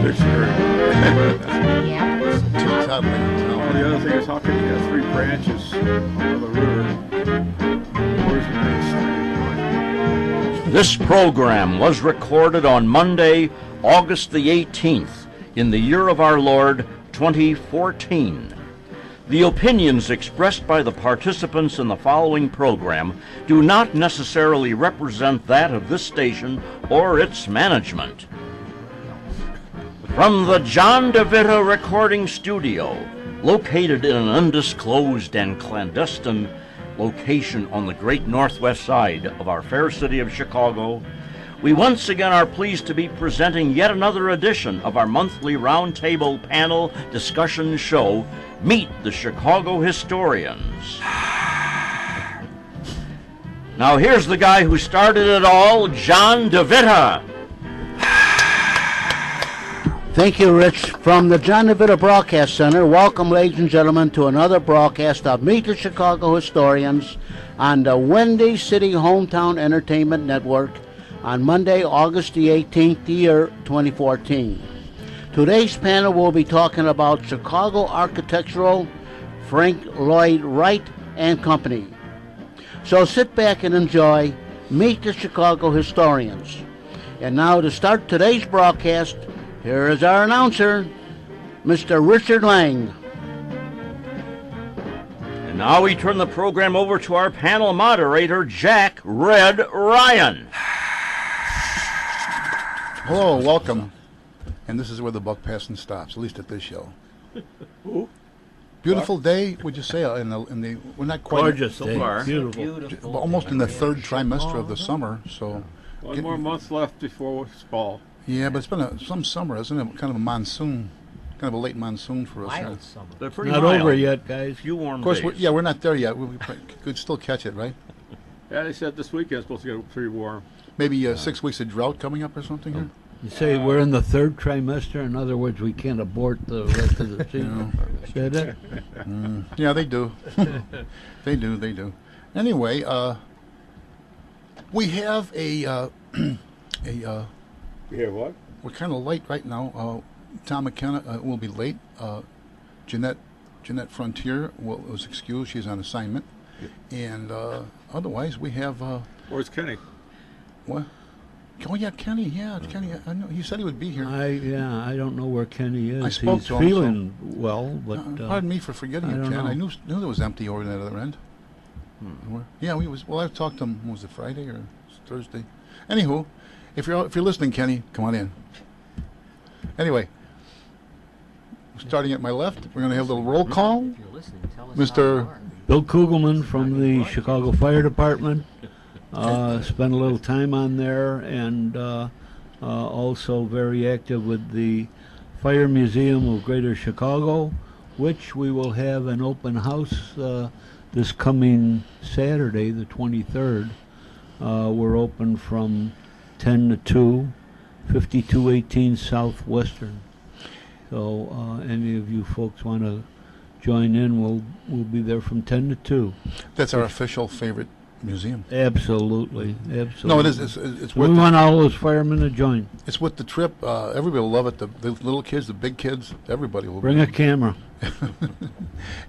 dictionary. Minneapolis. Two toddling Well, the other thing is, how can you have three branches on the river? Where's the next? This program was recorded on Monday, August the 18th, in the year of our Lord, 2014. The opinions expressed by the participants in the following program do not necessarily represent that of this station or its management. From the John DeVita Recording Studio, located in an undisclosed and clandestine location on the great northwest side of our fair city of Chicago, we once again are pleased to be presenting yet another edition of our monthly roundtable panel discussion show, Meet the Chicago Historians. Now here's the guy who started it all, John DeVita. Thank you, Rich. From the John DeVita Broadcast Center, welcome, ladies and gentlemen, to another broadcast of Meet the Chicago Historians on the Windy City Hometown Entertainment Network on Monday, August the 18th, the year 2014. Today's panel will be talking about Chicago architectural, Frank Lloyd Wright and Company. So sit back and enjoy Meet the Chicago Historians. And now to start today's broadcast, here is our announcer, Mr. Richard Lang. And now we turn the program over to our panel moderator, Jack Red Ryan. Hello, welcome. And this is where the buck passing stops, at least at this show. Beautiful day, would you say? We're not quite Gorgeous so far. Beautiful. almost in the third trimester of the summer. So One more month left before fall. yeah, but it's been some summer, isn't it? Kind of a monsoon, kind of a late monsoon for us. Wild summer. They're pretty Not mild. over yet, guys. Few warm Of course, days. we're not there yet. We could still catch it, right? Yeah, they said this weekend's supposed to get pretty warm. Maybe 6 weeks of drought coming up or something here. You say we're in the third trimester. In other words, we can't abort the rest of the season. Is that it? Yeah, they do. They do. Anyway, we have a You hear what? we're kind of late right now. Tom McKenna will be late. Jeanette Frontier was excused. She's on assignment. And otherwise, we have Where's Kenny? what? Oh yeah, Kenny. Yeah, Kenny. I know. He said he would be here. I don't know where Kenny is. I spoke He's to him, feeling well, but Pardon me for forgetting I you, don't Ken. know. I knew it was empty over the other end. Yeah, we was. Well, I talked to him. Was it Friday or Thursday? Anywho, if you're listening, Kenny, come on in. Anyway, starting at my left, we're going to have a little roll call. If you're listening, tell us Mr. how you are. Bill Kugelman from the Chicago Fire Department spent a little time on there, and also very active with the Fire Museum of Greater Chicago, which we will have an open house this coming Saturday, the 23rd. We're open from 10 to 2, 5218 Southwestern. So any of you folks want to join in, we'll be there from 10 to 2. That's our official favorite museum. Absolutely. No, it is. It's We with want all those firemen to join. it's with the trip. Everybody will love it. The little kids, the big kids, everybody will. Bring a camera.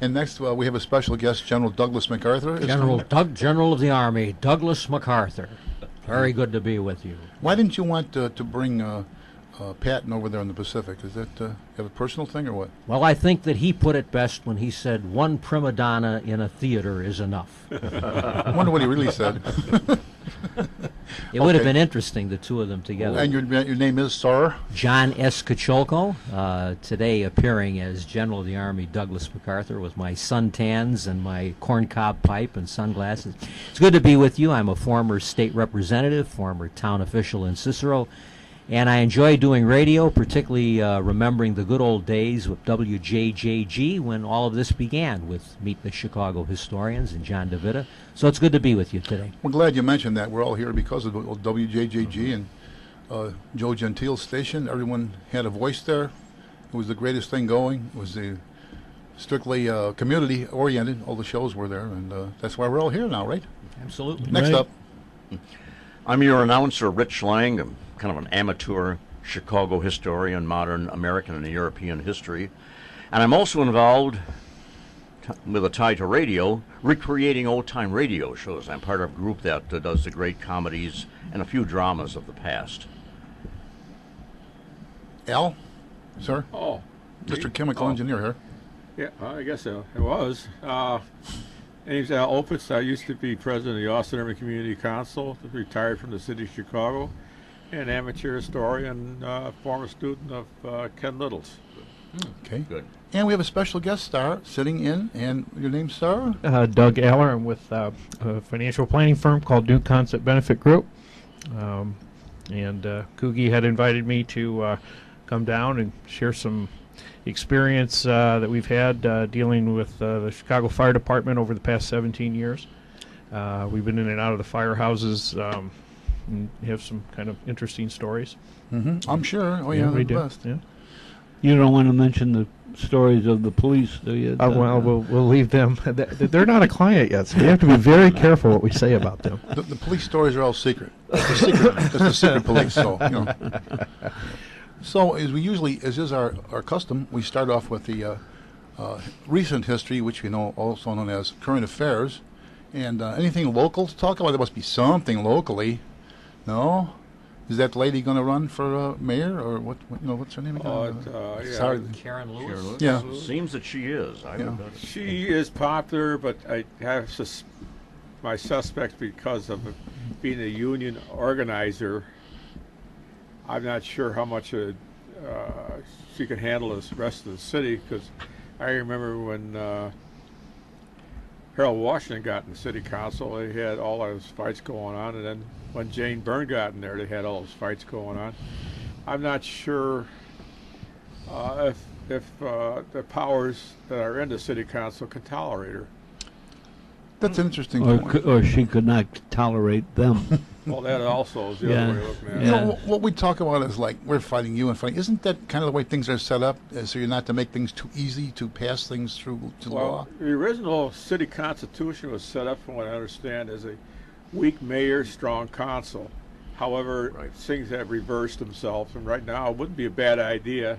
And next, we have a special guest, General Douglas MacArthur. is General coming. General of the Army, Douglas MacArthur. Very good to be with you. Why didn't you want to bring Patton over there in the Pacific? Is that you have a personal thing or what? Well, I think that he put it best when he said one prima donna in a theater is enough. I wonder what he really said. It would have Okay. been interesting, the two of them together. And your name is Sir? John S. Kacholko, today appearing as General of the Army Douglas MacArthur with my suntans and my corncob pipe and sunglasses. It's good to be with you. I'm a former state representative, former town official in Cicero, and I enjoy doing radio, particularly remembering the good old days with WJJG when all of this began with Meet the Chicago Historians and John DeVita. So it's good to be with you today. We're glad you mentioned that. We're all here because of WJJG and Joe Gentile's station. Everyone had a voice there. It was the greatest thing going. It was the strictly community-oriented. All the shows were there, and that's why we're all here now, right? Absolutely. Next Right. up. I'm your announcer, Rich Lang. I'm kind of an amateur Chicago historian, modern American and European history. And I'm also involved with a tie to radio, recreating old-time radio shows. I'm part of a group that does the great comedies and a few dramas of the past. Al, sir, Oh, Mr. Chemical Oh. Engineer here. yeah, I guess it was. Name's Al Opitz. I used to be president of the Austin Urban Community Council, retired from the city of Chicago, and amateur historian, former student of Ken Little's. Okay. Good. And we have a special guest star sitting in, and your name, sir? Doug Aller. I'm with a financial planning firm called New Concept Benefit Group. And Coogie had invited me to come down and share some experience that we've had dealing with the Chicago Fire Department over the past 17 years. We've been in and out of the firehouses and have some kind of interesting stories. Mm-hmm. I'm sure. Oh, yeah, we the do. best. Yeah. You don't want to mention the stories of the police, do you? Well, we'll leave them. They're not a client yet, so we have to be very careful what we say about them. The police stories are all secret. It's the secret. It's the secret police. So, you know. So, as is our custom, we start off with the recent history, which we know also known as current affairs, and anything local to talk about. There must be something locally. No. Is that lady going to run for mayor, or what? You know, what's her name again? Yeah. Sorry. Karen Lewis. Yeah. Seems that she is. I don't know. She is popular, but I have my suspects because of being a union organizer. I'm not sure how much she can handle the rest of the city, because I remember when Harold Washington got in the city council, they had all those fights going on, and then when Jane Byrne got in there, they had all those fights going on. I'm not sure if the powers that are in the city council can tolerate her. That's an interesting Or, point. or she could not tolerate them. Well, that also is the Yeah. other way of looking at it. You Yeah. know, what we talk about is like we're fighting you and fighting. Isn't that kind of the way things are set up? So you're not to make things too easy to pass things through to law. Well, the original city constitution was set up, from what I understand, as a weak mayor, strong council. However, things have reversed themselves, and right now it wouldn't be a bad idea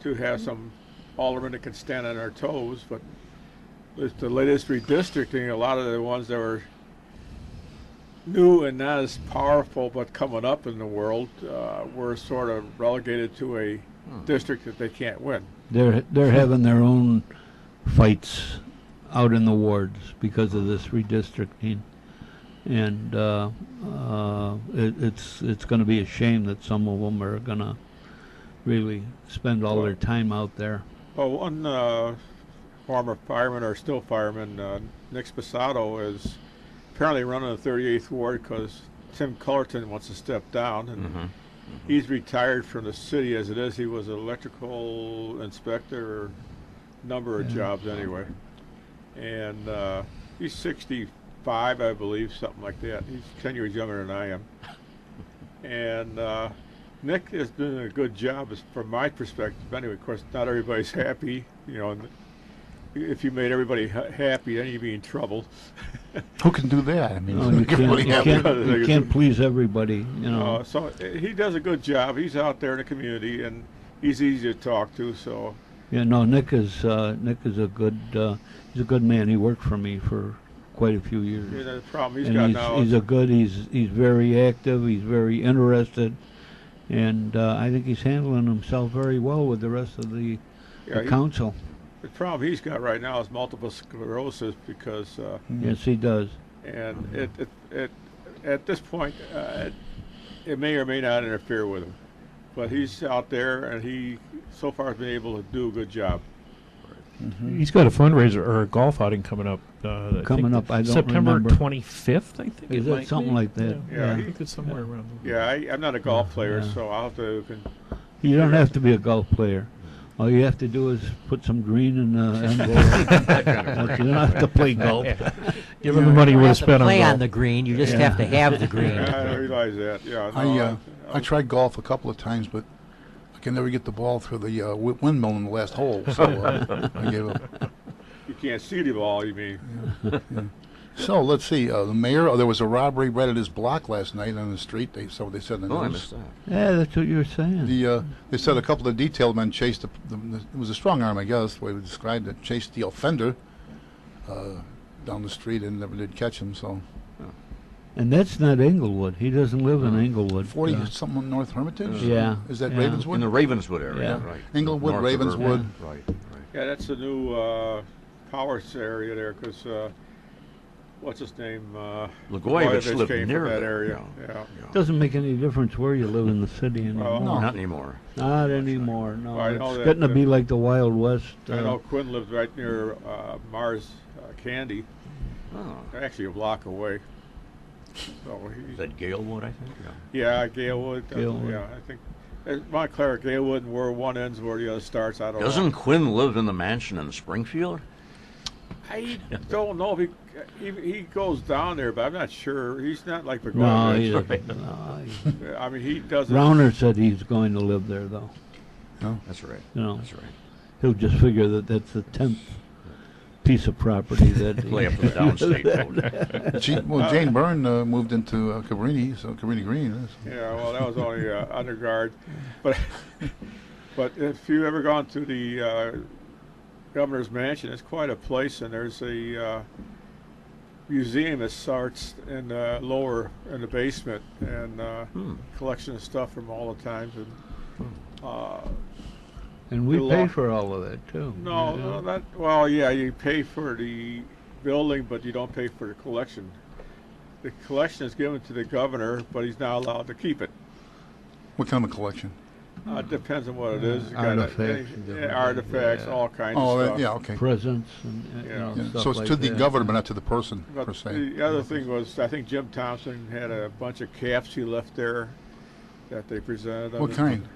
to have some aldermen that can stand on their toes. But with the latest redistricting, a lot of the ones that were new and not as powerful but coming up in the world were sort of relegated to a district that they can't win. They're having their own fights out in the wards because of this redistricting, and it's going to be a shame that some of them are going to really spend all their time out there. Well, one former fireman, or still fireman, Nick Sposato, is apparently running the 38th Ward because Tim Cullerton wants to step down, and he's retired from the city as it is. He was an electrical inspector, or number of jobs anyway, and he's 65, I believe, something like that. He's 10 years younger than I am, and Nick has done a good job, from my perspective. Anyway, of course, not everybody's happy, you know. And if you made everybody happy, then you'd be in trouble. Who can do that? I mean, No, you everybody you can't please everybody, you know. So he does a good job. He's out there in the community, and he's easy to talk to. So Yeah, no, Nick is a good he's a good man. He worked for me for quite a few years. you know, the problem he's And got he's, now he's is a good. He's very active. He's very interested, and I think he's handling himself very well with the rest of the council. the problem he's got right now is multiple sclerosis, because Yes, he does. and it at this point it may or may not interfere with him, but he's out there, and he so far has been able to do a good job. He's got a fundraiser or a golf outing coming up. Coming up, I don't September remember. 25th, I think. Is it it might something be. like that? Yeah, I think it's somewhere around there. Yeah, I'm not a golf player, Yeah. so I'll have to. You don't have to be a golf player. All you have to do is put some green in the envelope. You don't have to play golf. Give him the money you would have spent on Play golf. on the green. You just have to have the green. I realize that. Yeah, no, I tried golf a couple of times, but I can never get the ball through the windmill in the last hole, so I gave up. you can't see the ball. You mean? So let's see. The mayor. Oh, there was a robbery right at his block last night on the street. They said in the Oh, I news. missed that. Yeah, that's what you were saying. They said a couple of detailed men chased it was a strong arm, I guess, the way we described it. Chased the offender down the street and never did catch him. So And that's not Englewood. He doesn't live in Englewood. 40 something North Hermitage. Yeah. Is that Yeah. Ravenswood? In the Ravenswood area, Yeah. right. Englewood, North of Ravenswood. Irvine. Right, right. Yeah, that's the new Powers area there, because what's his name? Blagojevich lived came near from that there, area. yeah. Yeah. Doesn't make any difference where you live in the city anymore. No. Not anymore. Not anymore. No, Well, I know it's that, getting to be like the Wild West. I know Quinn lived right near Mars Candy, Oh. actually a block away. So Is that Galewood, I think? yeah, Galewood. Galewood. Yeah, I think Montclair, Galewood, and where one ends, where the other starts. I don't know. Doesn't Quinn live in the mansion in Springfield? I don't know if he goes down there, but I'm not sure. He's not like No, Blagojevich. he right. doesn't. No, I mean, he doesn't. Rauner said he's going to live there, though. That's right. You know, That's right. he'll just figure that that's the 10th piece of property that. Play up to the downstate road. Jane Byrne moved into Cabrini, so Cabrini Green. Yeah, well, that was only underguard, but if you've ever gone to the governor's mansion, it's quite a place, and there's a museum that starts in the lower in the basement, and collection of stuff from all the times, and And we Good pay luck. for all of that, too. no, you know? not well. Yeah, you pay for the building, but you don't pay for the collection. The collection is given to the governor, but he's not allowed to keep it. What kind of a collection? It depends on what it is. You got Artifacts and different artifacts, things, yeah. all kinds Oh, of stuff. yeah, okay. Presents and Yeah. Yeah. stuff So it's like to the that. governor, but not to the person But per se. the other thing was, I think Jim Thompson had a bunch of caps he left there that they presented. What kind?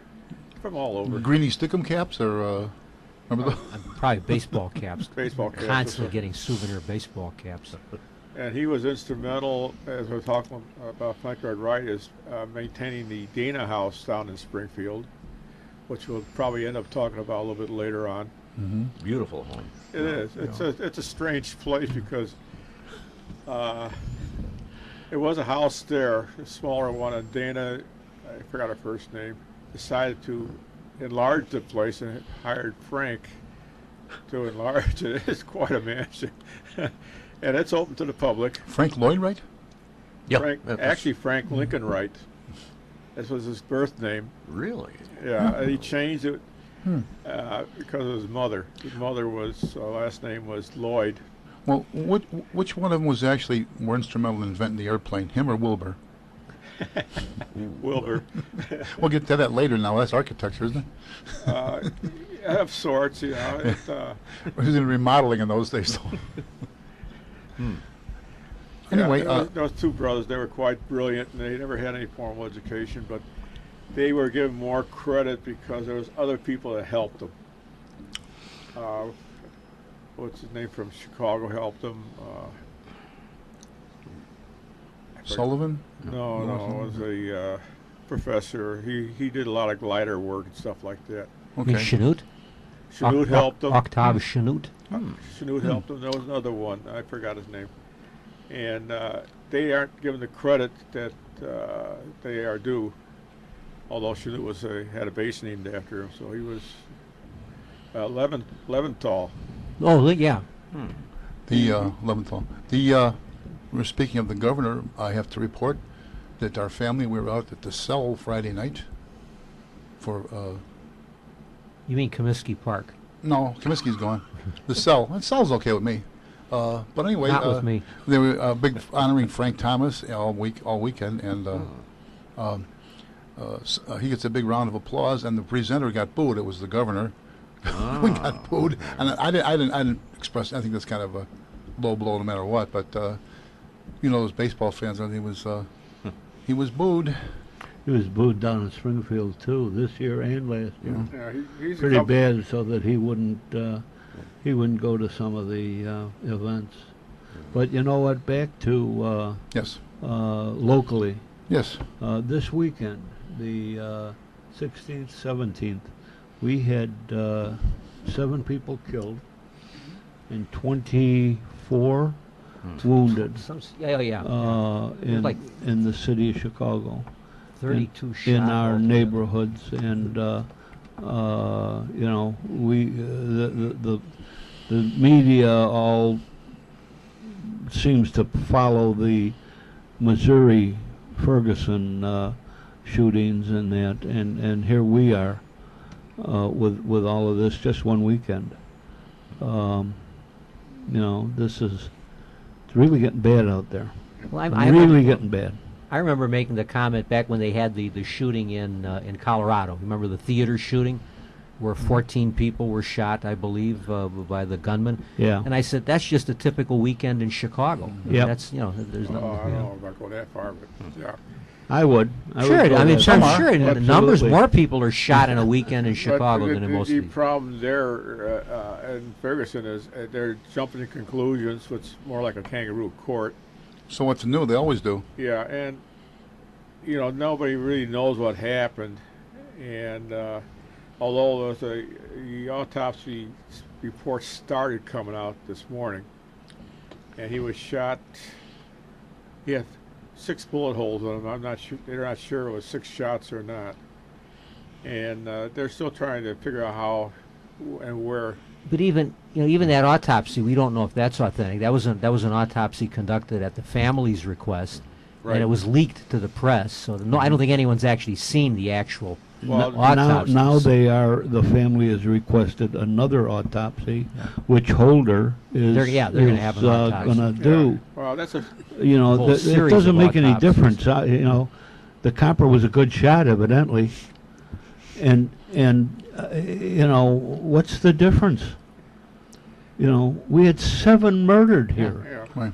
From all over. Greeny Stickum caps, or remember those? Probably baseball caps. Baseball caps. Constantly getting souvenir baseball caps. And he was instrumental, as we're talking about Frank Lloyd Wright, is maintaining the Dana House down in Springfield, which we'll probably end up talking about a little bit later on. Beautiful home. It is. It's a strange place because it was a house there, a smaller one, and Dana, I forgot her first name, decided to enlarge the place and hired Frank to enlarge it. It's quite a mansion. And it's open to the public. Frank Lloyd Wright? Yeah. Frank, actually, Frank Lincoln Wright. This was his birth name. Really? Yeah, and he changed it because of his mother. His mother was last name was Lloyd. Well, which one of them was actually more instrumental in inventing the airplane, him or Wilbur? Wilbur. We'll get to that later now. That's architecture, isn't it? Of sorts, you know. He was in remodeling in those days. Anyway, those two brothers, they were quite brilliant, and they never had any formal education, but they were given more credit because there was other people that helped them. What's his name from Chicago helped them? Sullivan? No, it was a professor. He did a lot of glider work and stuff like that. You mean Okay. Chanute? Chanute helped them. Octave Chanute. Chanute helped them. There was another one. I forgot his name. And they aren't given the credit that they are due. Although Chanute had a base named after him, so he was Leventhal. Oh, yeah. The Leventhal. We're speaking of the governor. I have to report that our family, we were out at the Cell Friday night for You mean Comiskey Park? no, Comiskey's gone. The Cell. The Cell's okay with me. But anyway, Not with me. They were big honoring Frank Thomas all weekend, and he gets a big round of applause. And the presenter got booed. It was the governor. We got booed, and I didn't express. I think that's kind of a low blow, no matter what. But you know, those baseball fans. I think he was booed. He was booed down in Springfield, too, this year and last year. Yeah, he's Pretty bad, so that he wouldn't go to some of the events. But you know what? Back to Yes. locally. Yes. This weekend, the 16th, 17th, we had 7 people killed and 24 wounded Yeah. in Like- in the city of Chicago. 32 shot in our altogether. neighborhoods, and you know, the media all seems to follow the Missouri Ferguson shootings and that, and here we are with all of this just one weekend. You know, it's really getting bad out there. Well, Really getting bad. I remember making the comment back when they had the shooting in Colorado. Remember the theater shooting where 14 people were shot, I believe, by the gunman? Yeah. And I said, that's just a typical weekend in Chicago. Yep. That's, you know, there's nothing. I you don't know. know if I go that far, but yeah. I would. Sure, would go I mean, that I'm far. sure the numbers, Absolutely. more people are shot in a weekend in But Chicago than in most the of the... problem there in Ferguson is they're jumping to conclusions, which is more like a kangaroo court. So what's new? They always do. Yeah, and you know nobody really knows what happened, and although the autopsy report started coming out this morning, and he was shot. He had 6 bullet holes in him. I'm not sure. They're not sure it was 6 shots or not, and they're still trying to figure out how and where. But even that autopsy, we don't know if that's authentic. That was an autopsy conducted at the family's request, Right. and it was leaked to the press. So no, I don't think anyone's actually seen the actual Well, autopsy. Now the family has requested another autopsy, which Holder is They're gonna have an autopsy. going to do. Well, that's a You know, Whole it series doesn't of make any autopsies. difference. You know, the copper was a good shot, evidently, and you know, what's the difference? You know, we had 7 murdered here yeah. Right.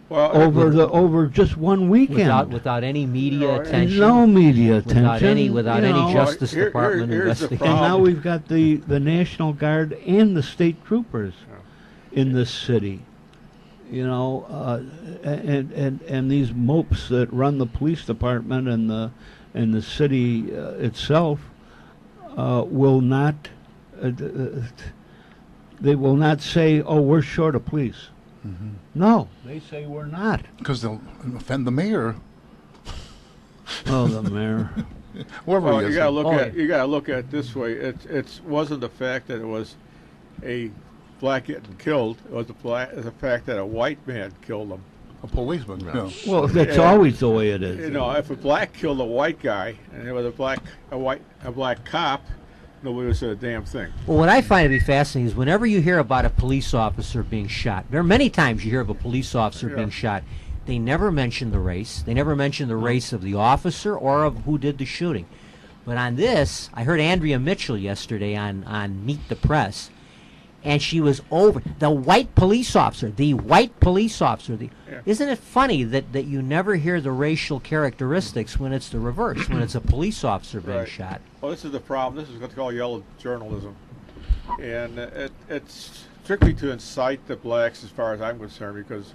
Well, over just one weekend. without any media No, attention. No media attention. without you any know. Justice Here- Department here's the investigation. And now problem. we've got the National Guard and the state troopers in this city. You know, and these mopes that run the police department and the city itself will not. They will not say, "Oh, we're short of police." No, they say we're not. Because they'll offend the mayor, Oh, the mayor. whoever Well, he you is. gotta look Oh, at yeah. you gotta look at it this way. It wasn't the fact that it was a black getting killed. It was the fact that a white man killed him. A policeman. Yeah. Well, that's Yeah. always the way it is. You know, if a black killed a white guy and it was a black cop, nobody would say a damn thing. Well, what I find to be fascinating is whenever you hear about a police officer being shot, there are many times you hear of a police officer Yeah. being shot, they never mention the race. They never mention the race of the officer or of who did the shooting. But on this, I heard Andrea Mitchell yesterday on Meet the Press, and she was over the white police officer. Yeah. Isn't it funny that you never hear the racial characteristics when it's the reverse, when it's a police officer being Right. shot? Well, this is the problem. This is what's called yellow journalism, and it's strictly to incite the blacks, as far as I'm concerned, because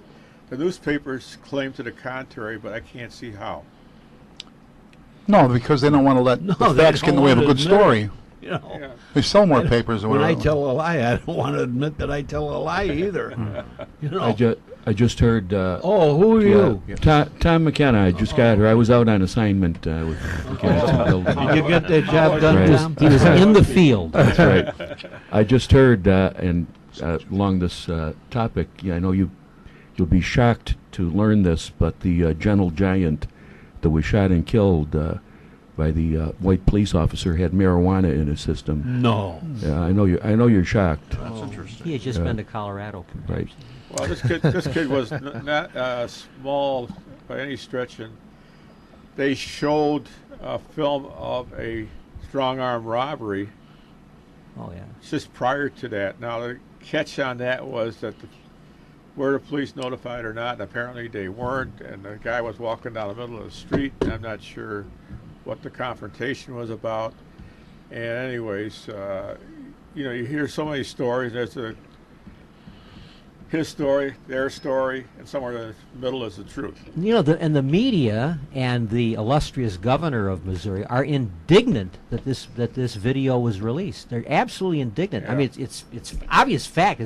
the newspapers claim to the contrary, but I can't see how. No, because they don't want to let No, the they facts get in the don't way of a wanna good admit it. story. You know. Yeah. They sell more papers or When whatever. I tell a lie, I don't want to admit that I tell a lie either. You know. I just heard. Oh, who are you? Tom McKenna. I just got here. I was out on assignment with the Gadsden building. Did you get that job done, Right. Tom? He was in the field. That's right. I just heard, and along this topic, I know you'll be shocked to learn this, but the gentle giant that was shot and killed by the white police officer had marijuana in his system. No. Yeah, I know you're shocked. That's interesting. He had just been to Colorado. Right. Well, this kid was not small by any stretch, and they showed a film of a strong arm robbery Oh yeah. just prior to that. Now the catch on that was that were the police notified or not, and apparently they weren't, and the guy was walking down the middle of the street, and I'm not sure what the confrontation was about. And anyways, you hear so many stories. There's his story, their story, and somewhere in the middle is the truth. And the media and the illustrious governor of Missouri are indignant that this video was released. They're absolutely indignant. I Yeah. mean, it's obvious fact.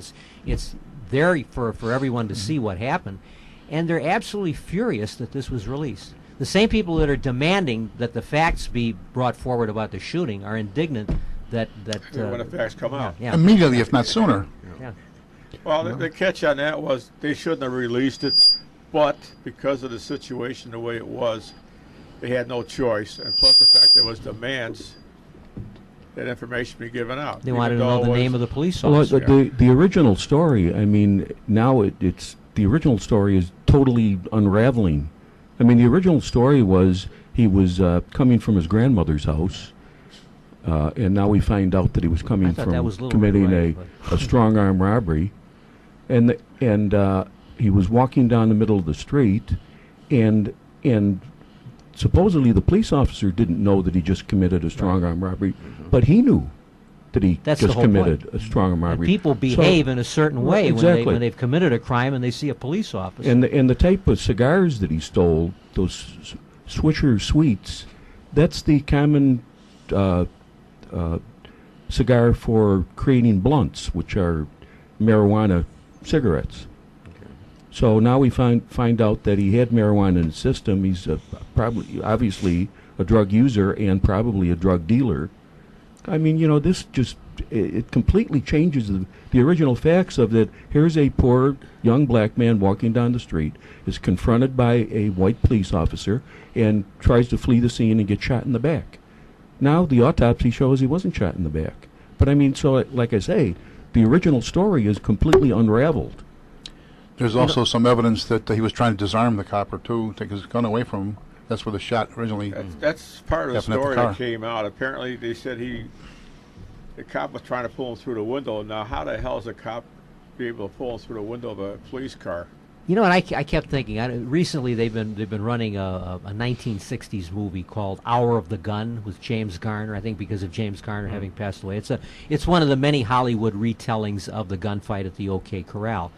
It's there for everyone to see what happened, and they're absolutely furious that this was released. The same people that are demanding that the facts be brought forward about the shooting are indignant that when the facts come out. Yeah. Immediately, if not sooner. Yeah. Well, the catch on that was they shouldn't have released it, but because of the situation the way it was, they had no choice, and plus the fact there was demands that information be given out. They wanted to know the name of the police Well, officer. the original story, I mean, now it's the original story is totally unraveling. I mean, the original story was he was coming from his grandmother's house, and now we find out that he was coming thought that from was Little committing Red, a strong arm robbery, and he was walking down the middle of the street, and supposedly the police officer didn't know that he just committed a strong arm robbery, but he knew that he That's the just whole committed point. a strong arm And robbery. people behave in a certain way exactly. when they've committed a crime and they see a police officer. And the type of cigars that he stole, those Swisher Sweets, that's the common cigar for creating blunts, which are marijuana cigarettes. So now we find out that he had marijuana in his system. He's obviously a drug user and probably a drug dealer. I mean, this just it completely changes the original facts of that. Here's a poor young black man walking down the street, is confronted by a white police officer, and tries to flee the scene and get shot in the back. Now the autopsy shows he wasn't shot in the back. But I mean, so like I say, the original story is completely unraveled. There's also some evidence that he was trying to disarm the copper, too, take his gun away from him. That's where the shot originally... That's part of the happened at the story car. that came out. Apparently, they said the cop was trying to pull him through the window. Now, how the hell is a cop be able to pull him through the window of a police car? You know, and I kept thinking. Recently, they've been running a 1960s movie called Hour of the Gun with James Garner. I think because of James Garner having passed away. It's one of the many Hollywood retellings of the gunfight at the OK Corral.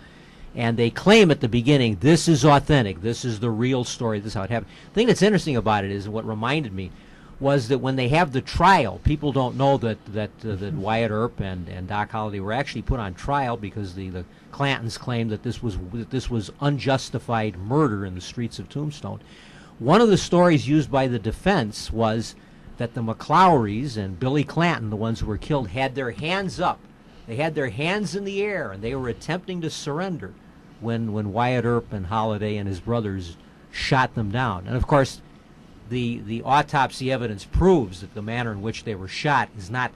And they claim at the beginning, this is authentic, this is the real story, this is how it happened. The thing that's interesting about it is, what reminded me, was that when they have the trial, people don't know that Wyatt Earp and Doc Holliday were actually put on trial because the Clantons claimed that this was unjustified murder in the streets of Tombstone. One of the stories used by the defense was that the McClowrys and Billy Clanton, the ones who were killed, had their hands up. They had their hands in the air, and they were attempting to surrender when Wyatt Earp and Holliday and his brothers shot them down. And, of course, the autopsy evidence proves that the manner in which they were shot is not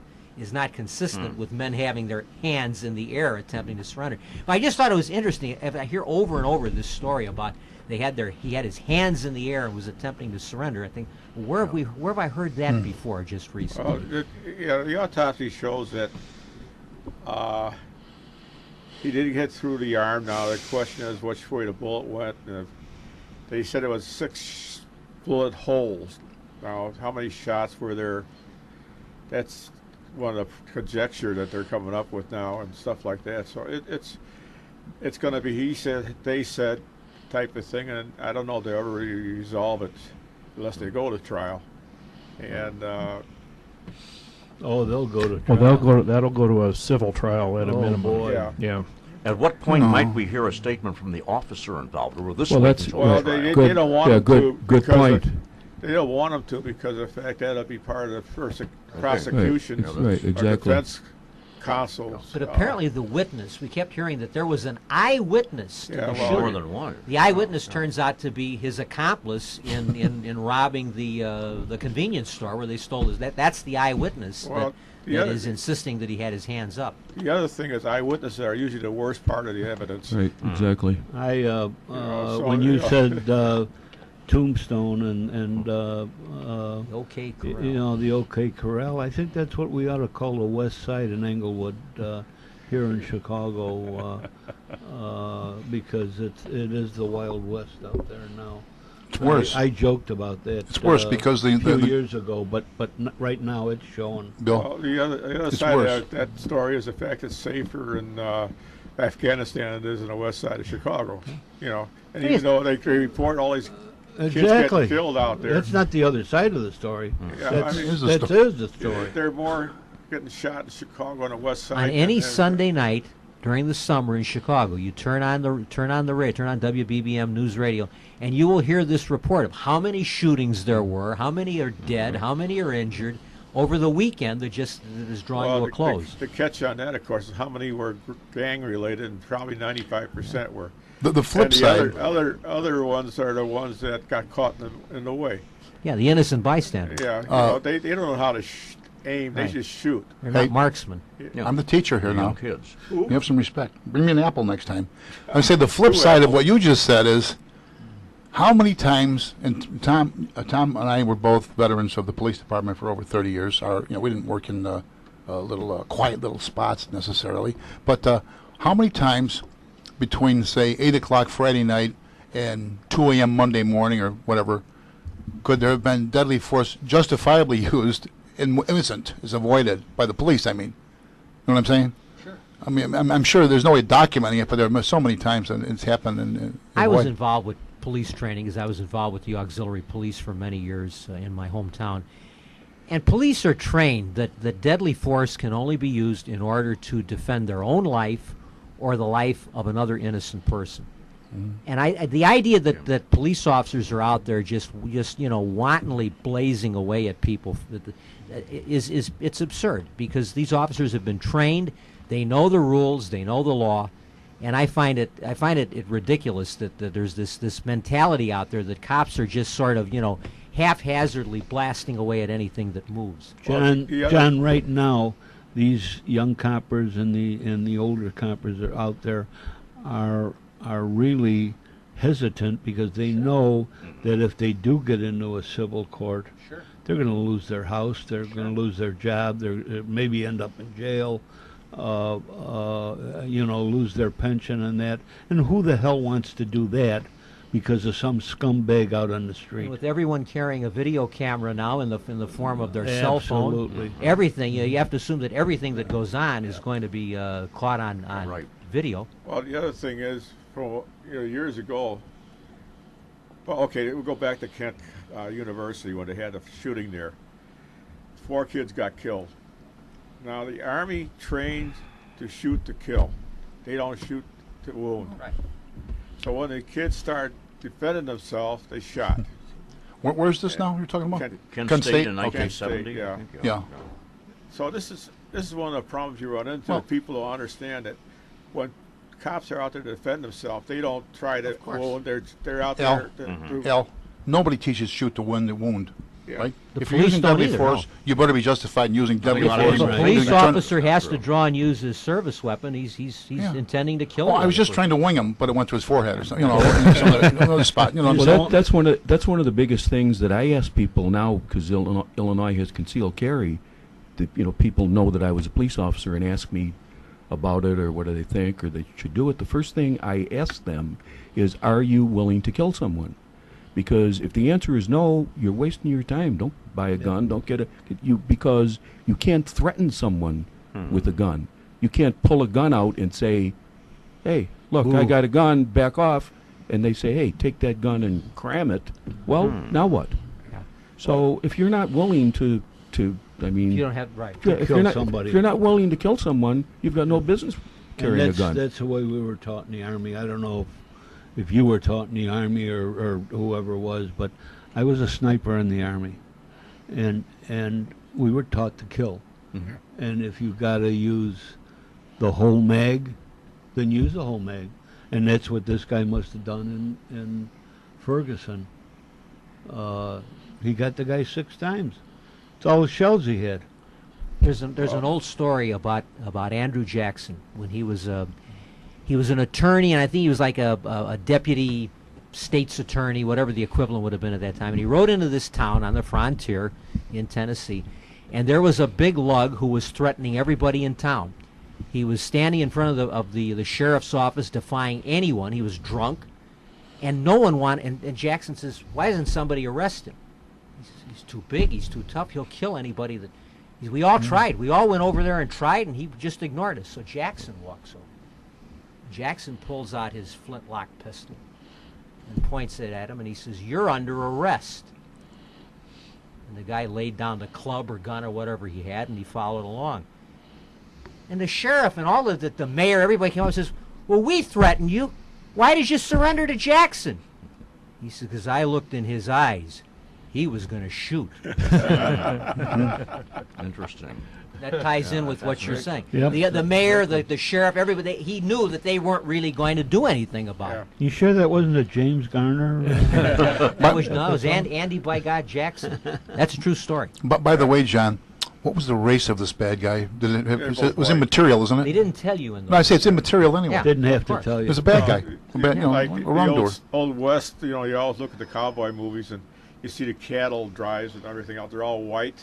consistent with men having their hands in the air attempting to surrender. But I just thought it was interesting. If I hear over and over this story about he had his hands in the air and was attempting to surrender, I think, where have I heard that before just recently? The autopsy shows that he didn't get through the arm. Now the question is which way the bullet went. They said it was 6 bullet holes. Now how many shots were there? That's one of the conjecture that they're coming up with now and stuff like that. So it's going to be he said, they said type of thing, and I don't know if they'll ever really resolve it unless they go to trial. And they'll go to Well, trial. that'll go to a civil trial at a Oh, minimum. boy. yeah. Yeah. At what point might we hear a statement from the officer involved, or will this Well, wait that's- until Well, the trial? they don't want him to. Good because point. They don't want him to because of the fact that'll be part of the first prosecution Right, or exactly. defense counsel. But apparently the witness, we kept hearing that there was an eyewitness to Yeah, the well, shooting. More than one. The eyewitness turns out to be his accomplice in robbing the convenience store where they stole his. That's the eyewitness Well, that the other- is insisting that he had his hands up. The other thing is eyewitnesses are usually the worst part of the evidence. Right, exactly. So you when you know. said Tombstone and OK Corral. the OK Corral, I think that's what we ought to call the West Side in Englewood here in Chicago, because it is the Wild West out there now. It's worse. I joked about that. It's worse because a few the years ago, but right now it's showing. Bill, Well, the other It's side worse. of that story is the fact it's safer in Afghanistan than it is in the west side of Chicago. And even though they report all these kids Exactly. getting killed out there, That's not the other side of the story. Yeah, That's, I mean, Here's the that sto- is the story. there are more getting shot in Chicago on the west side. On any than- Sunday night, during the summer in Chicago, you turn on WBBM News Radio, and you will hear this report of how many shootings there were, how many are dead, how many are injured over the weekend that is drawing to a close. The catch on that, of course, is how many were gang related, and probably 95% were. The flip And the side. other ones are the ones that got caught in the way. Yeah, the innocent bystander. Yeah, you know, they don't know how to aim; they Right. just shoot. They're Hey. not marksmen. Yeah. I'm the teacher here now. Young kids. You have some respect. Bring me an apple next time. I say the flip side of what you just said is, how many times? And Tom and I were both veterans of the police department for over 30 years. We didn't work in little quiet little spots necessarily, but how many times between say 8 o'clock Friday night and 2 a.m. Monday morning or whatever could there have been deadly force justifiably used and innocent is avoided by the police? I mean, you know what I'm saying? Sure. I mean, I'm sure there's no way documenting it, but there are so many times and it's happened. And I was involved with police training because I was involved with the auxiliary police for many years in my hometown. And police are trained that deadly force can only be used in order to defend their own life or the life of another innocent person. And the idea that police officers are out there just wantonly blazing away at people it's absurd, because these officers have been trained, they know the rules, they know the law, and I find it ridiculous that there's this mentality out there that cops are just sort of haphazardly blasting away at anything that moves. John, right now, these young coppers and the older coppers that are out there are really hesitant because they know that if they do get into a civil court, they're going to lose their house, they're going to lose their job, they're maybe end up in jail, lose their pension and that. And who the hell wants to do that because of some scumbag out on the street? And with everyone carrying a video camera now in the form of their cell phone, Absolutely. everything you have to assume that everything that goes on is going to be caught on Right. video. Well, the other thing is, from years ago. Well, okay, we'll go back to Kent University when they had a shooting there. 4 kids got killed. Now the Army trains to shoot to kill. They don't shoot to wound. Right. So when the kids start defending themselves, they shot. Where's this now you're talking about? Kent- Kent State in Okay. 1970. Yeah. I think, Yeah. So this is one of the problems you run into. Well- People don't understand that when cops are out there to defend themselves, they don't try to wound. They're out Al. there to Al, nobody teaches shoot to win the wound, Yeah. right? The If you're police using don't deadly either, force, no. you better be justified in using deadly a lot of force. If a Right. police You're trying- officer has to draw and use his service weapon, he's Yeah. intending to kill. Oh, the I was other just person. trying to wing him, but it went to his forehead or something. Another spot. You know what I'm saying? Well, that's one of the biggest things that I ask people now, because Illinois has concealed carry. People know that I was a police officer and ask me about it or what do they think or they should do it. The first thing I ask them is, are you willing to kill someone? Because if the answer is no, you're wasting your time. Don't buy a gun. Don't because you can't threaten someone with a gun. You can't pull a gun out and say, hey, look, I got a gun, back off. And they say, hey, take that gun and cram it. Well, now what? Yeah. So if you're not willing to I mean, You don't have right. if kill you're not, somebody. if you're not willing to kill someone, you've got no business carrying a And gun. that's the way we were taught in the Army. I don't know if you were taught in the Army or whoever was, but I was a sniper in the Army. And we were taught to kill. And if you've got to use the whole mag, then use the whole mag. And that's what this guy must have done in Ferguson. He got the guy 6 times. It's all the shells he had. There's an old story about Andrew Jackson when he was an attorney, and I think he was like a deputy state's attorney, whatever the equivalent would have been at that time. And he rode into this town on the frontier in Tennessee, and there was a big lug who was threatening everybody in town. He was standing in front of the sheriff's office defying anyone. He was drunk, and no one wanted. And Jackson says, "Why doesn't somebody arrest him? He's too big. He's too tough. He'll kill anybody that." We all tried. We all went over there and tried, and he just ignored us. So Jackson walks over. Jackson pulls out his flintlock pistol and points it at him, and he says, "You're under arrest." And the guy laid down the club or gun or whatever he had, and he followed along. And the sheriff and all of the mayor, everybody came up and says, well, we threatened you. Why did you surrender to Jackson? He said, because I looked in his eyes. He was going to shoot. Interesting. That ties in with what you're saying. Yep. The mayor, the sheriff, everybody, he knew that they weren't really going to do anything about it. You sure that wasn't a James Garner? That was, no, it was Andy by God Jackson. That's a true story. But by the way, John, what was the race of this bad guy? Did it, They're it both was white. immaterial, isn't They it? didn't tell you in the No, I say it's immaterial anyway. Yeah. Didn't have Of to course. tell It you. was a bad guy. A bad, like a the wrongdoer. old West, you always look at the cowboy movies and you see the cattle drives and everything else. They're all white.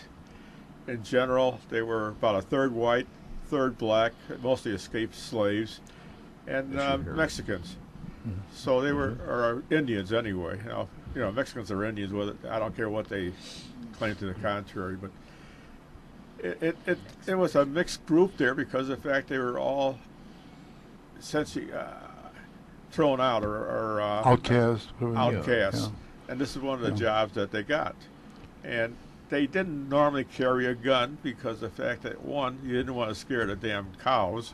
In general, they were about a third white, third black, mostly escaped slaves, and Mexicans. So they were or Indians anyway. Mexicans are Indians. Whether I don't care what they claim to the contrary, but it was a mixed group there because of the fact they were all essentially thrown out or Outcast. outcasts. Yeah. And this is one of the jobs that they got. And they didn't normally carry a gun because of the fact that, one, you didn't want to scare the damn cows,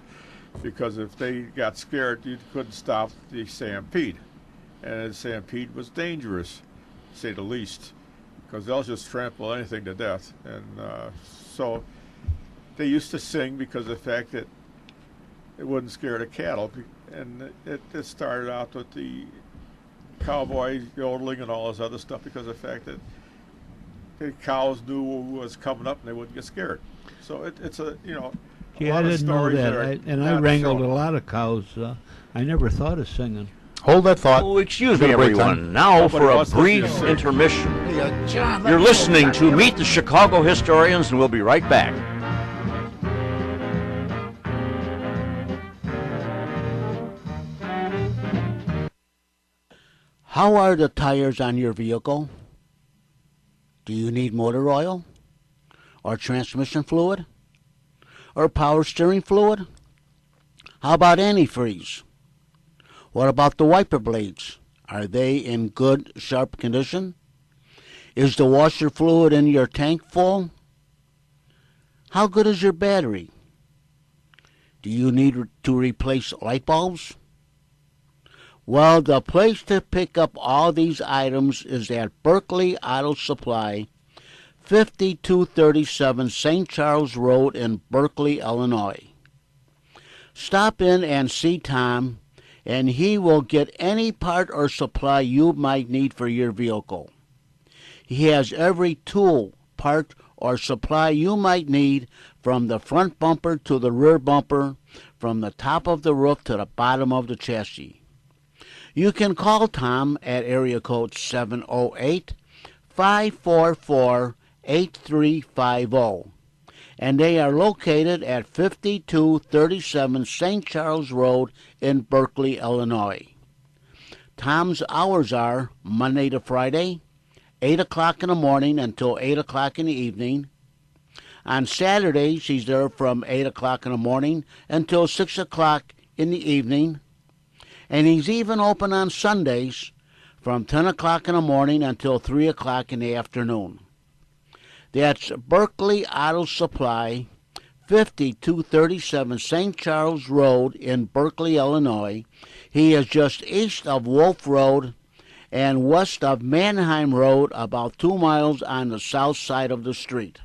because if they got scared, you couldn't stop the stampede. And the stampede was dangerous, to say the least, because they'll just trample anything to death. And so they used to sing because of the fact that it wouldn't scare the cattle. And it started out with the cowboy yodeling and all this other stuff because of the fact that the cows knew what was coming up and they wouldn't get scared. So it's a Yeah, lot I of didn't know stories that. are I not wrangled shown. a lot of cows. I never thought of singing. Hold that thought. Oh, excuse me, Got a break everyone. time. Now Nobody for a wants to see brief us sing. intermission. John, You're listening to Meet the Chicago Historians, and we'll be right back. How are the tires on your vehicle? Do you need motor oil? Or transmission fluid? Or power steering fluid? How about antifreeze? What about the wiper blades? Are they in good, sharp condition? Is the washer fluid in your tank full? How good is your battery? Do you need to replace light bulbs? Well, the place to pick up all these items is at Berkeley Auto Supply, 5237 St. Charles Road in Berkeley, Illinois. Stop in and see Tom, and he will get any part or supply you might need for your vehicle. He has every tool, part, or supply you might need, from the front bumper to the rear bumper, from the top of the roof to the bottom of the chassis. You can call Tom at area code 708-544-8350. And they are located at 5237 St. Charles Road in Berkeley, Illinois. Tom's hours are Monday to Friday, 8 o'clock in the morning until 8 o'clock in the evening. On Saturdays, he's there from 8 o'clock in the morning until 6 o'clock in the evening. And he's even open on Sundays from 10 o'clock in the morning until 3 o'clock in the afternoon. That's Berkeley Auto Supply, 5237 St. Charles Road in Berkeley, Illinois. He is just east of Wolf Road and west of Mannheim Road, about 2 miles on the south side of the street.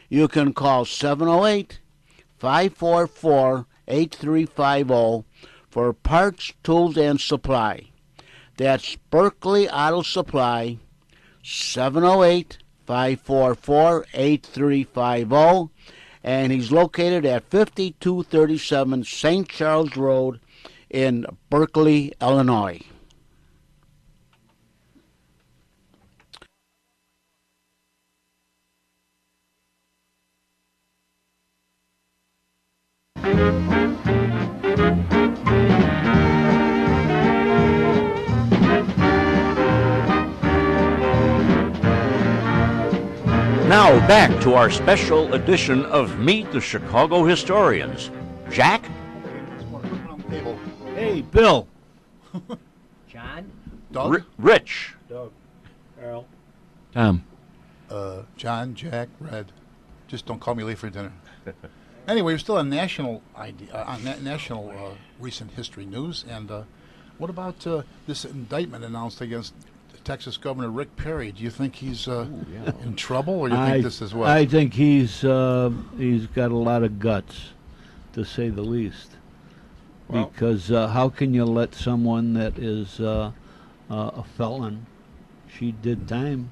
You can call 708-544-8350 for parts, tools, and supply. That's Berkeley Auto Supply, 708-544-8350, and he's located at 5237 St. Charles Road in Berkeley, Illinois. Now back to our special edition of Meet the Chicago Historians. Jack? Hey, Bill. John? Doug? Rich? Al. Tom. John, Jack, Red. Just don't call me late for dinner. Anyway, we're still on national national recent history news. And what about this indictment announced against Texas Governor Rick Perry? Do you think he's in trouble, or do you think this is what? I think he's got a lot of guts, to say the least. Well, Because how can you let someone that is a felon, she did time,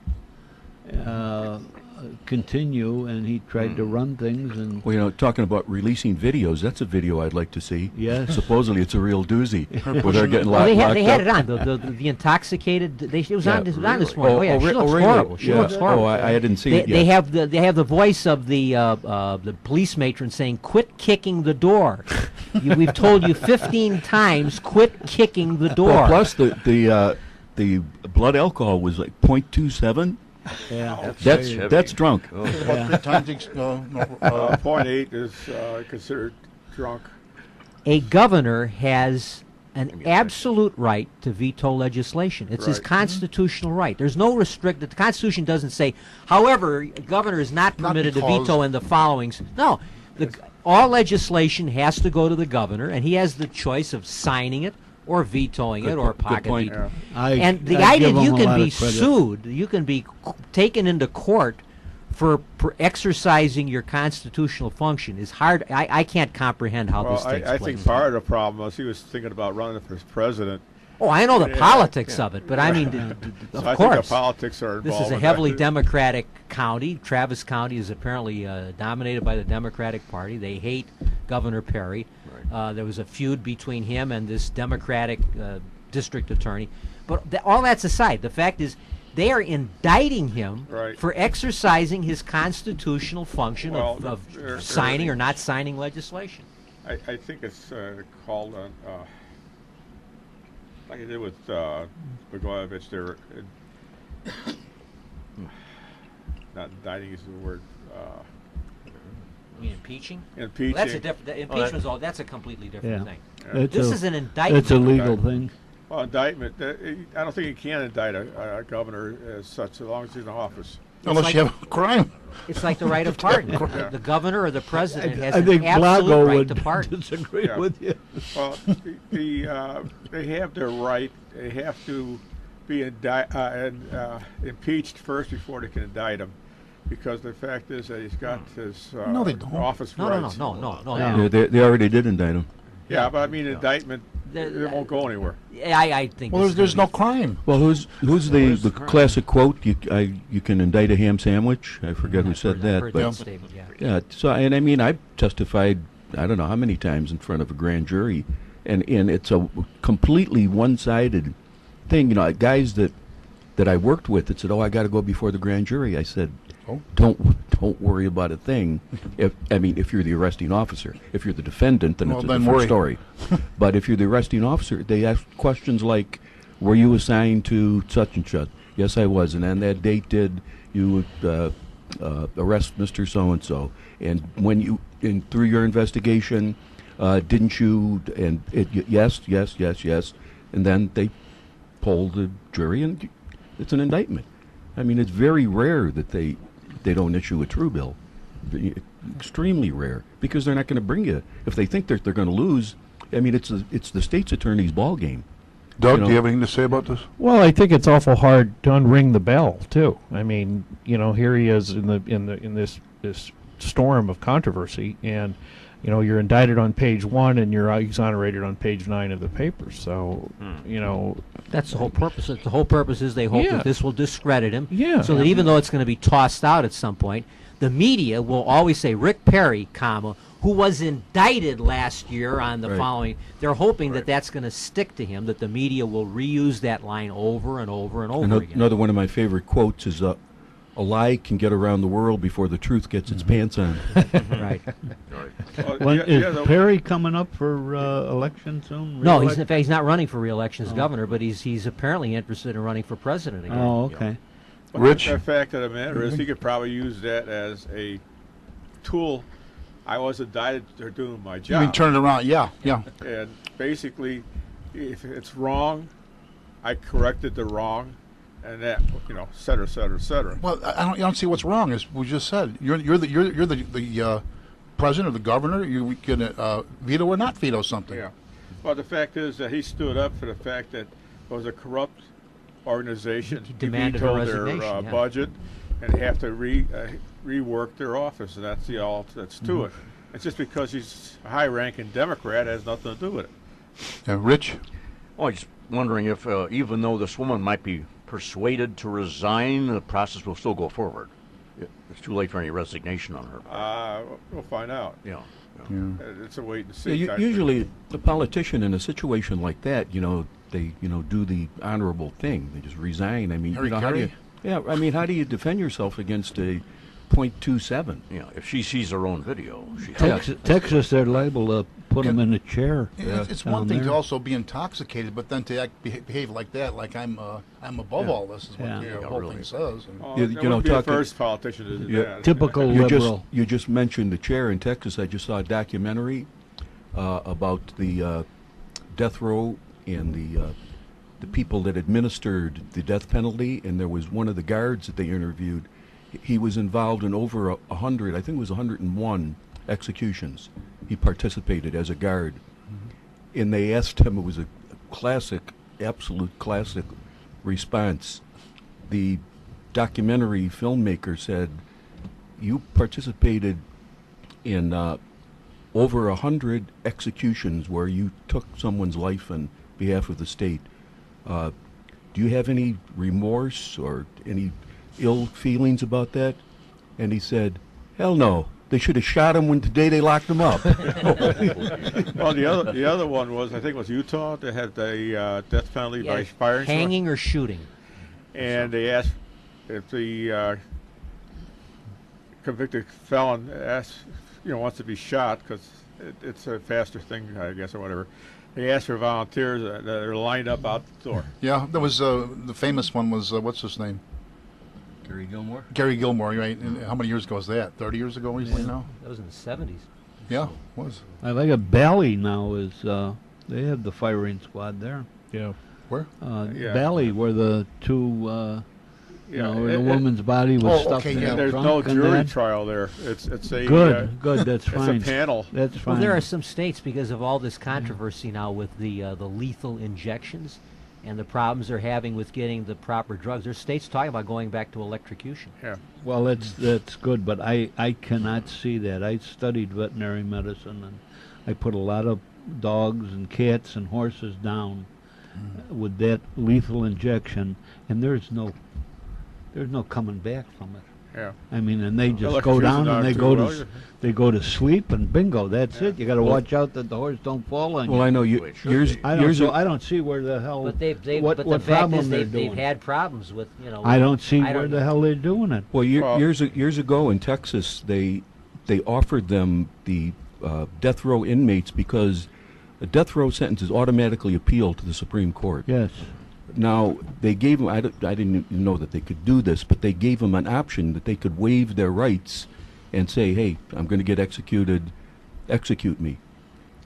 continue, and he tried to run things, and Well, you know, talking about releasing videos, that's a video I'd like to see. yes. Supposedly it's a real doozy. Where they're getting Well, locked they had up. it on the intoxicated. It was Yeah, on this morning. really? Oh yeah, she looks really? horrible. She Yeah. looks horrible. Oh, I didn't see They, it yet. they have the voice of the police matron saying, "Quit kicking the door." We've told you 15 times, quit kicking the door. Well, plus the blood alcohol was like 0.27. Yeah. That's drunk. About 3 times. 0.8 is considered drunk. A governor has an absolute right to veto legislation. It's his Right. constitutional right. There's no restrict. The Constitution doesn't say, however, a governor is not Not permitted to because- veto in the followings. No, all legislation has to go to the governor, and he has the choice of signing it or vetoing it or Good pocket point. veto. Yeah. And the I idea give that you him a can lot be of credit. sued, you can be taken into court for exercising your constitutional function is hard. I can't comprehend how Well, this takes I place. think part of the problem was he was thinking about running for president. Oh, I know the Yeah, politics of it, but I mean, So of I think course, the politics are involved. this is a in heavily that. Democratic county. Travis County is apparently dominated by the Democratic Party. They hate Governor Perry. There was a feud between him and this Democratic district attorney. But all that's aside, the fact is they are indicting him Right. for exercising his constitutional function Well, of they're- signing or not signing legislation. I think it's called like I did with Blagojevich. They're not indicting is the word. You mean impeaching? Impeaching. That's a different. Impeachment's all. That's a completely different Yeah. thing. It's This a, is an indictment. it's a legal thing. Well, indictment. I don't think you can indict a governor as such, as long as he's in office. Unless like- you have a crime. It's like the right of pardon. The governor or the president has I think an absolute Blago right would to pardon. disagree Yeah. with you. Well, they have their right. They have to be impeached first before they can indict him, because the fact is that he's got his No, they don't. office No, no, no, rights. no, no, no. Yeah. no. They already did indict him. Yeah, but I mean indictment. There- It won't go anywhere. I think. Well, this is there's gonna no crime. Well, who's the classic quote? You can indict a ham sandwich. I forget be- who said I've that, heard but statement, yeah. yeah. So and I mean, I've testified I don't know how many times in front of a grand jury, and it's a completely one-sided thing. You know, guys that I worked with that said, "Oh, I got to go before the grand jury." I said, Oh. Don't worry about a thing. If you're the arresting officer, if you're the defendant, then Well, it's a then different worry. story. But if you're the arresting officer, they ask questions like, "Were you assigned to such and such?" "Yes, I was." "And on that date, did you arrest Mr. So and so?" "And when you through your investigation, didn't you?" And yes. And then they poll the jury, and it's an indictment. I mean, it's very rare that they don't issue a true bill. Extremely rare, because they're not going to bring you if they think they're going to lose. I mean, it's the state's attorney's ball game. Doug, You know- do you have anything to say about this? Well, I think it's awful hard to unring the bell too. I mean, here he is in this storm of controversy, and you're indicted on page 1 and you're exonerated on page 9 of the paper. So, That's the whole purpose. The whole purpose is they hope Yeah. that this will discredit him. Yeah. So that even though it's going to be tossed out at some point, the media will always say Rick Perry, who was indicted last year on the Right. following. They're hoping that that's going to stick to him. That the media will reuse that line over and over and over again. Another one of my favorite quotes is, "A lie can get around the world before the truth gets its pants on." Right. Well, When, yeah, is yeah, the- Perry coming up for election soon? No, Re-elect- in fact, he's not running for re-election as governor, but he's apparently interested in running for president again. Oh, okay. But Rich? The fact of the matter is, he could probably use that as a tool. I was indicted for doing my You job. mean turn it around? Yeah. And basically, if it's wrong, I corrected the wrong, and that, et cetera, et cetera, et cetera. Well, I don't see what's wrong. As we just said, you're the president or the governor, you can veto or not veto something. Yeah. Well, the fact is that he stood up for the fact that it was a corrupt organization. He demanded her vetoed their resignation, yeah. budget and have to rework their office, and that's all that's to it. It's just because he's a high-ranking Democrat, it has nothing to do with it. Rich? Oh, I'm just wondering if, even though this woman might be persuaded to resign, the process will still go forward. It's too late for any resignation on her part. We'll find out. Yeah. It's a wait and Yeah, see. type thing. usually, the politician in a situation like that, they do the honorable thing. They just resign. I mean, Harry how do you? Carey? Yeah, I mean, how do you defend yourself against a .27? Yeah, if she sees her own video, she Texas, they're liable to put him in a chair. It's down one thing there. to also be intoxicated, but then to behave like that, like I'm above all this, is what Yeah. the Yeah, whole really. thing says. And Well, You- that you know, wouldn't be the talking- first politician to do Yeah. that. Typical You liberal. just mentioned the chair in Texas. I just saw a documentary about the death row and the people that administered the death penalty, and there was one of the guards that they interviewed. He was involved in over 100, I think it was 101 executions. He participated as a guard. And they asked him, it was a classic, absolute classic response. The documentary filmmaker said, you participated in over 100 executions where you took someone's life on behalf of the state. Do you have any remorse or any ill feelings about that? And he said, hell no. They should have shot him when the day they locked him up. Well, the other one was, I think it was Utah, that had the death penalty by firing someone. Hanging or shooting. And they asked if the convicted felon wants to be shot, because it's a faster thing, I guess, or whatever. They asked for volunteers that are lined up out the door. Yeah, that was the famous one was what's his name? Gary Gilmore? Gary Gilmore, right? And how many years ago was that? 30 years ago, recently now? That was in the 70s. Yeah, it was. I like a Bally now is they have the firing squad there. Yeah. Where? Yeah. Bally, where the two Yeah, where the it- woman's body was Oh, stuffed okay, in yeah. the There's trunk no and jury that. trial there. It's a Good, that's it's fine. a panel. That's fine. Well, there are some states, because of all this controversy now with the lethal injections and the problems they're having with getting the proper drugs. There's states talking about going back to electrocution. Yeah. Well, that's good, but I cannot see that. I studied veterinary medicine, and I put a lot of dogs and cats and horses down with that lethal injection, and there's no coming back from it. Yeah. I mean, and they just go Electrocution down not and they too go well, to you- they go to sleep, and bingo, that's Yeah. it. You got to watch out that the horse don't fall on Well, you. I know Well, you, it should years, be. I don't see where the hell But what but the fact problem is they're they've doing. had problems with, I don't see I where don't the know. hell they're doing it. Well, Well- years ago in Texas, they offered them the death row inmates because a death row sentence is automatically appealed to the Supreme Court. Yes. Now, they gave them, I didn't even know that they could do this, but they gave them an option that they could waive their rights and say, hey, I'm going to get executed, execute me.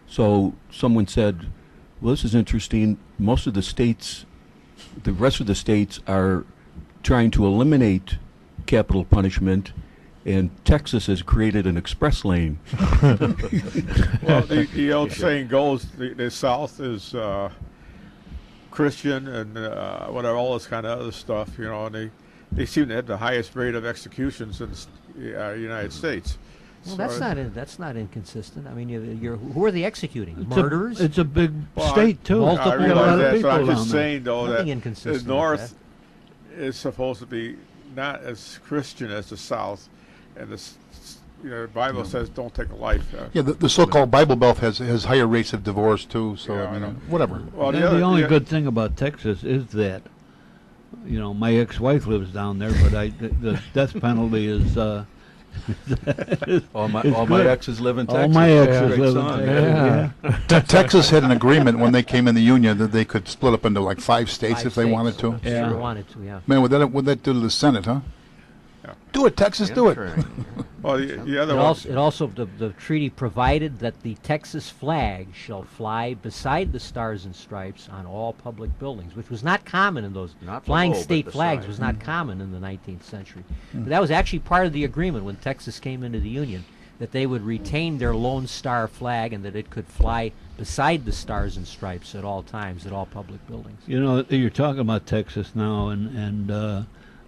So someone said, well, this is interesting. Most of the states, the rest of the states are trying to eliminate capital punishment, and Texas has created an express lane. Well, the old saying goes, the South is Christian and whatever, all this kind of other stuff, and they seem to have the highest rate of executions in the United States. Well, So- that's not inconsistent. I mean, who are they executing? It's Murderers? it's a big Well, state too. multiple- I You got a realize lot of that, but I'm people just down there. saying, though, Nothing that inconsistent the with North is supposed to be not as Christian as the South, and the Bible says don't take a life. Yeah, the so-called Bible Belt has higher rates of divorce too. So Yeah, I I mean, know. whatever. Well, And the only good thing about Texas is that, my ex-wife lives down there, but the death penalty is. All my good. exes live in Texas. All my exes Great live in song. Texas. Yeah. Texas had an agreement when they came in the union that they could split up into like 5 states Five if they states. wanted to. Yeah. Sure wanted to, yeah. Man, would that do to the Senate, huh? Yeah. Do it, Texas, do it. Well, the other It one. also the treaty provided that the Texas flag shall fly beside the stars and stripes on all public buildings, which was not common in those. Not Flying below, but state beside. flags was not common in the 19th century. But that was actually part of the agreement when Texas came into the Union. that they would retain their Lone Star flag and that it could fly beside the Stars and Stripes at all times at all public buildings. You know, you're talking about Texas now, and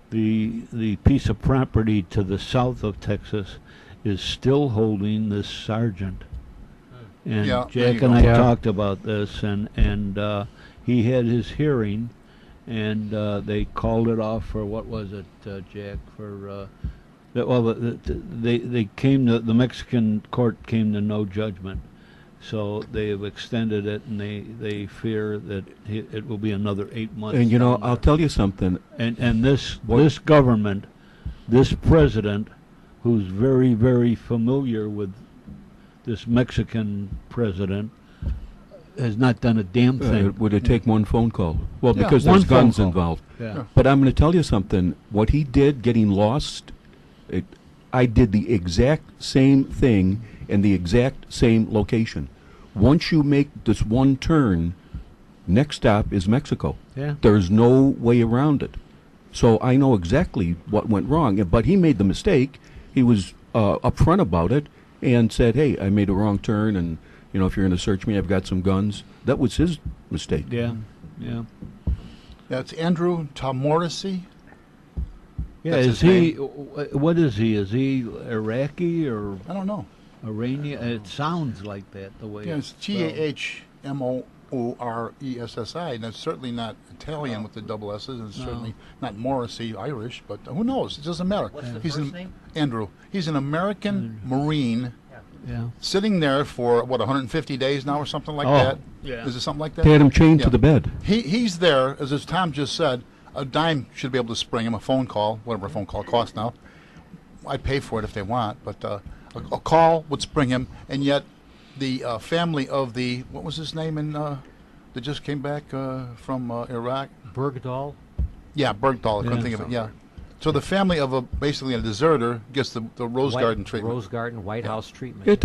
the piece of property to the south of Texas is still holding this sergeant. And Yeah, there you Jack and go. I Yeah. talked about this, and he had his hearing, and they called it off for, what was it, Jack? For they came to the Mexican court came to no judgment, so they have extended it, and they fear that it will be another 8 months. And you know, down I'll there. tell you something. And this What- government, this president, who's very, very familiar with this Mexican president, has not done a damn thing. Would it take one phone call? Well, Yeah, because one there's phone guns call. involved. Yeah. But I'm going to tell you something. What he did, getting lost, I did the exact same thing in the exact same location. Once you make this one turn, next stop is Mexico. Yeah. There's no way around it. So I know exactly what went wrong. But he made the mistake. He was upfront about it and said, "Hey, I made a wrong turn, and you know, if you're going to search me, I've got some guns." That was his mistake. Yeah. Yeah. That's Andrew Tomorrissey. Yeah. That's Is his he? What is he? Is he Iraqi or I don't know. Iranian? It sounds like that the way. Yeah, it's Tahmoressi, and it's certainly not Italian with the double S's, and it's No. certainly not Morrissey, Irish, but who knows? It doesn't matter. What's the He's first an, name? Andrew. He's an American Marine Yeah. sitting there for, 150 days now or something like Oh, that? yeah. Is it something like that? They had him chained Yeah. to the bed. He's there, as Tom just said, a dime should be able to spring him, a phone call, whatever a phone call costs now. I'd pay for it if they want, but a call would spring him, and yet the family of the, what was his name in, that just came back from Iraq? Bergdahl. Yeah, Bergdahl, I couldn't Yeah. think of it, yeah. So the family of basically a deserter gets the Rose White- Garden treatment. Rose Garden, White House treatment. It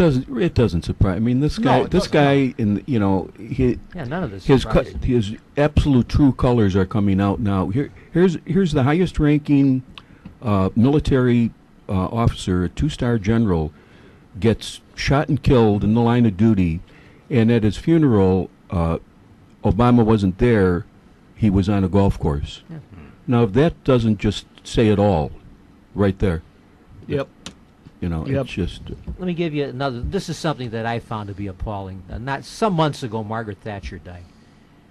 doesn't surprise. I mean, this No, guy, it this doesn't, guy, in you know, Yeah, none of this. his surprises me. his absolute true colors are coming out now. Here's the highest ranking military officer, a 2-star general, gets shot and killed in the line of duty, and at his funeral, Obama wasn't there. He was on a golf course. Yeah. Now, if that doesn't just say it all, right there, Yep. you know, Yep. it's just. Let me give you another. This is something that I found to be appalling. Not some months ago, Margaret Thatcher died.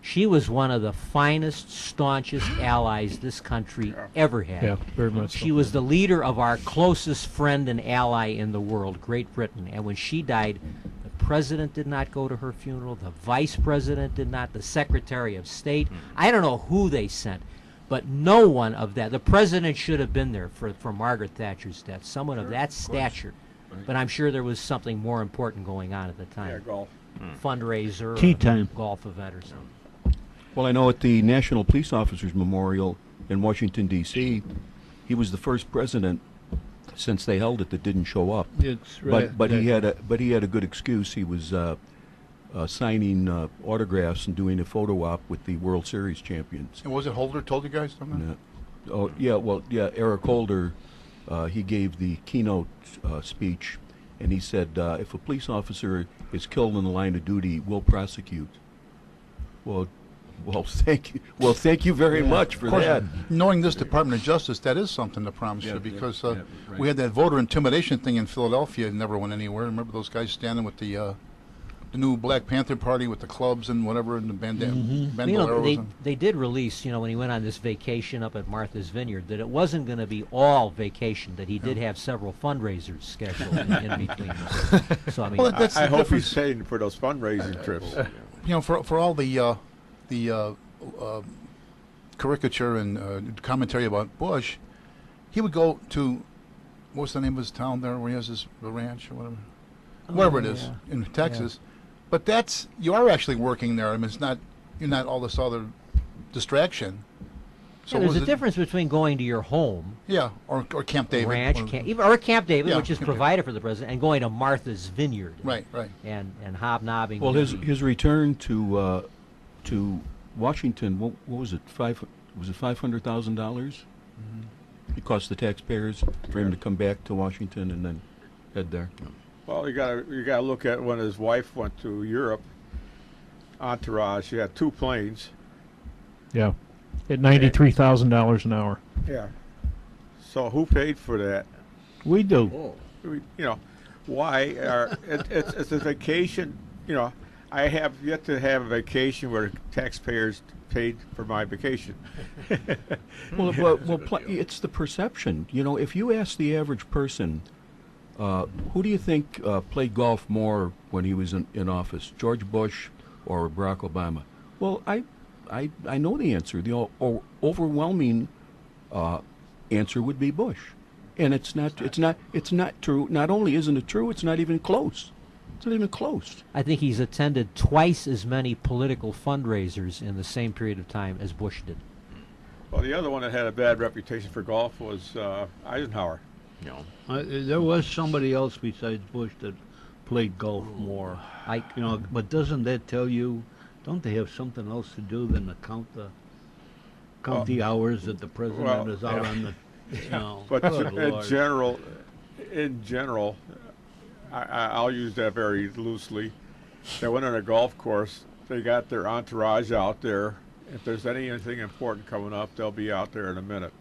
She was one of the finest, staunchest allies this country ever had. Yeah, very much so. She was the leader of our closest friend and ally in the world, Great Britain. And when she died, the president did not go to her funeral. The vice president did not. The secretary of state. I don't know who they sent. But no one of that. The president should have been there for Margaret Thatcher's death. Someone of that stature. But I'm sure there was something more important going on at the time. Yeah, golf. Fundraiser, Tea or time. golf event or something. Well, I know at the National Police Officers Memorial in Washington, D.C., he was the first president since they held it that didn't show up. It's right. But he had a good excuse. He was signing autographs and doing a photo op with the World Series champions. And was it Holder told you guys? Oh yeah, well yeah. Eric Holder, he gave the keynote speech, and he said if a police officer is killed in the line of duty, we'll prosecute. Well, thank you. Well, thank you very much for Of course, that. knowing this Department of Justice, that is something to promise Yeah, you, yeah, because yeah, right. we had that voter intimidation thing in Philadelphia. It never went anywhere. Remember those guys standing with the new Black Panther Party with the clubs and whatever, and the bandoleros. They did release, when he went on this vacation up at Martha's Vineyard, that it wasn't going to be all vacation, that he did have several fundraisers scheduled in between. So, I mean, Well, that's I the hope he's difference. saying for those fundraising trips. For all the caricature and commentary about Bush, he would go to, what's the name of his town there where he has his ranch or whatever, wherever it is in Texas. But you are actually working there. I mean, you're not all this other distraction. So there's was a it- difference between going to your home, Yeah, or Camp David. ranch, or- or Camp David, Yeah, which is Camp David. provided for the president, and going to Martha's Vineyard. Right. And hobnobbing. Well, with his return to Washington, what was it? Was it $500,000? It cost the taxpayers for him to come back to Washington and then head there. Well, you gotta look at when his wife went to Europe. Entourage. She had 2 planes. Yeah, at $93,000 an hour. Yeah. So who paid for that? We do. Why? It's a vacation. I have yet to have a vacation where taxpayers paid for my vacation. It's the perception. If you ask the average person, who do you think played golf more when he was in office, George Bush or Barack Obama? Well, I know the answer. The overwhelming answer would be Bush, and it's not true. Not only isn't it true, it's not even close. It's not even close. I think he's attended twice as many political fundraisers in the same period of time as Bush did. Well, the other one that had a bad reputation for golf was Eisenhower. There was somebody else besides Bush that played golf more. But doesn't that tell you? Don't they have something else to do than to count the hours that the president is out on the? But good in Lord. general, I'll use that very loosely. They went on a golf course. They got their entourage out there. If there's anything important coming up, they'll be out there in a minute.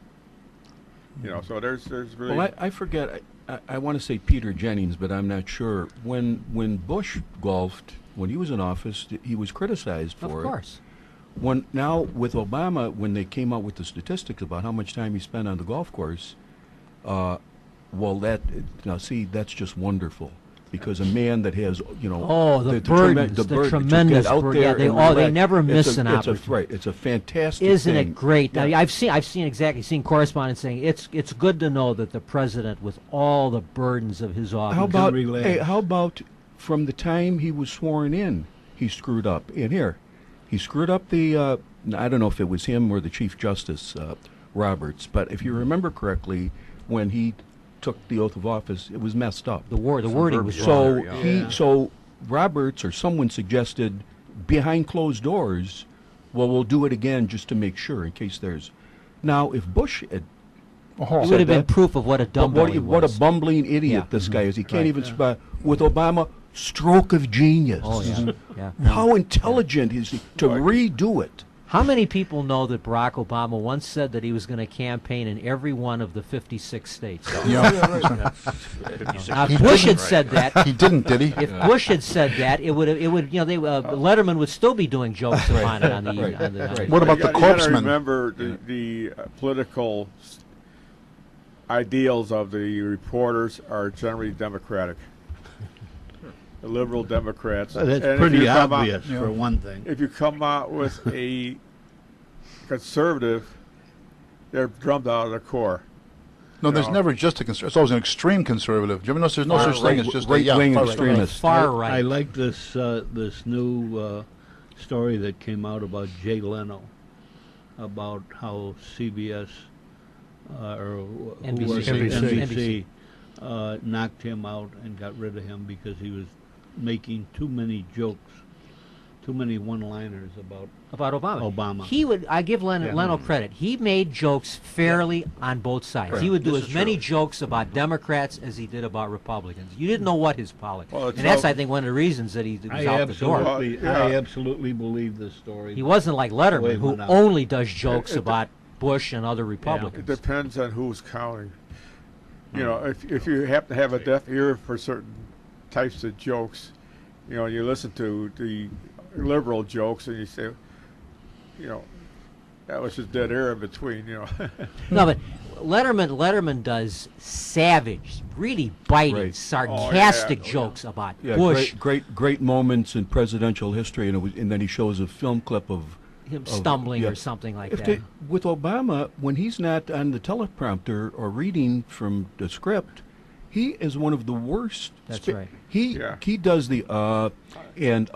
So there's really. Well, I forget. I want to say Peter Jennings, but I'm not sure. When Bush golfed, when he was in office, he was criticized for it. Of course. Now with Obama, when they came out with the statistics about how much time he spent on the golf course, that's just wonderful. Because a man that has, the burdens, the tremendous burden. They never miss an opportunity. It's a fantastic Isn't thing. it great? Yeah. Now, I've seen correspondents saying it's good to know that the president, with all the burdens of his office, How about from the time he was sworn in, he screwed up? He screwed up the. I don't know if it was him or the Chief Justice Roberts, but if you remember correctly, when he took the oath of office, it was messed up. the wording was So wrong. so Roberts or someone suggested behind closed doors, we'll do it again just to make sure in case there's. Now, if Bush had It would have been proof of what a dumbbell he what was. a bumbling idiot this guy is. He can't even with Obama, stroke of genius. Oh yeah, yeah. How intelligent is he to redo it? How many people know that Barack Obama once said that he was going to campaign in every one of the 56 states? If Bush had said that, He didn't, did he? if Bush had said that, Letterman would still be doing jokes upon it on the. What about the You gotta corpsman? remember the political ideals of the reporters are generally Democratic. The liberal Democrats. That's And if pretty you come out- obvious for one thing. If you come out with a conservative, they're drummed out of the core. No, there's never just a conservative. It's always an extreme conservative. Do you ever notice there's no such thing as just a right-wing far right. extremist. Far right. I like this this new story that came out about Jay Leno, about how CBS or who NBC. was it? NBC. NBC knocked him out and got rid of him because he was making too many jokes, too many one-liners about Obama. He would. I give Leno credit. He made jokes fairly on both sides. He would do as many jokes about Democrats as he did about Republicans. You didn't know what his politics. Well, and that's, I think, one of the reasons that he was out the door. I absolutely believe this story. He wasn't like Letterman, Wait, who no. only does jokes about Bush and other It Republicans. depends on who's counting. If you happen to have a deaf ear for certain types of jokes, you listen to the liberal jokes and you say, that was just dead air in between, No, but Letterman does savage, really biting, Right. sarcastic Oh, yeah. jokes about Yeah, Bush, great moments in presidential history, and then he shows a film clip of him stumbling yeah. or something like If that. they, with Obama, when he's not on the teleprompter or reading from the script, he is one of the worst. That's right. He does the and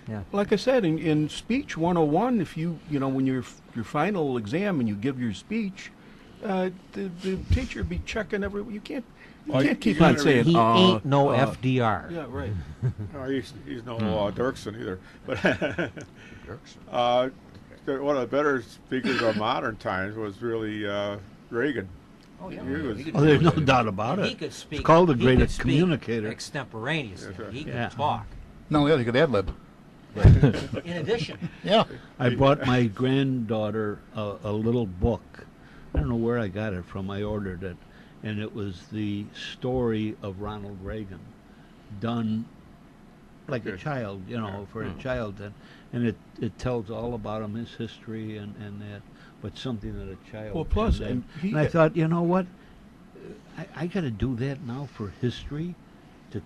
Yeah. like I said in speech 101, if when your final exam and you give your speech, the teacher be checking every. You can't keep on saying He ain't no FDR. Yeah, right. No, he's no Dirksen either. But one of the better speakers of modern times was really Reagan. Oh, yeah. He was- He could Oh, there's no speak. doubt about He it. could speak. It's called a he great could speak communicator. extemporaneously. That's right. He could Yeah. talk. No, yeah, he could ad lib. In addition, Yeah. I bought my granddaughter a little book. I don't know where I got it from. I ordered it, and it was the story of Ronald Reagan, done like a Good. child, for a child, and it tells all about him, his history and that, but something that a child. Well, plus, can and then- and I thought, you know what, I got to do that now for history, to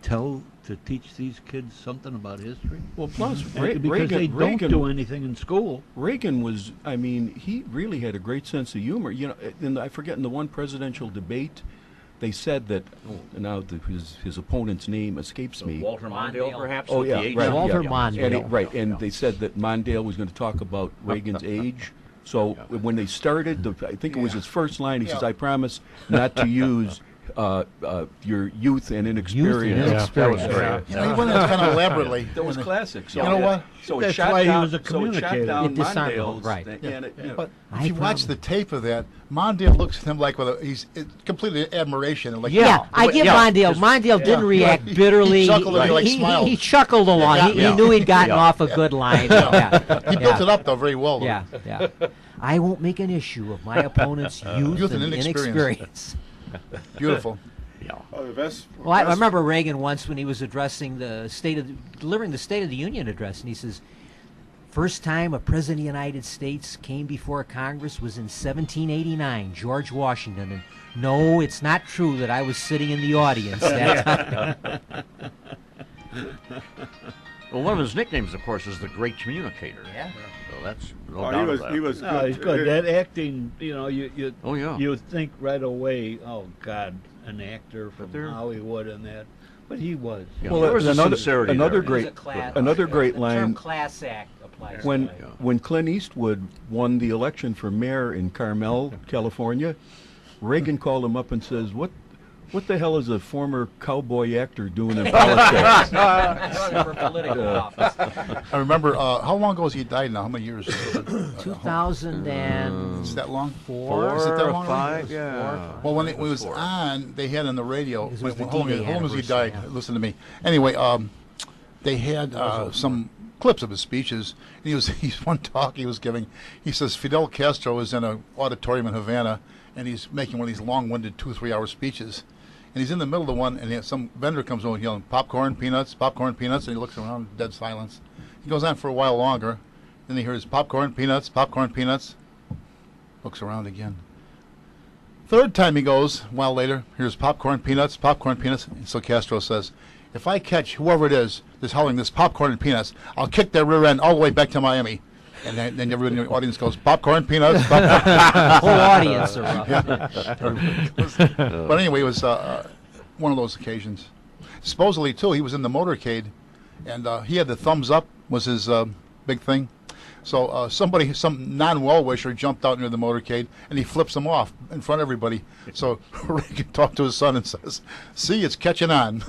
teach these kids something about history. Well, plus, And because they don't do anything in school. Reagan was, I mean, he really had a great sense of humor. You know, I forget in the one presidential debate, they said that, now his opponent's name escapes me. Walter Mondale, perhaps? Oh, with yeah, the age? right. Walter yeah. Mondale. And they said that Mondale was going to talk about Reagan's age. So when they started, I think it was his first line, he says, Yeah. I promise not to use your youth and inexperience. inexperience. That was great. You know, he went in kind of elaborately. That was And classic. So, You know what? So That's it shot why he down, was a so it shot communicator. down It disarmed Mondale's, right. and it, But I if you watch prob- the tape of that, Mondale looks at him like he's completely admiration and like Yeah, I give Mondale. Mondale didn't Yeah. react He- bitterly. he chuckled and he, like, smiled. He chuckled along. Yeah. He Yeah. knew he'd gotten Yeah. off a good line. Yeah. He built it up though very well. Though. Yeah, yeah. I won't make an issue of my opponent's youth and and inexperience. inexperience. Beautiful. Oh, the best. Well, I best- remember Reagan once when he was addressing delivering the State of the Union address, and he says, "First time a president of the United States came before Congress was in 1789, George Washington." And no, it's not true that I was sitting in the audience that time. Well, one of his nicknames, of course, is the Great Communicator. Yeah. So that's no Oh, doubt he was. of that. He was. No, he's good. That acting, you Oh, yeah. you think right away, oh God, an actor from they're- Hollywood and that, but he was. Yeah. Well, There was a another sincerity another there. He was great a another great the term line class act applies to when that. when Clint Eastwood won the election for mayor in Carmel, California. Reagan called him up and says, "What the hell is a former cowboy actor doing in politics?" Running for political office. I remember how long ago has he died now? How many years? 2004. Is that long? Four Is it that or long? five, yeah. Well, when it was on, they had on the radio. It was the How long D-Day as he anniversary, died? yeah. Listen to me. Anyway, they had some clips of his speeches. And he's one talk he was giving. He says Fidel Castro is in an auditorium in Havana, and he's making one of these long-winded 2-3 hour speeches. And he's in the middle of the one, and some vendor comes over yelling, popcorn, peanuts, and he looks around, dead silence. He goes on for a while longer. Then he hears popcorn, peanuts. Looks around again. Third time he goes, a while later, here's popcorn, peanuts. And so Castro says, if I catch whoever it is that's howling this popcorn and peanuts, I'll kick their rear end all the way back to Miami. And then everybody in the audience goes, popcorn, peanuts, popcorn. The whole audience erupted. But anyway, it was one of those occasions. Supposedly, too, he was in the motorcade, and he had the thumbs up was his big thing. So some non-well-wisher jumped out near the motorcade, and he flips him off in front of everybody. So Reagan talked to his son and says, "See, it's catching on."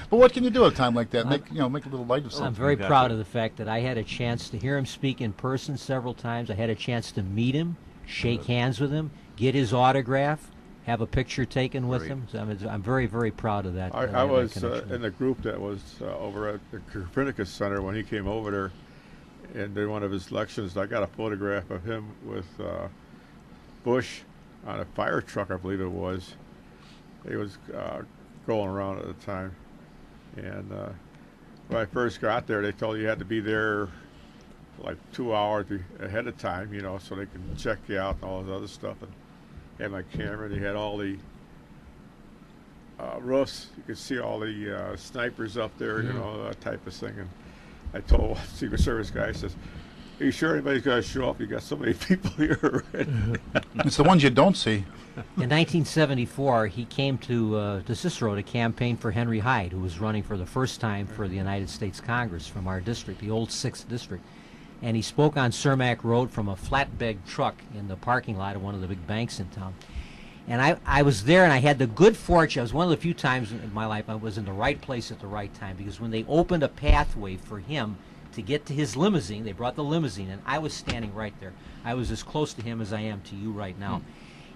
But what can you do at a time like that? Make a little light of I'm something. very proud of the fact that I had a chance to hear him speak in person several times. I had a chance to meet him, shake hands with him, get his autograph, have a picture taken with him. So I'm very, very proud of that. I that was connection. in the group that was over at the Copernicus Center when he came over there, and in one of his lections, I got a photograph of him with Bush on a fire truck, I believe it was. He was going around at the time, and when I first got there, they told you had to be there like 2 hours ahead of time, so they can check you out and all this other stuff. And had my camera, and he had all the roofs. You could see all the snipers up there, that type of thing. And I told Secret Service guy, I says, "Are you sure anybody's going to show up? You got so many people here already." It's the ones you don't see. In 1974, he came to Cicero to campaign for Henry Hyde, who was running for the first time for the United States Congress from our district, the old 6th District. And he spoke on Cermak Road from a flatbed truck in the parking lot of one of the big banks in town. And I was there, and I had the good fortune. It was one of the few times in my life I was in the right place at the right time, because when they opened a pathway for him to get to his limousine, they brought the limousine, and I was standing right there. I was as close to him as I am to you right now.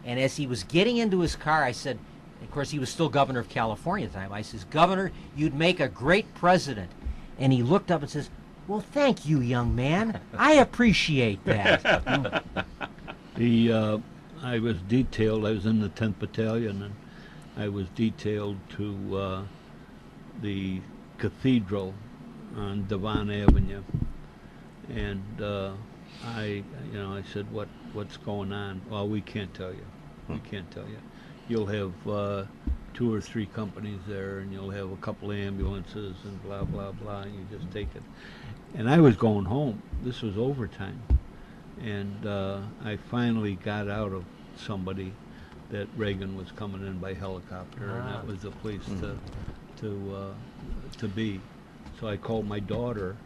And as he was getting into his car, I said, of course, he was still governor of California at the time. I says, Governor, you'd make a great president. And he looked up and says, well, thank you, young man. I appreciate that. I was detailed. I was in the 10th Battalion, and I was detailed to the cathedral on Devon Avenue. And I said, what's going on? Well, we can't tell you. We can't tell you. You'll have 2 or 3 companies there, and you'll have a couple of ambulances and blah, blah, blah, and you just take it. And I was going home. This was overtime. And I finally got out of somebody that Reagan was coming in by helicopter, and that was the place to be. So I called my daughter.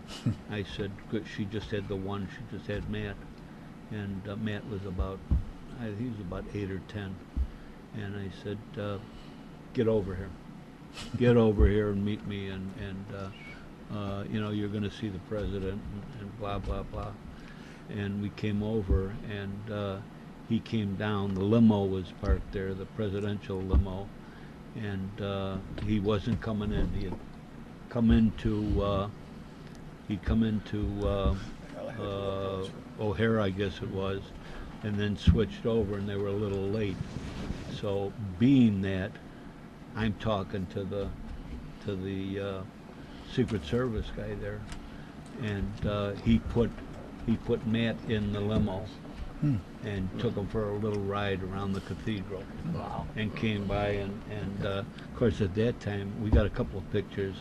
I said, she just had the one, she just had Matt. And Matt was he was about 8 or 10. And I said, get over here. Get over here and meet me, and you're going to see the president, and blah, blah, blah. And we came over, and he came down. The limo was parked there, the presidential limo, and he wasn't coming in. He had come into O'Hare, I guess it was, and then switched over, and they were a little late. So being that, I'm talking to the Secret Service guy there, and he put Matt in the limo and took him for a little ride around the cathedral. Wow. And came by, and of course at that time we got a couple of pictures.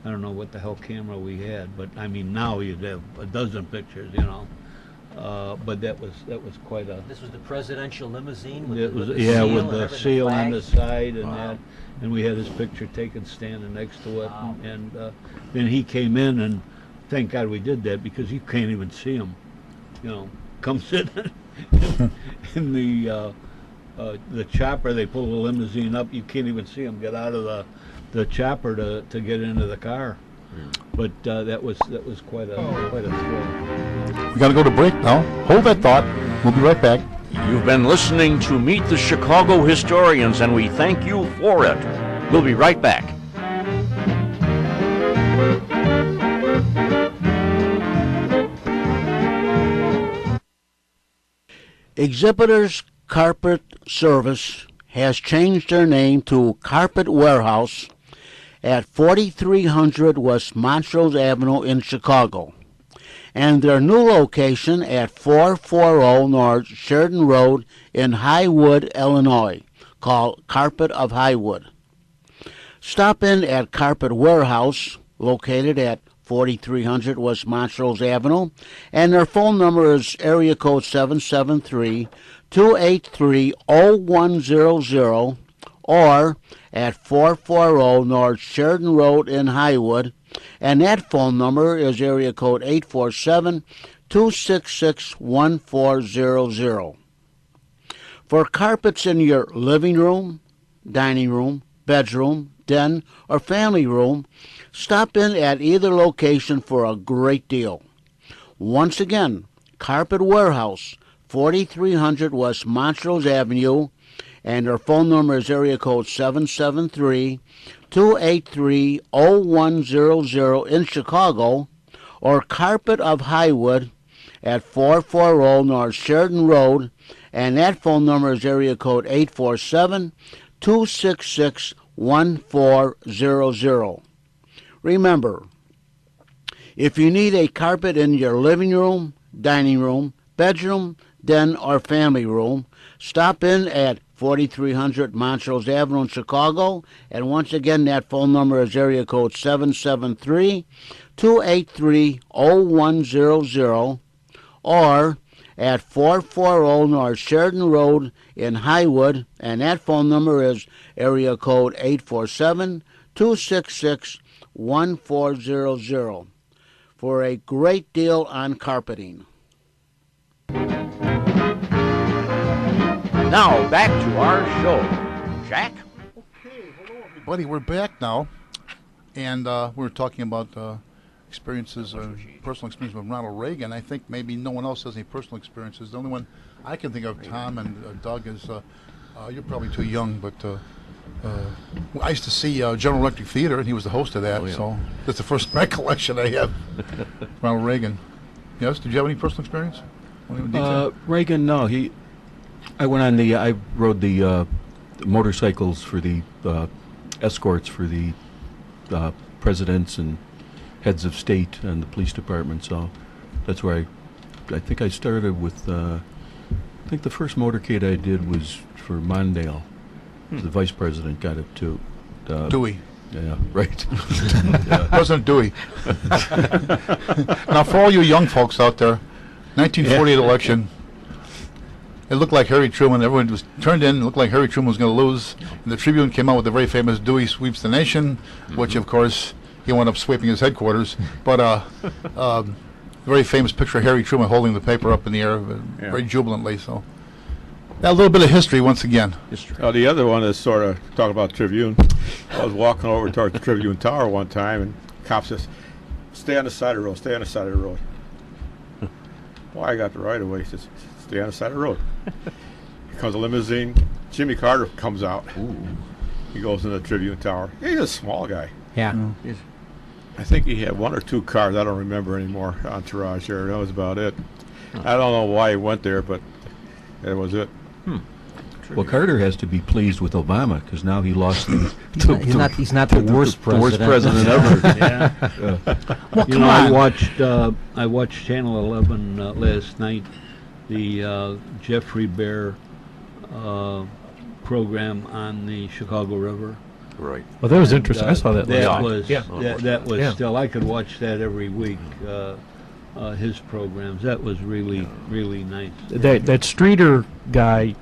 I don't know what the hell camera we had, but I mean now you'd have a dozen pictures, but that was quite a. This was the presidential limousine with, It the, was, with the yeah, seal with and the everything, seal on flag. the side and Wow. that, and we had his picture taken standing next to it, Wow. and then he came in, and thank God we did that because you can't even see him, come sit in the chopper. They pull the limousine up, you can't even see him get out of the chopper to get into the car. But that was quite a thrill. We got to go to break now. Hold that thought. We'll be right back. You've been listening to Meet the Chicago Historians, and we thank you for it. We'll be right back. Exhibitors Carpet Service has changed their name to Carpet Warehouse at 4300 West Montrose Avenue in Chicago, and their new location at 440 North Sheridan Road in Highwood, Illinois, called Carpet of Highwood. Stop in at Carpet Warehouse, located at 4300 West Montrose Avenue, and their phone number is area code 773-283-0100, or at 440 North Sheridan Road in Highwood, and that phone number is area code 847-266-1400. For carpets in your living room, dining room, bedroom, den, or family room, stop in at either location for a great deal. Once again, Carpet Warehouse, 4300 West Montrose Avenue, and their phone number is area code 773-283-0100 in Chicago, or Carpet of Highwood at 440 North Sheridan Road, and that phone number is area code 847-266-1400. Remember, if you need a carpet in your living room, dining room, bedroom, den, or family room, stop in at 4300 Montrose Avenue in Chicago, and once again that phone number is area code 773-283-0100, or at 440 North Sheridan Road in Highwood, and that phone number is area code 847-266-1400 for a great deal on carpeting. Now, back to our show. Jack? Okay, hello everybody. We're back now, and we're talking about experiences, personal experience with Ronald Reagan. I think maybe no one else has any personal experiences. The only one I can think of, Tom and Doug, is you're probably too young, but I used to see General Electric Theater, and he was the host of that. Oh, yeah. So that's the first recollection I have. Ronald Reagan. Yes. Did you have any personal experience? Reagan, no. I went on I rode the motorcycles for the escorts for the presidents and heads of state and the police department. So that's where I think I started with. I think the first motorcade I did was for Mondale. The vice president got it too. Dewey. Yeah, right. President Dewey. Now, for all you young folks out there, 1948 election. It looked like Harry Truman. Everyone was turned in. It looked like Harry Truman was going to lose. And the Tribune came out with the very famous Dewey sweeps the nation, which, of course, he wound up sweeping his headquarters. But very famous picture of Harry Truman holding the paper up in the air very jubilantly. So, a little bit of history once again. The other one is sort of talking about Tribune. I was walking over towards the Tribune Tower one time, and the cop says, "Stay on the side of the road. Stay on the side of the road." Well, I got the right of way. He says, "Stay on the side of the road." Here comes a limousine. Jimmy Carter comes out. Ooh. He goes in the Tribune Tower. He's a small guy. Yeah. I think he had one or two cars. I don't remember anymore. Entourage there. That was about it. I don't know why he went there, but that was it. Well, Carter has to be pleased with Obama because now he lost the. He's not the worst the worst president. president ever. Yeah. Well, You come know, on. I watched Channel 11 last night, the Jeffrey Bear program on the Chicago River. Right. Well, that was And, interesting. I saw that. That last night. was Yeah. that was Yeah. still. I could watch that every week. His programs. That was really nice. That Streeter guy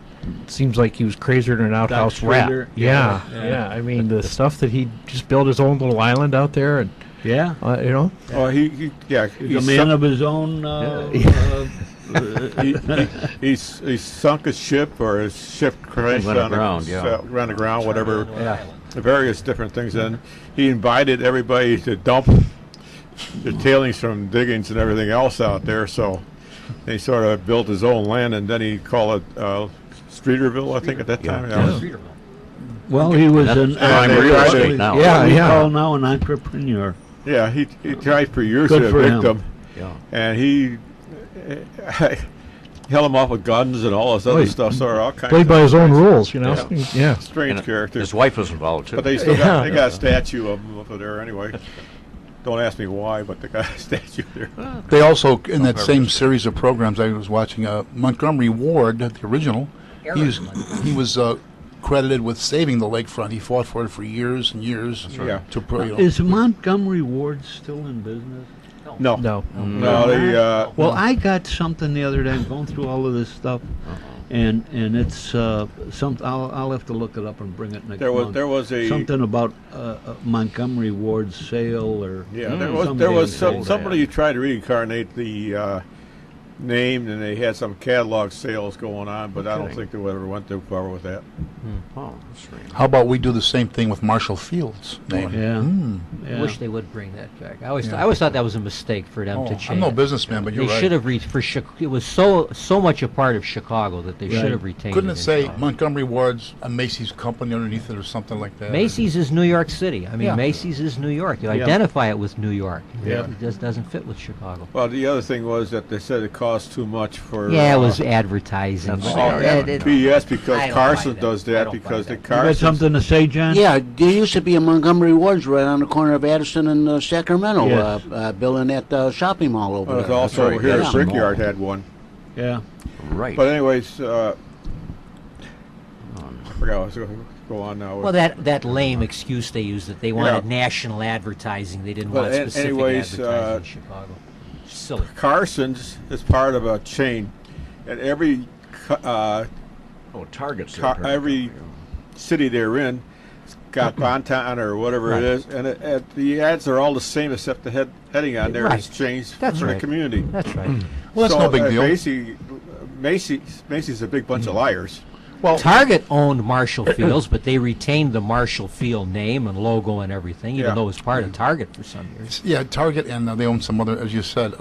seems like he was crazier than an outhouse rat. Streeter? Yeah, Yeah. yeah. I mean, the stuff that he just built his own little island out there, and Yeah. you know, Oh, He's a he's man of his own. he sunk his ship, or his ship crashed Went on aground, yeah. ran aground, whatever. Yeah. Various different things. And he invited everybody to dump the tailings from diggings and everything else out there. So he sort of built his own land, and then he called it Streeterville, I think, at that time. Yeah. Well, he was an prime real estate now. Yeah, we yeah. call now an entrepreneur. Yeah, he tried for years Good to for evict him. them, Yeah. and he held him off with guns and all this other Wait. stuff. So all kinds played of by his own rules, you know. Yeah. Yeah. strange And character. his wife was involved too. But they still got, Yeah. they got a statue of him over there anyway. Don't ask me why, but they got a statue there. They also, in that same series of programs I was watching, Montgomery Ward, the original, he was credited with saving the lakefront. He fought for it for years and years. Yeah. Is Montgomery Ward still in business? No, No. no, they. Well, I got something the other day. I'm going through all of this stuff, and it's some. I'll have to look it up and bring it next month. there was a Something about Montgomery Ward's sale, or yeah. some There was damn thing. somebody who tried to reincarnate the name, and they had some catalog sales going on, but I don't think they ever went too far with that. Oh, that's strange. How about we do the same thing with Marshall Field's name? Yeah. I Yeah. wish they would bring that back. I always thought that was a mistake for them to change. I'm no businessman, but you're They right. should have it was so much a part of Chicago that they should have retained Couldn't it. it in say Chicago. Montgomery Ward's a Macy's company underneath it or something like that? Macy's is New York City. I mean, Yeah. Macy's is New York. You Yeah. identify it with New York. Yeah. It just doesn't fit with Chicago. Well, the other thing was that they said it cost too much for. Yeah, it was advertising. That's Oh, BS, I because don't Carson buy that. does I that don't because buy the that. You got Carson. something to say, John? Yeah, there used to be a Montgomery Ward's right on the corner of Addison and Sacramento, Yes. building that shopping mall over There's there. also right, here yeah. at Brickyard had one. Yeah. Right. But anyways, I forgot what I was going to go on now. Well, that lame excuse they used that they wanted Yeah. national advertising. They didn't But want specific anyways, advertising in Chicago. Silly. Carson's is part of a chain, and every Target's every city they're in got Bonton or whatever Right. it is, and the ads are all the same except the heading on there Right. is changed That's for right. the community. That's right. Well, that's So, no big deal. Macy's a big bunch of liars. Well, Target owned Marshall Fields, but they retained the Marshall Field name and logo and everything, even Yeah. though it was part of Target for some years. yeah, Target, and they own some other, as you said.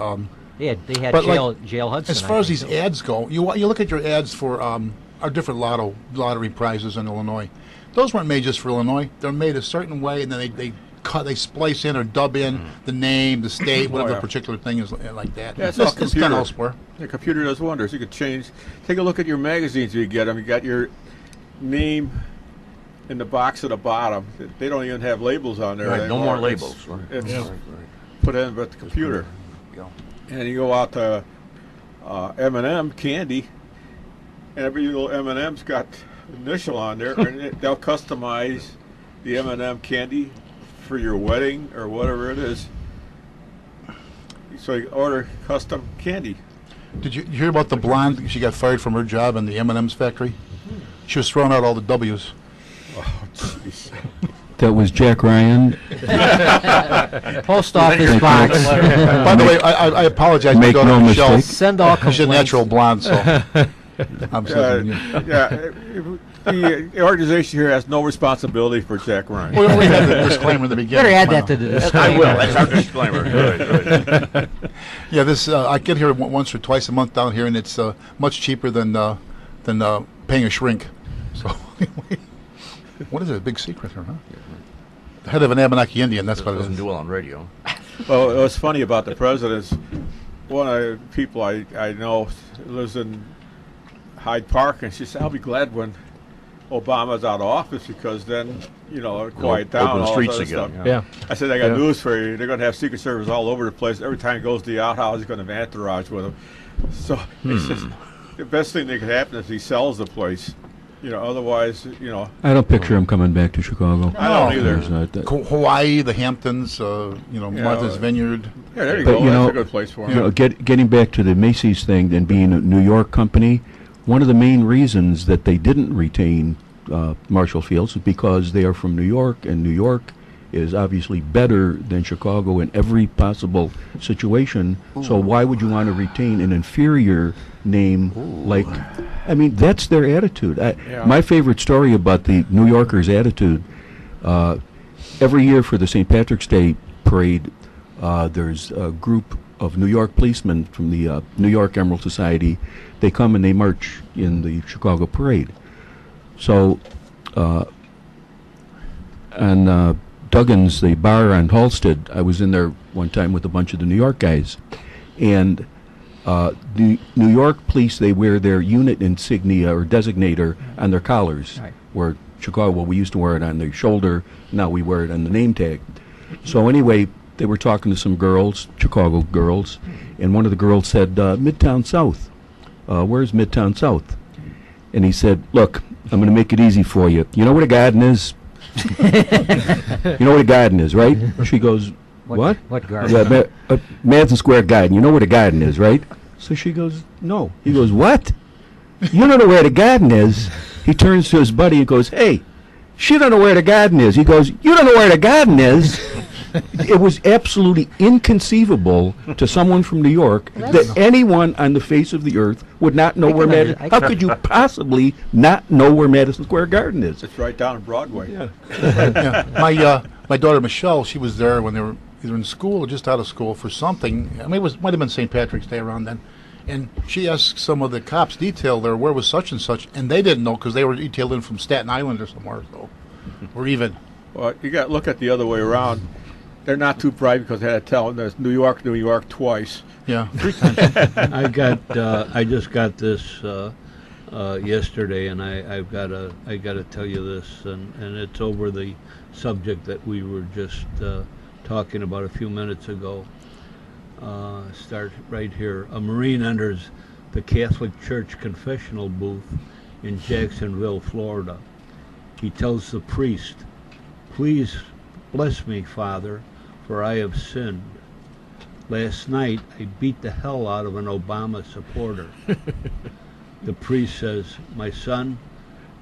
They had But, like, Jail Hudson. As I far as think, these too. ads go, you look at your ads for our different lottery prizes in Illinois. Those weren't made just for Illinois. They're made a certain way, and then they splice in or dub in the name, the state, whatever yeah. the particular thing is, like that. Yeah, it's all It's done computer. elsewhere. The computer does wonders. You could change. Take a look at your magazines you get them. You got your name in the box at the bottom. They don't even have labels on there. Right, no anymore. more It's- labels. Right. It's put in with the computer. Yeah. And you go out to M&M candy, and every little M&M's got initial on there, and they'll customize the M&M candy for your wedding or whatever it is. So you order custom candy. Did you hear about the blonde? She got fired from her job in the M&M's factory. She was throwing out all the W's. Oh, jeez. That was Jack Ryan. Post office box. By the way, I apologize. Make My daughter no Michelle, mistake. Send all she's a complaints. natural blonde, so I'm saying. Yeah, the organization here has no responsibility for Jack Ryan. We already had the disclaimer in the beginning. Better add Come that on to the now. disclaimer. I will. That's our disclaimer. Good. Yeah, this I get here once or twice a month down here, and it's much cheaper than paying a shrink. So, what is it? A big secret here, huh? The head of an Abenaki Indian. That's what it Doesn't is. do well on radio. Well, what's funny about the presidents, one of the people I know lives in Hyde Park, and she said, I'll be glad when Obama's out of office because then, it'll quiet down. Open all streets that again. stuff. Yeah. I said, I got Yeah. news for you. They're going to have Secret Service all over the place. Every time he goes to the outhouse, he's going to have an entourage with him. So it's just, the best thing that could happen is he sells the place. Otherwise, I don't picture him coming back to Chicago. I don't either. There's not that- Hawaii, the Hamptons, Martha's Vineyard. Yeah, there you But, go. you That's know, a good place for You him. know, getting back to the Macy's thing and being a New York company, one of the main reasons that they didn't retain Marshall Fields is because they are from New York, and New York is obviously better than Chicago in every possible situation. So why would you want to retain an inferior name like? I mean, that's their attitude. Yeah. My favorite story about the New Yorkers' attitude. Every year for the St. Patrick's Day parade, there's a group of New York policemen from the New York Emerald Society. They come and they march in the Chicago parade. So, on Duggan's, the bar on Halsted, I was in there one time with a bunch of the New York guys. And the New York police, they wear their unit insignia or designator on their collars. Right. Where Chicago, well, we used to wear it on the shoulder, now we wear it on the name tag. So anyway, they were talking to some girls, Chicago girls, and one of the girls said, Midtown South. Where's Midtown South? And he said, look, I'm going to make it easy for you. You know what a garden is? You know what a garden is, right? She goes, what? What garden? Yeah, Madison Square Garden. You know what a garden is, right? So she goes, no. He goes, what? You don't know where the garden is? He turns to his buddy and goes, hey, she don't know where the garden is. He goes, you don't know where the garden is? It was absolutely inconceivable to someone from New York that anyone on the face of the earth would not know where Madison. How could you possibly not know where Madison Square Garden is? It's right down on Broadway. Yeah. Yeah. My daughter Michelle, she was there when they were either in school or just out of school for something. I mean, might have been St. Patrick's Day around then. And she asked some of the cops detail there, where was such and such, and they didn't know because they were detailed in from Staten Island or somewhere, so, or even. Well, you got to look at the other way around. They're not too bright because they had to tell them there's New York twice. Yeah, 3 times. I just got this yesterday, and I gotta tell you this, and it's over the subject that we were just talking about a few minutes ago. Start right here. A Marine enters the Catholic Church confessional booth in Jacksonville, Florida. He tells the priest, "Please bless me, Father, for I have sinned. Last night I beat the hell out of an Obama supporter." The priest says, "My son,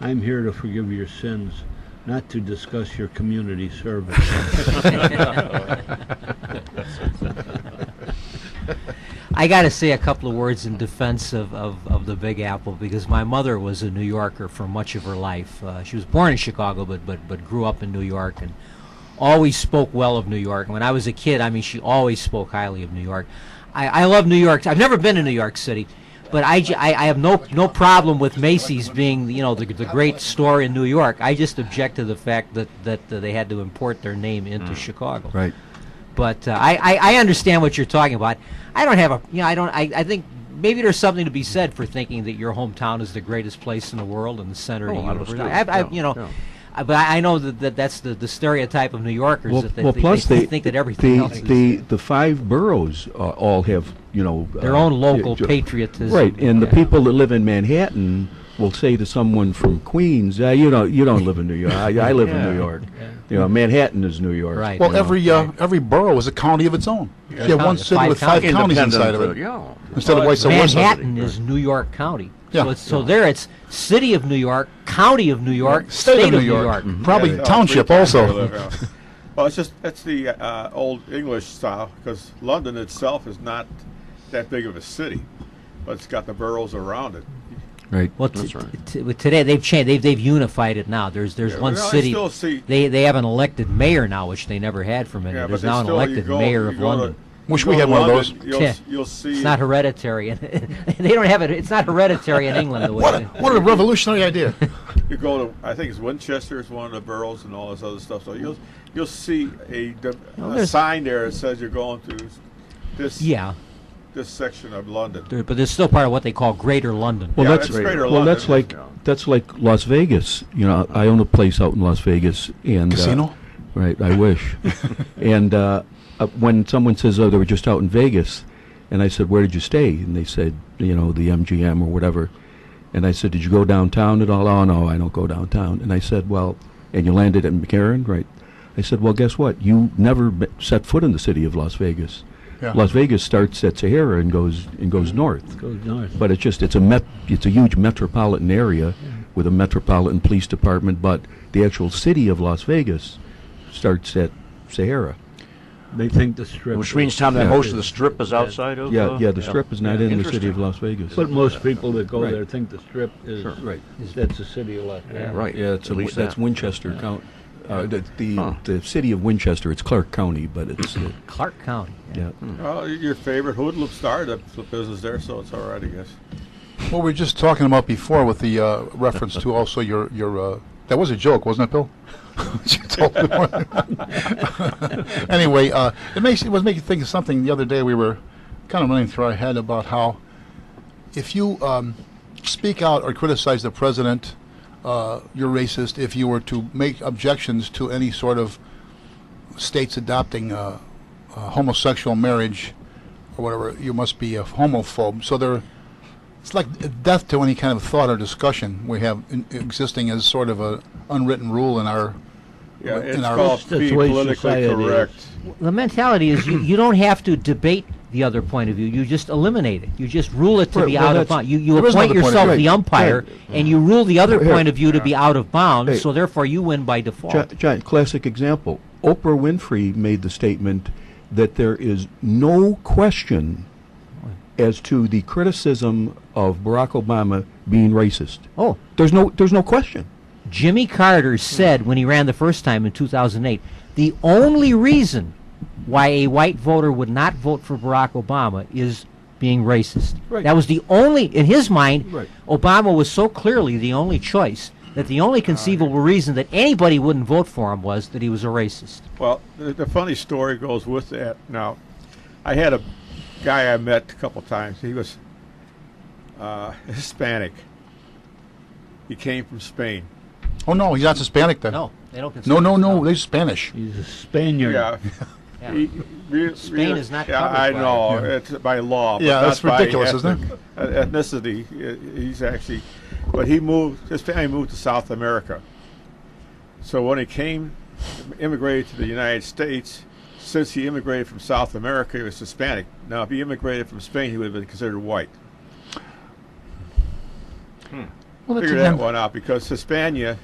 I'm here to forgive your sins, not to discuss your community service." I got to say a couple of words in defense of the the Big Apple because my mother was a New Yorker for much of her life. She was born in Chicago, but grew up in New York and always spoke well of New York. When I was a kid, I mean, she always spoke highly of New York. I love New York. I've never been to New York City, but I have no problem with Macy's being, you know, the great store in New York. I just object to the fact that they had to import their name into Chicago. Right. But I understand what you're talking about. I don't have a, you know, I think maybe there's something to be said for thinking that your hometown is the greatest place in the world and the center of the universe. But I know that's the stereotype of New Yorkers, that they think that everything else is the 5 boroughs all have, you know, their own local patriotism. Right, and the people that live in Manhattan will say to someone from Queens, you don't live in New York. I live in New York. You know, Manhattan is New York. Right. Well, every borough is a county of its own. You have one city with 5 counties inside of it. Instead of White Manhattan is New York County. Yeah. So there it's City of New York, County of New York, State of New York. Probably township also. Well, that's the old English style, because London itself is not that big of a city, but it's got the boroughs around it. Right. Well, today they've changed. They've unified it now. There's one city. They have an elected mayor now, which they never had for many. There's now an elected mayor of London. Wish we had one of those. You'll see. It's not hereditary, and they don't have it. It's not hereditary in England. The way what a revolutionary idea! You go to, I think it's Winchester is one of the boroughs, and all this other stuff. So you'll see a sign there that says you're going to this. Yeah. This section of London. But it's still part of what they call Greater London. Well, that's Greater London. That's like Las Vegas. You know, I own a place out in Las Vegas, and casino. Right, I wish. And when someone says, "Oh, they were just out in Vegas," and I said, "Where did you stay?" And they said, "You know, the MGM or whatever." And I said, "Did you go downtown at all?" "Oh, no, I don't go downtown." And I said, "Well, and you landed at McCarran, right?" I said, "Well, guess what? You never set foot in the city of Las Vegas." Yeah. Las Vegas starts at Sahara and goes north. Goes north. But it's a huge metropolitan area with a metropolitan police department. But the actual city of Las Vegas starts at Sahara. They think the Strip. Which means, Tom, that most of the Strip is outside of. The Strip is not in the city of Las Vegas. But most people that go there think the Strip is that's the city of Las Vegas. Right. Yeah, that's Winchester County. The city of Winchester, it's Clark County, but it's Clark County. Yeah. Well, your favorite hoodlum started the business there, so it's all right, I guess. Well, we were just talking about before with the reference to also your that was a joke, wasn't it, Bill? Anyway, it was making me think of something the other day. We were kind of running through our head about how if you speak out or criticize the president, you're racist. If you were to make objections to any sort of states adopting homosexual marriage or whatever, you must be a homophobe. So it's like death to any kind of thought or discussion we have existing as sort of an unwritten rule in our. Yeah, it's called being politically correct. The mentality is you don't have to debate the other point of view. You just eliminate it. You just rule it to be out of bounds. You appoint yourself the umpire, and you rule the other point of view to be out of bounds, so therefore you win by default. John, classic example. Oprah Winfrey made the statement that there is no question as to the criticism of Barack Obama being racist. Oh. There's no question. Jimmy Carter said when he ran the first time in 2008, the only reason why a white voter would not vote for Barack Obama is being racist. Right. That was the only, in his mind, right. Obama was so clearly the only choice that the only conceivable reason that anybody wouldn't vote for him was that he was a racist. Well, the funny story goes with that. Now, I had a guy I met a couple times. He was Hispanic. He came from Spain. Oh, no, he's not Hispanic then. No, they don't consider No, they're Spanish. He's a Spaniard. Yeah. Spain is not covered I by know, it. it's by law. But that's not ridiculous, by isn't it? Ethnicity. He's actually, but his family moved to South America. So when he immigrated to the United States, since he immigrated from South America, he was Hispanic. Now, if he immigrated from Spain, he would have been considered white. Well, Figure that one out, because Hispania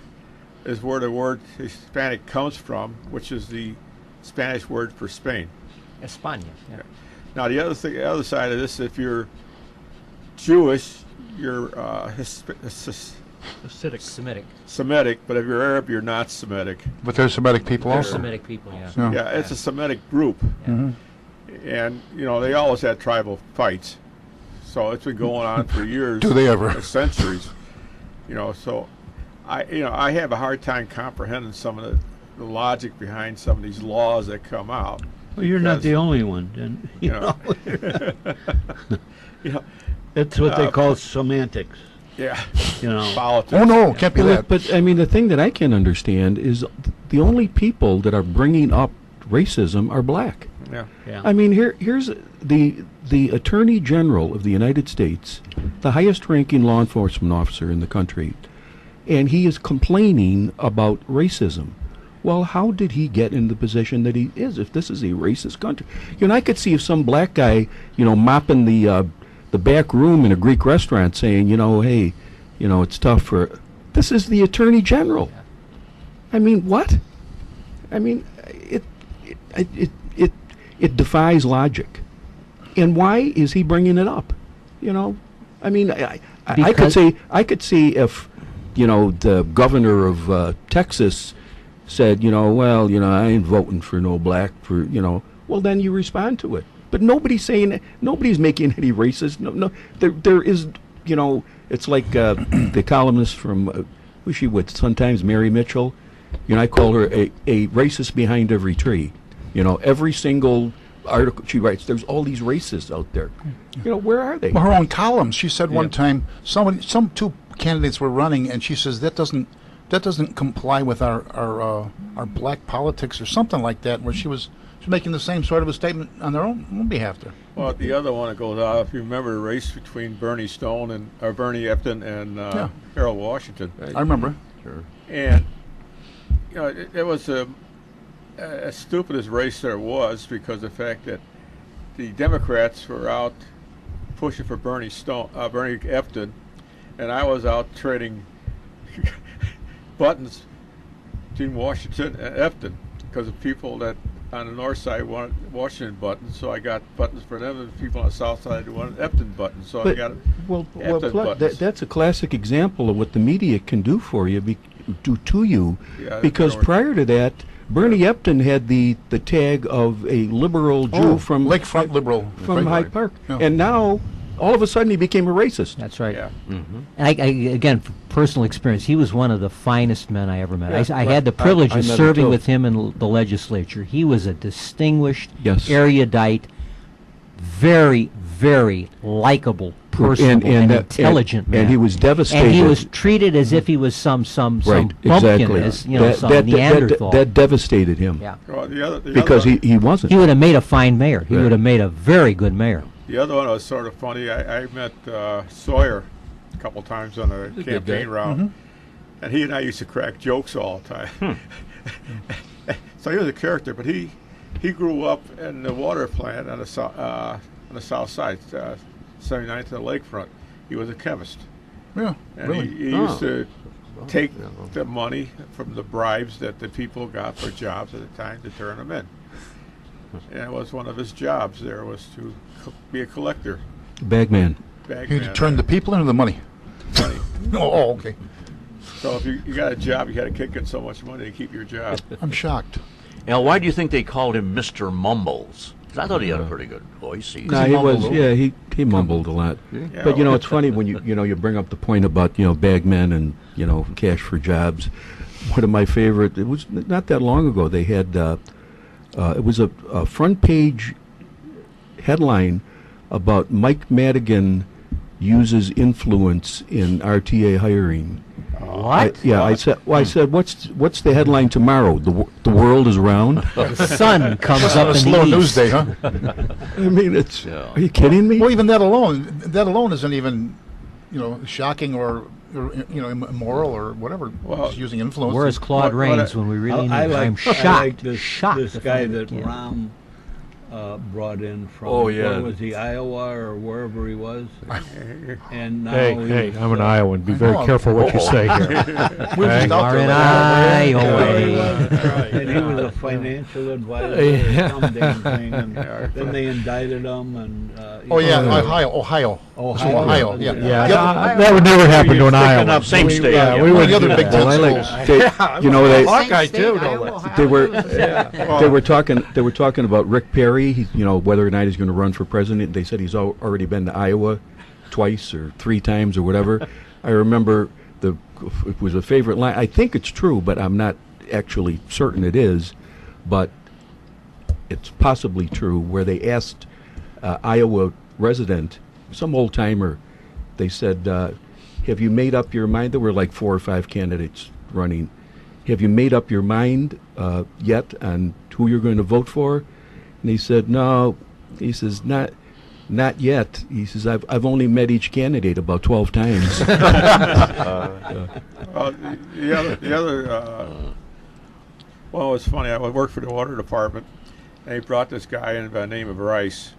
is where the word Hispanic comes from, which is the Spanish word for Spain. España. Yeah. Now, the other side of this, if you're Jewish, you're Semitic. Semitic, but if you're Arab, you're not Semitic. But there's Semitic people They're also. Semitic people, yeah. Yeah. Yeah, it's a Semitic group, Mhm. and they always had tribal fights, so it's been going on for years. Do they ever? Centuries, So, I have a hard time comprehending some of the logic behind some of these laws that come out. Well, you're not Because, the only one, then. You know, It's what they call semantics. yeah, Politics. Oh no, can't be that. But I mean, the thing that I can understand is the only people that are bringing up racism are black. Yeah. I mean, here's the Attorney General of the United States, the highest-ranking law enforcement officer in the country, and he is complaining about racism. Well, how did he get in the position that he is? If this is a racist country, I could see if some black guy, mopping the back room in a Greek restaurant, saying, hey, it's tough for. This is the Attorney General. I mean, what? I mean, it defies logic. And why is he bringing it up? I mean, I could see if, the governor of Texas said, well, I ain't voting for no black well, then you respond to it. But nobody's making any racist. No, there is, it's like the columnist from, who's she with, sometimes Mary Mitchell. I call her a racist behind every tree. Every single article she writes, there's all these racists out there. Where are they? Well, her own columns. She said one time some two candidates were running, and she says that doesn't comply with our black politics or something like that. Where she was making the same sort of a statement on their own behalf there. Well, the other one that goes out, if you remember the race between Bernie Epton and Harold Washington. I remember. Sure. And it was as stupid as race there was, because the fact that the Democrats were out pushing for Bernie Epton, and I was out trading buttons between Washington and Epton because of people that on the north side wanted Washington buttons, so I got buttons for them, and people on the south side wanted Epton buttons, so I got Epton buttons. That's a classic example of what the media can do for you, do to you, Yeah, because prior to that, Bernie Epton had the tag of a liberal Jew from Lakefront liberal from Hyde Park, Yeah. and now all of a sudden he became a racist. That's right. Yeah. And I again, from personal experience, he was one of the finest men I ever met. I had the privilege I of met him serving too. with him in the legislature. He was a distinguished, Yes. erudite, very, very likable, personable, and intelligent man. and he was devastated. And he was treated as if he was some right, bumpkin, exactly. as some Neanderthal. That devastated him. Yeah. Well, the Because other, he wasn't. He would have made a fine mayor. He Right. would have made a very good mayor. the other one was sort of funny. I met Sawyer a couple times on a good campaign guy. route, and he and I used to crack jokes all the time. So he was a character, but he grew up in the water plant on the south side, 79th and the lakefront. He was a chemist, Yeah, and really. he used to take the money from the bribes that the people got for jobs at the time to turn them in. And it was one of his jobs there was to be a collector. Bagman. He turned the people into the money. money. Oh, okay. So if you got a job, you got to kick in so much money to keep your job. I'm shocked. Now, why do you think they called him Mr. Mumbles? 'Cause I thought he had a pretty good voice. No, he was. Yeah, he mumbled a lot. Yeah, But well, it's funny when you bring up the point about bagmen and cash for jobs. One of my favorite. It was not that long ago. They had it was a front page headline about Mike Madigan uses influence in RTA hiring. What? I said, what's the headline tomorrow? The world is round. The sun comes On up a in slow the news east. day, huh? I mean, are you kidding me? Well, even that alone isn't even, shocking or immoral or whatever. Well, Just using influence. Where's Claude What I- Rains when we really need I him? like, I'm I shocked. like this shocked. this to guy find that it. Rahm brought in from. Oh, yeah. Where was he, Iowa or wherever he was? And now Hey, he's, I'm an Iowan. Be I very know. careful what you say here. We were just Okay. out Are there in lately. Iowa. and he was a financial advisor Yeah. or some damn thing, and then they indicted him. And Oh yeah, Ohio. Ohio. Yeah. Yeah, The other- that would never happen to an picking Iowa. up Same state. Yeah, yeah. we One would of the other do Big that. Ten Well, I schools. like, you know, they Hawkeye too, no less. they were talking about Rick Perry. You know, whether or not he's going to run for president. They said he's already been to Iowa twice or 3 times or whatever. I remember it was a favorite line. I think it's true, but I'm not actually certain it is. But it's possibly true, where they asked Iowa resident, some old timer, they said, "Have you made up your mind?" There were like 4 or 5 candidates running. Have you made up your mind yet on who you're going to vote for? And he said, "No." He says, "Not yet." He says, "I've only met each candidate about 12 times." The other well, it was funny. I worked for the water department, and he brought this guy in by the name of Rice,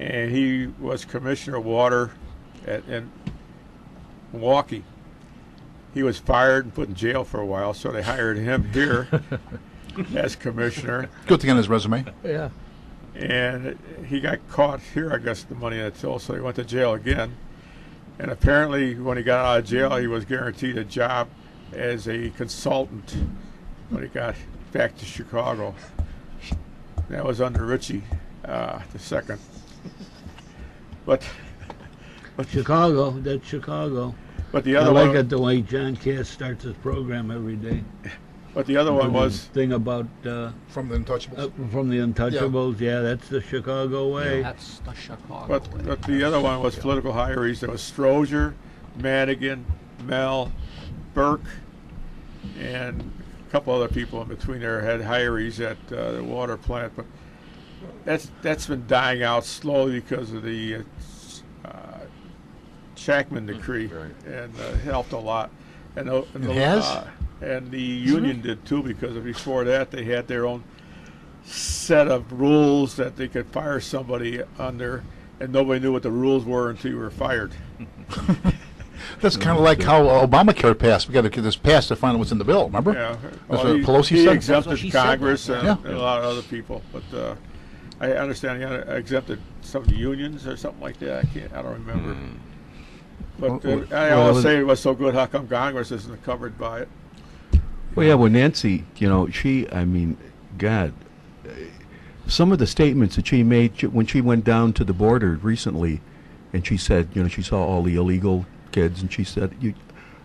and he was commissioner of water in Milwaukee. He was fired and put in jail for a while, so they hired him here as commissioner. Good thing on his resume. Yeah. And he got caught here, I guess, the money in the till, so he went to jail again. And apparently, when he got out of jail, he was guaranteed a job as a consultant when he got back to Chicago. That was under Ritchie the second. But Chicago, that's Chicago. the I other like one, it the way John Cass starts his program every day. but the other one was Thing about From the Untouchables. from the Untouchables. Yeah, that's the Chicago way. That's the Chicago. But the other one was political hirees. There was Strozier, Madigan, Mel, Burke, and a couple other people in between there had hirees at the water plant. But that's been dying out slowly because of the Shackman decree, and helped a lot. And It has? And the union did too, because before that they had their own set of rules that they could fire somebody under, and nobody knew what the rules were until you were fired. That's kind of like how Obamacare passed. We got to get this passed to find out what's in the bill. Remember? Yeah, That's well, what Pelosi he said? exempted That's what she said. Congress and, Yeah. and a lot of other people, but I understand he exempted some of the unions or something like that. I don't remember. But I always say it was so good. How come Congress isn't covered by it? Well, yeah, well, Nancy, you know, God, some of the statements that she made when she went down to the border recently, and she said, you know, she saw all the illegal kids, and she said,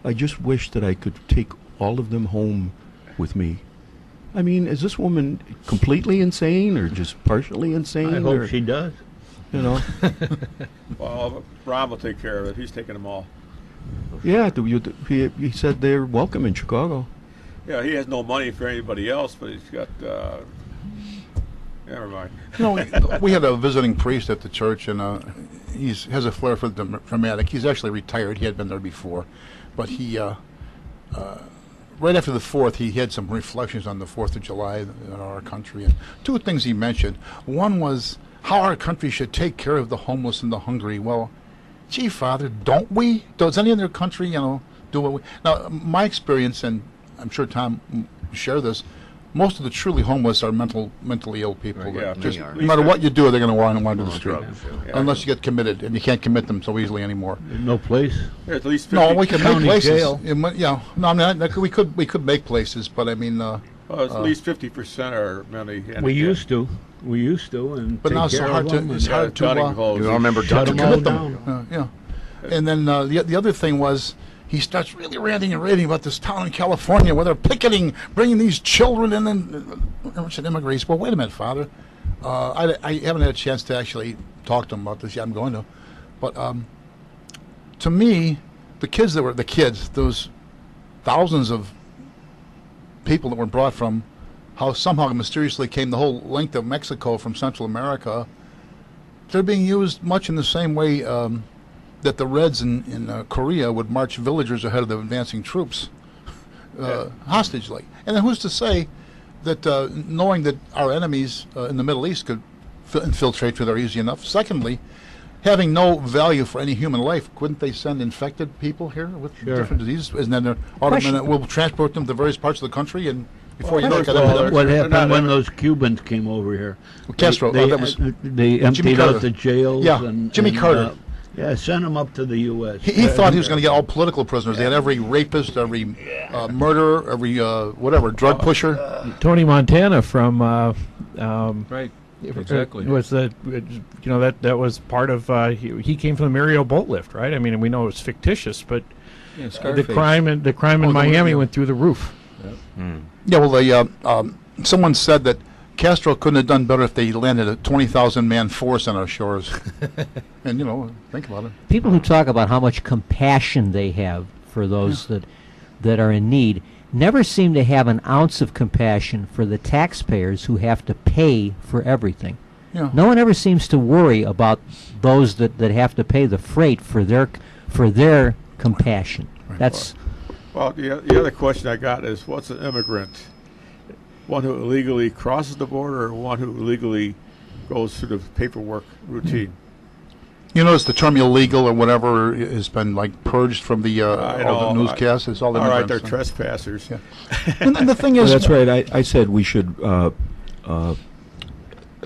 I just wish that I could take all of them home with me. I mean, is this woman completely insane or just partially insane? I hope or, she does. You know, Well, Rob will take care of it. He's taking them all. yeah, he said they're welcome in Chicago. Yeah, he has no money for anybody else, but he's got. Never mind. You know, we had a visiting priest at the church, and he has a flair for the dramatic. He's actually retired. He had been there before, but he right after the 4th, he had some reflections on the 4th of July in our country. And 2 things he mentioned. One was how our country should take care of the homeless and the hungry. Well, gee, Father, don't we? Does any other country, do what we... Now, my experience, and I'm sure Tom will share this, most of the truly homeless are mentally ill people. Right, that yeah, just, many are. no matter what you do, they're going to want to wander the street. Yeah. Unless you get committed, and you can't commit them so easily anymore. No place. There's at least 50. No, we can make County places. jail. Yeah, no, I mean, we could make places, but I mean, Well, at least 50% are mentally handicapped. We used to, and but take now it's so care hard of to them it's and hard to gutting holes. You don't remember shut Duncan? them all commit them. down. Yeah, and then the other thing was he starts really ranting and raving about this town in California where they're picketing, bringing these children in and immigrants. Well, wait a minute, Father. I haven't had a chance to actually talk to him about this yet. I'm going to, but to me, those thousands of people that were brought from how somehow mysteriously came the whole length of Mexico from Central America, they're being used much in the same way that the Reds in Korea would march villagers ahead of the advancing troops, hostage-like. And then who's to say that knowing that our enemies in the Middle East could infiltrate through there easy enough. Secondly, having no value for any human life, couldn't they send infected people here with different diseases? And then we'll transport them to various parts of the country, and before you know it, what happened when those Cubans came over here? Castro. They emptied out the jails. Yeah, Jimmy Carter. Yeah, sent them up to the U.S. He thought he was going to get all political prisoners. They had every rapist, every murderer, every drug pusher. Tony Montana from Right. Exactly. Was that was part of he came from the Mariel boat lift, right? I mean, we know it's fictitious, but the crime in Miami went through the roof. Yeah, well, someone said that Castro couldn't have done better if they landed a 20,000-man force on our shores. And, think about it. People who talk about how much compassion they have for those that are in need never seem to have an ounce of compassion for the taxpayers who have to pay for everything. Yeah. No one ever seems to worry about those that have to pay the freight for their compassion. Right. That's Well, the other question I got is, what's an immigrant? One who illegally crosses the border, or one who illegally goes through the paperwork routine? You notice the term illegal or whatever has been purged from the all the newscasts. It's all All right, they're immigrants. trespassers. Yeah. And the thing is, That's right. I said we should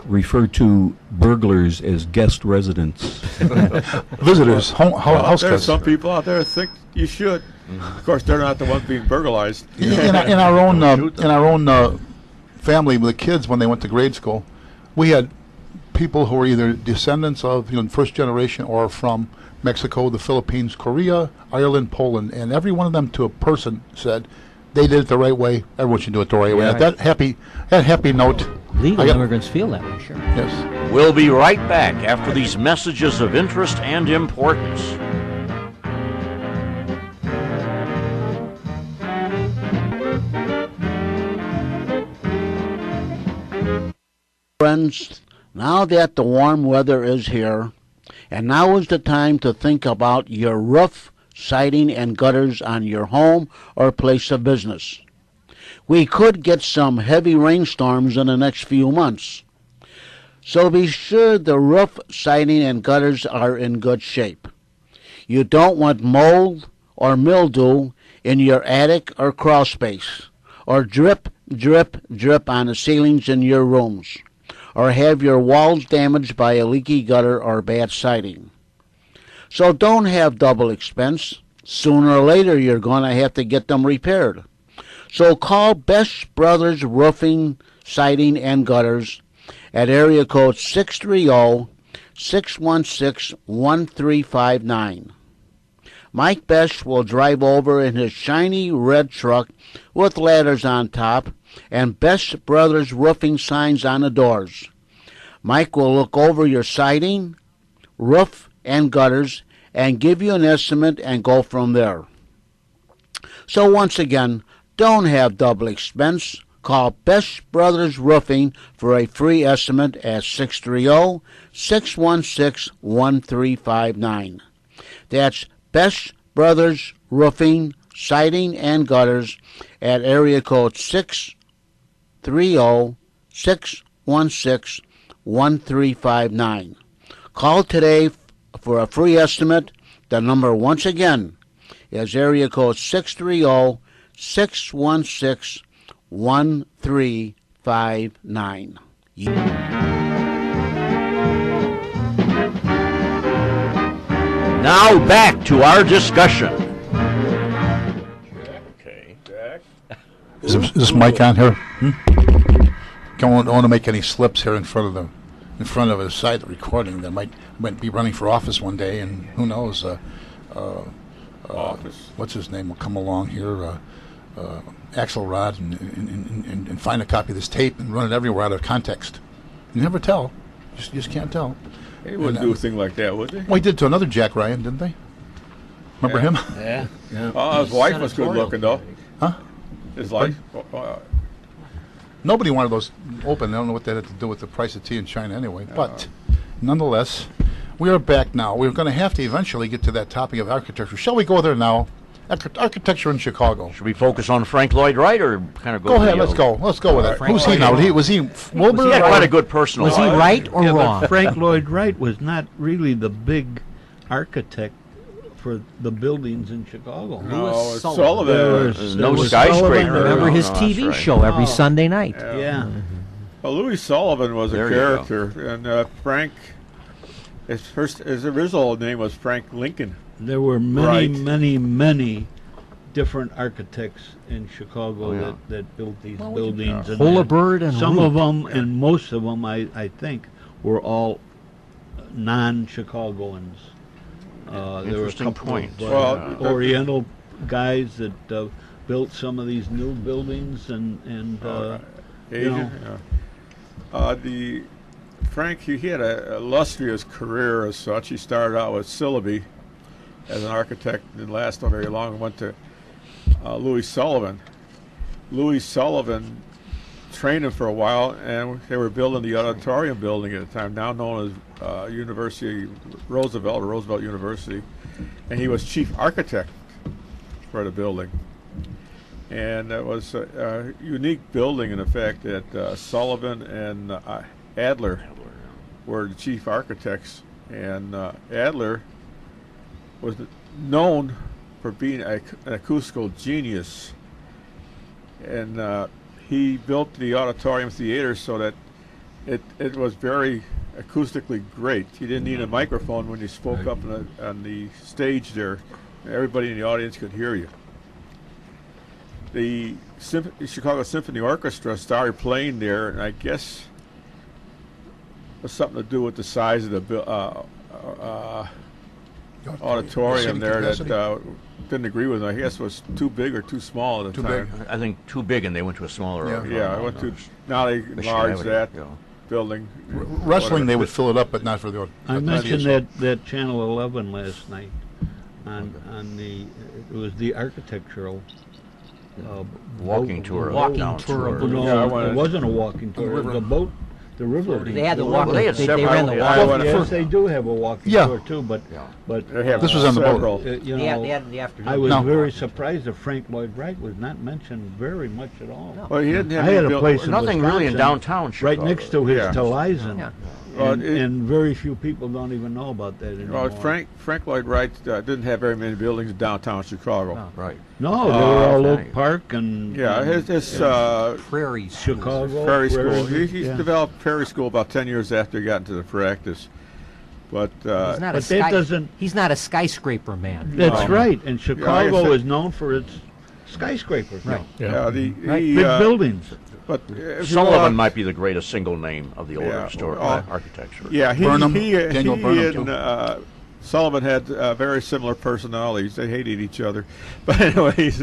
refer to burglars as guest residents. visitors, house There's guests. some people out there that think you should. Of course, they're not the ones being burglarized. In our own family with the kids when they went to grade school, we had people who were either descendants of first generation or from Mexico, the Philippines, Korea, Ireland, Poland, and every one of them to a person said they did it the right way. Everyone should do it the right way. Yeah. At that happy note, legal immigrants feel that way, sure. yes. We'll be right back after these messages of interest and importance. Friends, now that the warm weather is here, and now is the time to think about your roof, siding, and gutters on your home or place of business. We could get some heavy rainstorms in the next few months. So be sure the roof, siding, and gutters are in good shape. You don't want mold or mildew in your attic or crawl space, or drip, drip, drip on the ceilings in your rooms, or have your walls damaged by a leaky gutter or bad siding. So don't have double expense. Sooner or later you're going to have to get them repaired. So call Best Brothers Roofing, Siding, and Gutters at area code 630-616-1359. Mike Best will drive over in his shiny red truck with ladders on top and Best Brothers Roofing signs on the doors. Mike will look over your siding, roof, and gutters and give you an estimate and go from there. So once again, don't have double expense. Call Best Brothers Roofing for a free estimate at 630-616-1359. That's Best Brothers Roofing, Siding, and Gutters at area code 630-616-1359. Call today for a free estimate. The number once again is area code 630-616-1359. Now back to our discussion. Is this mic on here? Don't want to make any slips here in front of his side recording that might be running for office one day, and who knows? Office. What's his name will come along here, Axelrod, and find a copy of this tape and run it everywhere out of context. You never tell. You just can't tell. They wouldn't do a thing like that, would they? Well, he did to another Jack Ryan, didn't they? Remember him? Yeah. Oh, his wife was good looking, though. Huh? His wife. Nobody wanted those open. I don't know what that had to do with the price of tea in China anyway. But nonetheless, we are back now. We're going to have to eventually get to that topic of architecture. Shall we go there now? Architecture in Chicago. Should we focus on Frank Lloyd Wright or kind of go? Go to ahead. the Let's other- go. Let's go with it. Frank Who's he Lloyd now? Wright. Was he Wilbur? He had or- quite a good personal Was he life. right or Yeah, but wrong? Frank Lloyd Wright was not really the big architect for the buildings in Chicago. No, it's Sullivan. Sullivan. There's no was skyscraper. Sullivan. I remember his No, that's TV right. show every Oh. Sunday night. Yeah. Well, Louis Sullivan was There a you go. character, and Frank. His original name was Frank Lincoln. There were many, Right. many different architects in Chicago Oh, yeah. that built these buildings. And Holabird and some Root. of them, and most of them, I think, were all non-Chicagoans. There were a Interesting couple point. of Well, Oriental guys that built some of these new buildings, and Asian. Yeah. The Frank, he had a illustrious career as such. He started out with Sillaby as an architect, and didn't last not very long. And went to Louis Sullivan. Louis Sullivan trained him for a while, and they were building the auditorium building at the time, now known as University Roosevelt, or Roosevelt University, and he was chief architect for the building. And it was a unique building in the fact that Sullivan and Adler were the chief architects, and Adler was known for being an acoustical genius, and he built the auditorium theater so that it was very acoustically great. He didn't need a microphone when he spoke up on the stage there. Everybody in the audience could hear you. The Chicago Symphony Orchestra started playing there, and I guess it was something to do with the size of the auditorium there that didn't agree with him. I guess it was too big or too small at the Too time. big. I think too big, and they went to a smaller. Yeah. Yeah, I went to, now they enlarged that building. Wrestling, they would fill it up, but not for the. I not mentioned the- that Channel 11 last night on the it was the architectural Walking boat- tour. Walking down tour of No, the- Yeah, I wanted- it wasn't a walking tour. It was river. a boat, the river. They had the river. walking. they had They several- ran the I walking. went- Yes, they do have a walking Yeah. tour too, but Yeah. but They have This was on the boat. several. you Yeah, know, they had in the afternoon. I was No. very surprised that Frank Lloyd Wright was not mentioned very much at all. No. Well, he didn't have I had any a build- place in Nothing really in Wisconsin, downtown Chicago. right next to his Yeah. Telizon, Yeah. Well, and, it- very few people don't even know about that anymore. Well, Frank Lloyd Wright didn't have very many buildings in downtown Chicago. No. Right. No, they were all okay. Oak Park and Yeah, his Prairie schools. Chicago Prairie School. He yeah. developed Prairie School about 10 years after he got into the practice. But He's not a But that sky- doesn't- He's not a skyscraper man. That's No. right, and Chicago said- is known for its skyscrapers. Right. Big buildings. But if you Sullivan walk- might be the greatest single name of the older Yeah, historic well, architecture. Yeah, Burnham, Daniel Burnham, and too. Sullivan had very similar personalities. They hated each other, but anyways,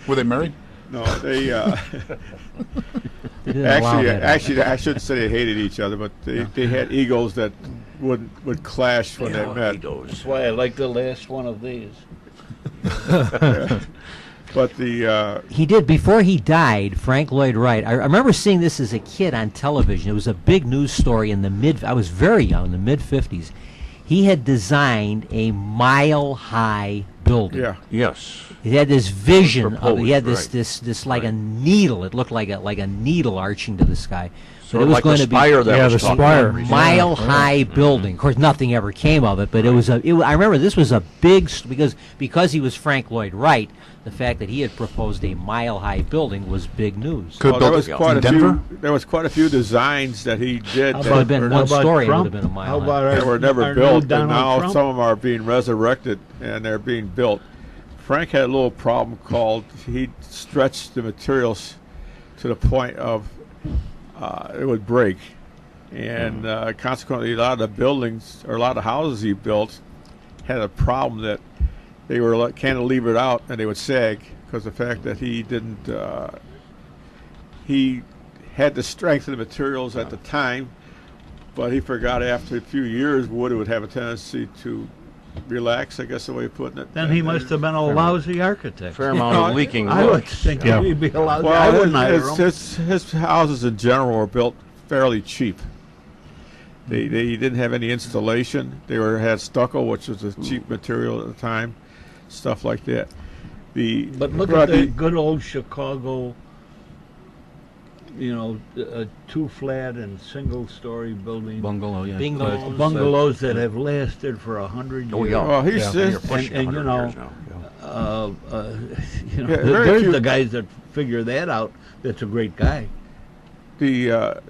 Were they married? no, they They didn't allow that. actually I shouldn't say they hated each other, but they had egos that would clash when they met. Egos. That's why I like the last one of these. But the He did before he died. Frank Lloyd Wright. I remember seeing this as a kid on television. It was a big news story in the mid. I was very young, in the mid '50s. He had designed a mile-high building. yeah. Yes. He had this vision of. He had Proposed, this like a needle. It looked like a needle arching to the sky. Sort of like the spire that Yeah, was the talked spire. about recently. Mile high building. Of course, nothing ever came of it, but it was I remember this was a big because he was Frank Lloyd Wright. The fact that he had proposed a mile high building was big news. Could Well, build there was it quite in a Denver? few. There was quite a few designs that he did How that about been were, one story, it would Trump? have been a mile How high. about our, that were never our new built, and Donald now Trump? some of them are being resurrected and they're being built. Frank had a little problem called he stretched the materials to the point of it would break, and consequently, a lot of the buildings or a lot of houses he built had a problem that they were like cantilevered out and they would sag because of the fact that he didn't. He had the strength of the materials at the time, but he forgot after a few years wood would have a tendency to relax, I guess the way of putting it. Then he must have been a lousy architect. Fair amount of leaking I would wood. think Yeah. he'd be a lousy. I Well, wouldn't hire him. his houses in general were built fairly cheap. They didn't have any installation. They had stucco, which was a cheap material at the time, stuff like that. But look at the good old Chicago, two flat and single story buildings. Bungalow, yeah. Bungalows. Bungalows that have lasted for 100 years. Oh, yeah. Well, he's Yeah, just- you're pushing and, 100 years now. Yeah. very there's few- the guys that figure that out. That's a great guy. The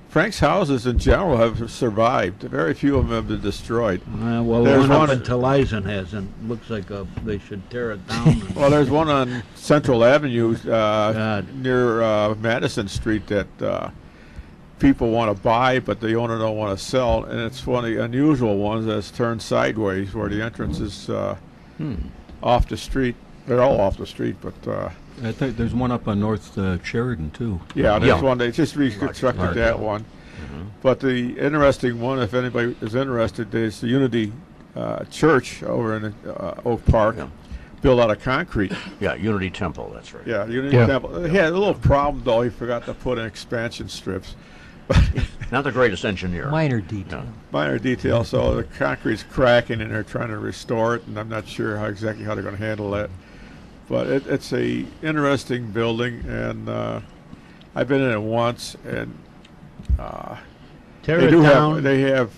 Frank's houses in general have survived. Very few of them have been destroyed. Well, There's one up one- in Talizon hasn't. Looks like they should tear it down. Well, there's one on Central Avenue God. near Madison Street that people want to buy, but the owner don't want to sell. And it's one of the unusual ones that's turned sideways, where the entrance is off the street. They're all off the street, but I think there's one up on North Sheridan, too. yeah, there's Yeah. one. They just reconstructed Large. that one. But the interesting one, if anybody is interested, is the Unity Church over in Oak Park, Yeah. built out of concrete. Yeah, Unity Temple, that's right. Yeah, Unity Yeah. Temple. He had a little problem though. He forgot to put in expansion strips. Not the greatest engineer. Minor detail. Minor detail. So the concrete's cracking, and they're trying to restore it. And I'm not sure exactly how they're going to handle that. But it's a interesting building, and I've been in it once, and Tear they it do down. have they have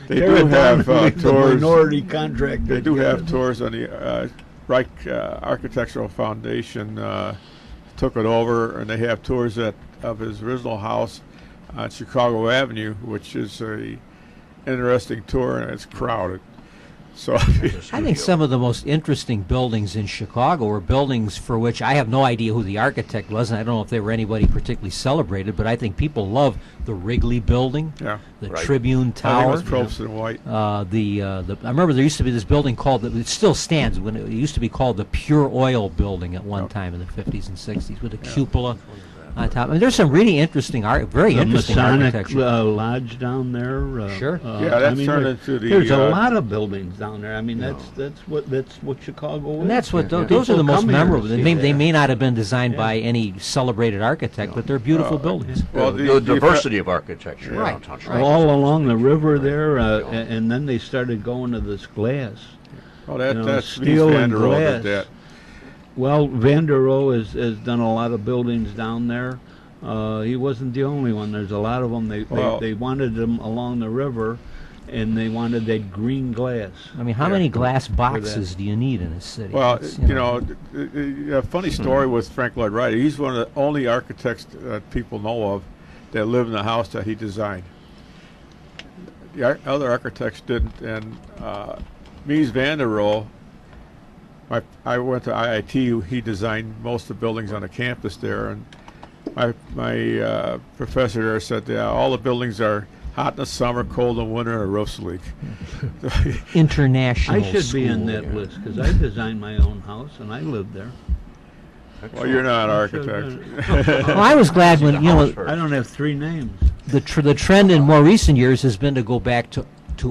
they tear do it down have and leave the tours. minority contractor. They do get have it. tours on the Reich Architectural Foundation took it over, and they have tours of his original house on Chicago Avenue, which is a interesting tour, and it's crowded. So I think some of the most interesting buildings in Chicago are buildings for which I have no idea who the architect was, and I don't know if they were anybody particularly celebrated, but I think people love the Wrigley Building, yeah, the Right. Tribune I think it Tower. was Probst and White. I remember there used to be this building called, it still stands, when it used to be called the Pure Oil Building at one time in the 50s and 60s with a cupola on top. I mean, there's some really interesting very The interesting Masonic architecture. Lodge down there. Sure. Yeah, that's turned into the, There's a lot of buildings down there. I mean, that's what Chicago is. And that's what those People are the most come here to memorable. see They that. may not have been designed by any celebrated architect, but they're beautiful buildings. Well, The diversity of architecture Right. downtown Chicago. all along the river there, and then they started going to this glass. Oh, that, you know, that's steel Mies and van der Rohe glass. did that. Well, Van der Rohe has done a lot of buildings down there. He wasn't the only one. There's a lot of them. They wanted them along the river, and they wanted that green glass. I mean, how many glass boxes do you need in a city? Well, It's, a funny story with Frank Lloyd Wright. He's one of the only architects that people know of that lived in the house that he designed. The other architects didn't. And Mies van der Rohe, I went to IIT. He designed most of the buildings on the campus there, and my professor there said, yeah, all the buildings are hot in the summer, cold in winter, and roofs leak. international I should be in school. that list because I designed my own house and I lived there. Well, you're not an architect. Well, I was glad when, I don't have three names. the trend in more recent years has been to go back to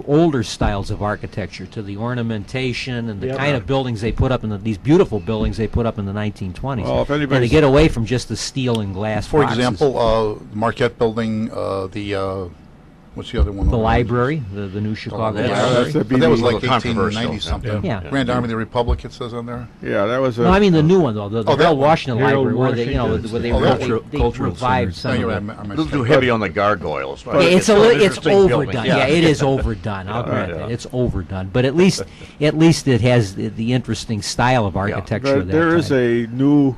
older styles of architecture, to the ornamentation and the Yep. kind of buildings they put up in these beautiful buildings they put up in the 1920s. Well, if and to anybody's get away from just the steel and glass For boxes. example, Marquette Building, what's the other one? The library, the new Chicago Yeah, Library. that's a But that was like Little controversial, 1890 something. Yeah. Grand Army of the Republic, it says on there. Yeah, that was a. No, I mean the new one though, the that Harold one. Washington Harold Library, where they, Washington. where they, Oh, that they Cultural revived Center. some No, of you're it. right. A little too heavy on the gargoyles. but Yeah, it's still an it's interesting building. overdone. Yeah, it is overdone. I'll grant that it's overdone. But at least it has the interesting style of architecture. of that There is time. a new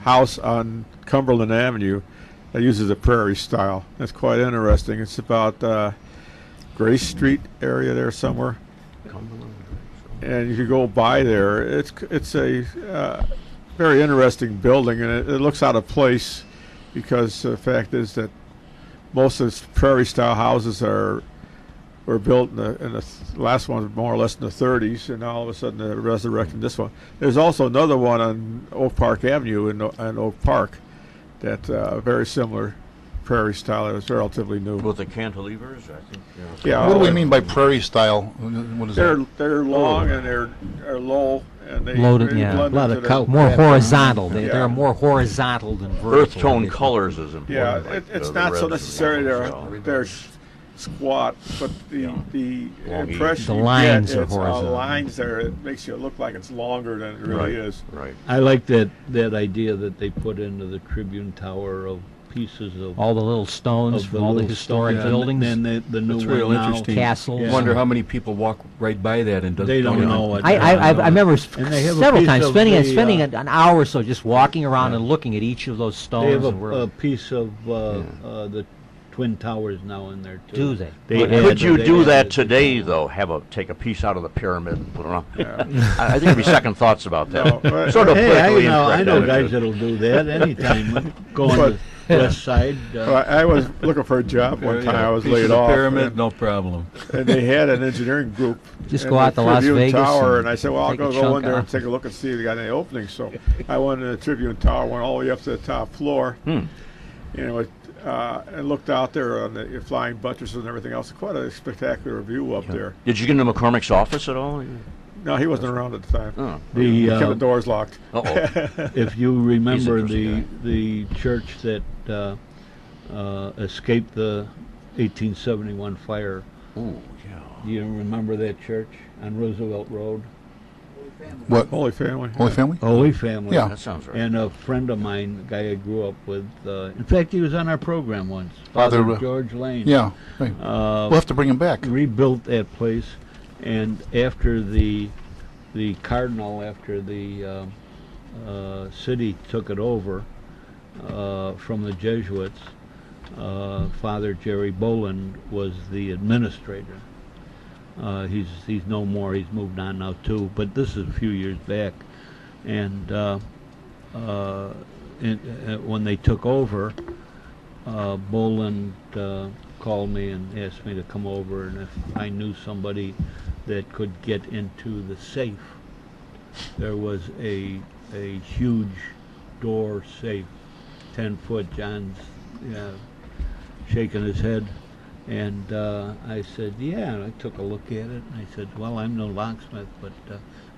house on Cumberland Avenue that uses a prairie style. That's quite interesting. It's about Grace Street area there somewhere, and if you go by there, it's a very interesting building, and it looks out of place because the fact is that most of the prairie style houses were built in the last one was more or less in the 30s, and all of a sudden they're resurrecting this one. There's also another one on Oak Park Avenue in Oak Park that's very similar prairie style. It was relatively new. With the cantilevers, I think. Yeah, What do we mean by prairie style? What is that? They're long and they're low and they Loaded, really yeah. blend A lot into of the- cow more crap. horizontal. Yeah. They're more horizontal than vertical. Earth tone colors is important. Yeah, like it's the not reds so and necessarily yellows, so. they're squat, but the Long E. impression The you lines get, are it's, horizontal. lines there. It makes you look like it's longer than it really is. Right. I like that idea that they put into the Tribune Tower of pieces of All the little stones of from all the little historic stones, buildings, and the new That's one real now. interesting. castles. Yeah. Wonder how many people walk right by that and They don't even- know what. I remember And they have a several piece times of spending the, spending an hour or so just walking around Yeah. and looking at each of those They stones. have and where- a piece of the Twin Towers now in there too. Do they? But had- could you they do had that it. today, though? Take a piece out of the pyramid and put it on. I think there'd be second thoughts about that. No, but- Sort of Hey, politically I incorrect know attitude. guys that'll do that anytime. Go on But- the west side. Well, I was looking for a job one time. I was Piece laid of the off, pyramid, no problem. and they had an engineering group. Just in go out to Las Tribune Vegas Tower, and and I said, "Well, I'll take a go chunk in there and off. take a look and see if they got any openings." So I went in the Tribune Tower, went all the way up to the top floor, and looked out there on the flying buttresses and everything else. Quite a spectacular view up there. Did you get into McCormick's office at all? No, he wasn't around at the time. Oh. He The kept the doors locked. Uh-oh. if you remember interesting the church that escaped the 1871 fire. Ooh, yeah. Do you remember that church on Roosevelt Road? What? Holy Family. Holy Family? Holy Family. Yeah. That sounds right. And a friend of mine, a guy I grew up with, in fact, he was on our program once. Father, Father George Lane. Yeah. Right. Uh, We'll have to bring him back. rebuilt that place, and after the cardinal, after the city took it over from the Jesuits, Father Jerry Boland was the administrator. He's no more. He's moved on now too. But this is a few years back, and when they took over, Boland called me and asked me to come over, and if I knew somebody that could get into the safe. There was a huge door safe, 10-foot. John's shaking his head. And I said, yeah, and I took a look at it, and I said, well, I'm no locksmith, but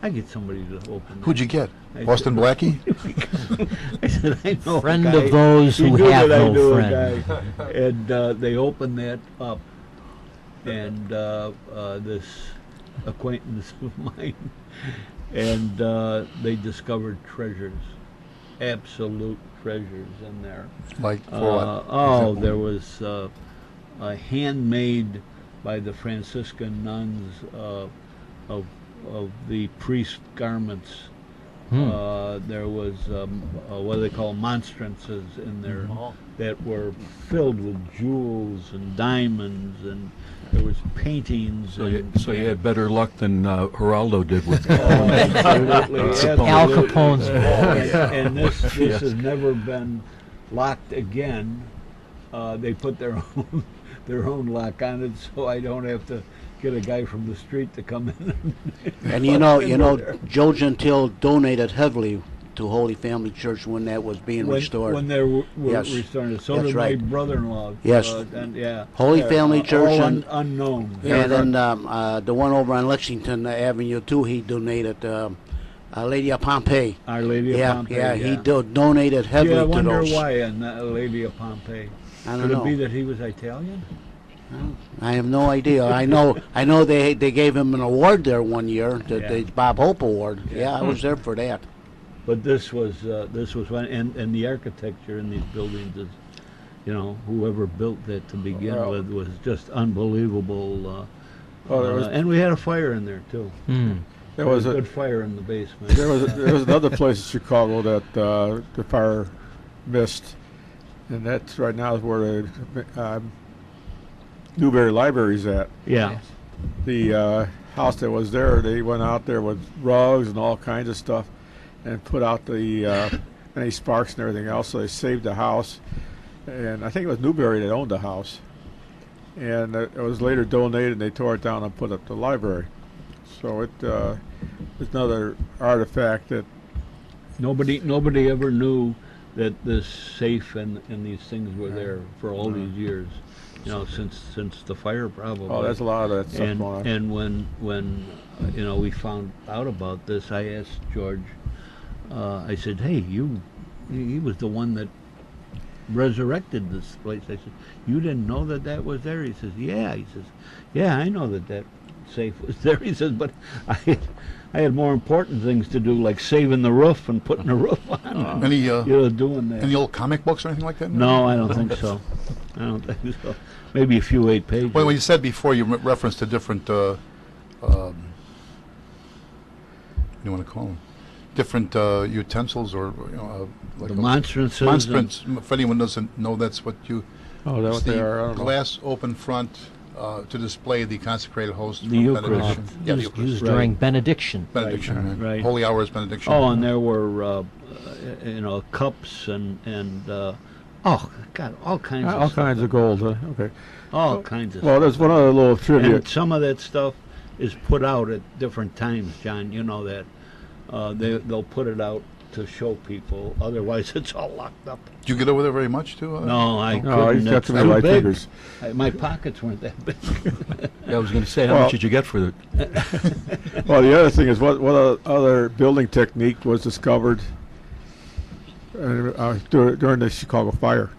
I get somebody to open Who'd you that. get? I Boston said- Blackie? I said, I know a Friend guy. of those He who knew have that I no knew a friend. guy. And they opened that up, and this acquaintance of mine, and they discovered treasures, absolute treasures in there. Like, for what? Oh, there was a handmade by the Franciscan nuns of the priest garments. There was what they call monstrances in there that were filled with jewels and diamonds, and there was paintings. So and, you had better luck than Geraldo did with Oh, absolutely, Al absolutely. Capone's And this has never been locked again. They put their own lock on it, so I don't have to get a guy from the street to come in. And you know, Joe Gentile donated heavily to Holy Family Church when that was being restored. When they were Yes. restoring it. So That's did right. my brother-in-law. Yes. And yeah. Holy Family Church all and- unknown. And then the one over on Lexington Avenue too, he donated. Lady of Pompeii. Our Lady of Yeah, Pompeii. yeah, he donated heavily Yeah, I to wonder those. why on Lady of Pompeii. I don't Could know. it be that he was Italian? I have no idea. I know they gave him an award there one year, the Bob Hope Award. Yeah, I was there for that. But this was one, and the architecture in these buildings is, whoever built that to begin Well- with was just unbelievable. Oh, there was- and we had a fire in there too. There was a a good fire in the basement. there was another place in Chicago that the fire missed, and that's right now is where the Newberry Library's at. Yeah. The house that was there, they went out there with rugs and all kinds of stuff, and put out the any sparks and everything else. So they saved the house, and I think it was Newberry that owned the house, and it was later donated. And they tore it down and put up the library. So it's another artifact that Nobody ever knew that this safe and these things were there for all these years. Since the fire probably. oh, there's a lot of that stuff And going on. and when we found out about this, I asked George. I said, "Hey, he was the one that resurrected this place. I said, you didn't know that was there? He says, yeah. He says, yeah, I know that safe was there. He says, but I had more important things to do, like saving the roof and putting the roof on. Any Doing that. any old comic books or anything like that? No, I don't think so. I don't think so. Maybe a few 8 pages. Well, you said before you referenced to different, what do you want to call them? Different utensils or like The monstrances. monstrance. If anyone doesn't know, that's what you. Oh, that's it's what they the are. I don't know. glass open front to display the consecrated host. The from Eucharist. benediction. Yeah, the Used Eucharist. during benediction. Benediction. Right. Holy hours benediction. Oh, and there were, cups and oh, God, all kinds of All stuff. kinds of gold. Okay. All kinds of Well, stuff. there's one other little trivia. And some of that stuff is put out at different times, John. You know that. They'll put it out to show people. Otherwise, it's all locked up. Did you get over there very much too? No, I No, couldn't. he's got It's too many too light big. fingers. My pockets weren't that big. I was going to say, how Well- much did you get for the? Well, the other thing is what other building technique was discovered during the Chicago fire?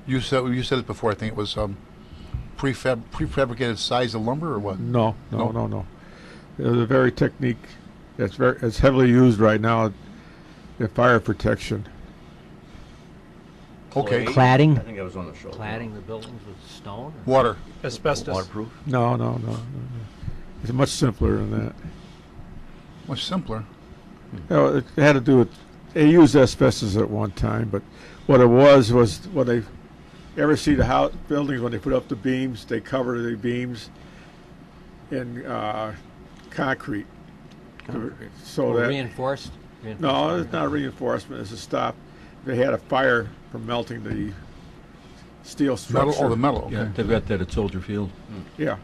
You said it before. I think it was prefabricated size of lumber or what? No. No? It was a very technique it's heavily used right now in fire protection. Okay. Cladding. I think I was on the show. Cladding the buildings with stone. Water. Asbestos. Waterproof. No. It's much simpler than that. Much simpler. It had to do with they used asbestos at one time, but what it was when they ever see the house buildings when they put up the beams, they cover the beams in concrete. So that Reinforced. no, it's not reinforcement. It's a stop. They had a fire from melting the steel structure. Metal. Oh, the metal. Okay. Yeah, they've got that at Soldier Field. Yeah.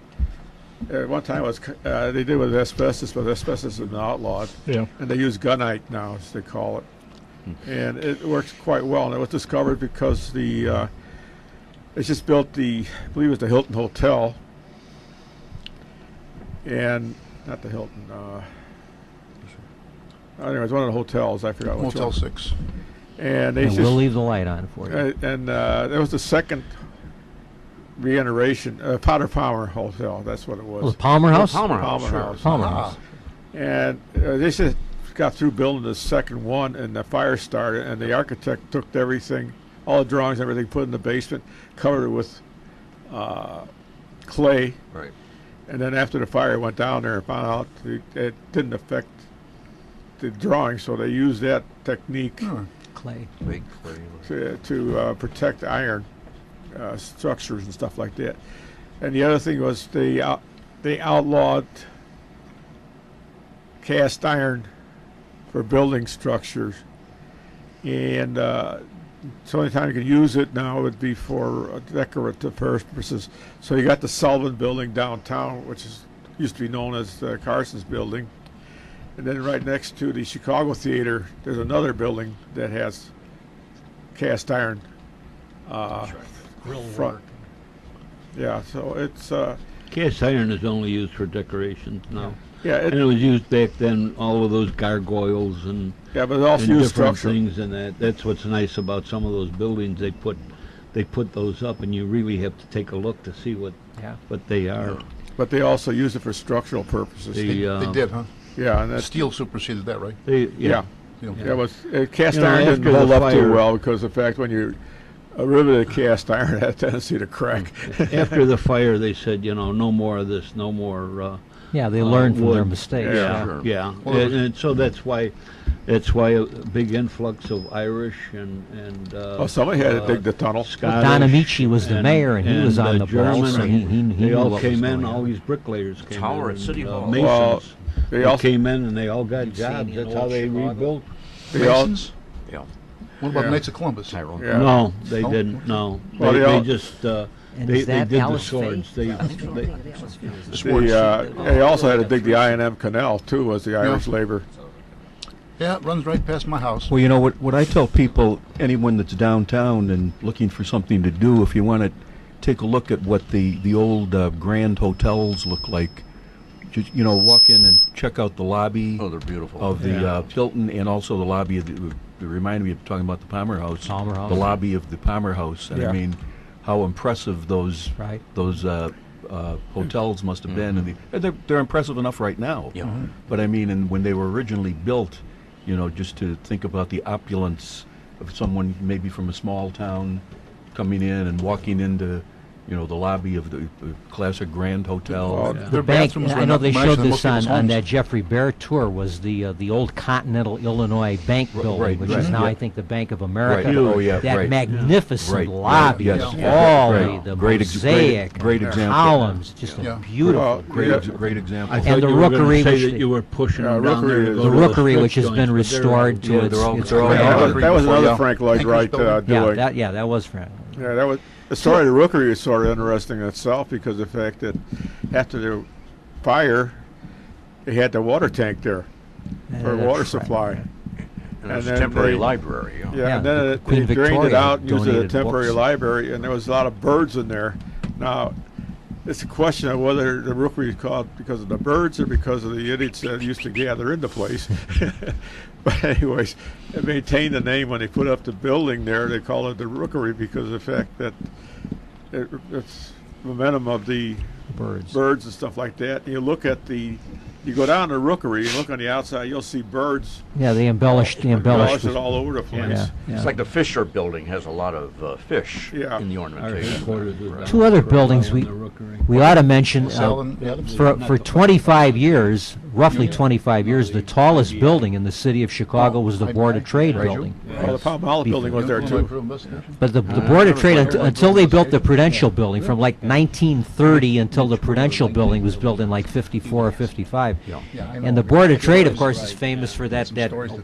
At one time, they did with asbestos, but asbestos is now outlawed. Yeah. And they use gunite now, as they call it. And it works quite well. And it was discovered because they just built I believe it was the Hilton Hotel. And, not the Hilton, anyways, one of the hotels, I forgot which Motel one. 6. And they And just, we'll leave the light on for you. that was the second reiteration, Potter Palmer Hotel, that's what it was. Oh, the Palmer House? Palmer Palmer sure. House. Palmer Ah. House. And they just got through building the second one, and the fire started, and the architect took everything, all the drawings, everything, put it in the basement, covered it with clay, Right. and then after the fire went down there and found out it didn't affect the drawing, so they used that technique Hmm. Clay. Big clay. to protect iron structures and stuff like that. And the other thing was they outlawed cast iron for building structures, and so the only time you can use it now would be for decorative purposes. So you got the Sullivan Building downtown, which used to be known as Carson's Building, and then right next to the Chicago Theater, there's another building that has cast iron Grill front. work. Yeah, so it's Cast iron is only used for decorations now. yeah, And it was used back then, all of those gargoyles and, yeah, but it also and used different structure. things and that. That's what's nice about some of those buildings. They put those up and you really have to take a look to see what they are. But they also use it for structural purposes. The, They did, huh? Yeah, and that's Steel superseded that, right? yeah. You know, It was cast You know, iron after didn't the hold up fire- too well because of the fact when you riveted cast iron, it had a tendency to crack. After the fire, they said, no more of this, no more. Yeah, they learned from their wood. mistakes. Yeah, Sure. yeah. Well, And so that's why a big influx of Irish and Well, somebody had to dig the tunnel. Scottish. Don Amici was the mayor, and he was on the ball, German, so he and knew they all what came was in. going All on. these bricklayers came Tower in. at City and, Hall. Masons. Well, they They also came in and they all got You've seen jobs. in That's old how they Chicago. rebuilt. they all Masons? Yeah. What about Yeah. Knights of Columbus? Tyrone. Yeah. No, they No? didn't. No, Well, they they all- just And they is that did the Alice swords. Faye? they also had to dig the I&M Canal too, was the Irish labor. Yeah, it runs right past my house. Well, you know what I tell people, anyone that's downtown and looking for something to do, if you want to take a look at what the old grand hotels look like, just, walk in and check out the lobby Oh, they're beautiful. of the Hilton and also the lobby of the reminded me of talking about the Palmer House. Palmer House. The lobby of the Palmer House. And Yeah. I mean, how impressive those Right. hotels must have been. And they're impressive enough right now. Yeah. But I mean, and when they were originally built, just to think about the opulence of someone maybe from a small town coming in and walking into, the lobby of the classic Grand Hotel. Oh, The Their bank, bathrooms were I know not they nicer showed than this most people's on that homes. Jeffrey Bear tour, was the old Continental Illinois Bank building, right, which right, is now, yeah. I think, the Bank of America. Right. Oh, yeah, That right. magnificent Right, lobby, yes, the yeah. hallway, Right. the Great mosaic, great the example. columns, just Yeah. a beautiful. Well, Great example. I And thought the you were gonna Rookery, say which that they- you were pushing Yeah, them down there Rookery to is- go The to Rookery, strip which has joints, been but they're restored to yeah, its they're all- its they're all grand- that was, Rookery that was before, another yeah. Frank Lloyd Anchorage Wright building. doing. that was Frank. Yeah, that was the story of the Rookery is sort of interesting in itself because of the fact that after the fire, they had the water tank there for that's water right. supply. And it's a then temporary they- library. Yeah, Yeah, and then the they Queen drained it Victoria out and used it as a donated temporary books. library, and there was a lot of birds in there. Now, it's a question of whether the Rookery is called because of the birds or because of the idiots that used to gather in the place. But anyways, it maintained the name when they put up the building there. They call it the Rookery because of the fact that it's momentum of the Birds. birds and stuff like that. You look at you go down the Rookery and look on the outside, you'll see birds Yeah, they embellished embellished with- it all over the place. Yeah, yeah. It's like the Fisher Building has a lot of fish Yeah. in the Our ornamentation. headquarters was down Two other for a while buildings in we- the Rookery. We ought to mention LaSalle and Adams? for 25 years, roughly 25 years, the tallest building in the city of Chicago was the Board of Trade building. Well, the Palm Olive building was there too. But the Board of Trade, until they built the Prudential building, from like 1930 until the Prudential building was built in like 54 or 55. And the Board of Trade, of course, is famous for that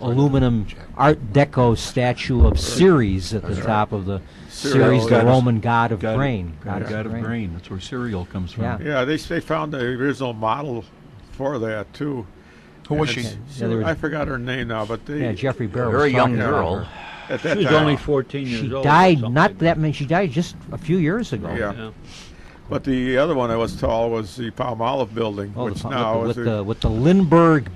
aluminum Art Deco statue of Ceres at the top of the Ceres, the God of- Roman god of God- grain. God of grain. That's where cereal comes from. Yeah. Yeah, they found the original model for that too. Who was And she? it's- Yeah, they were- I forgot her name now, but they Yeah, Jeffrey Bear was Very young talking about girl. her. at that She was time. only 14 years She old. or died something not like that many. She died just a few years ago. Yeah. Yeah. But the other one that was tall was the Palm Olive building, Oh, which the, now with, is with the Lindbergh.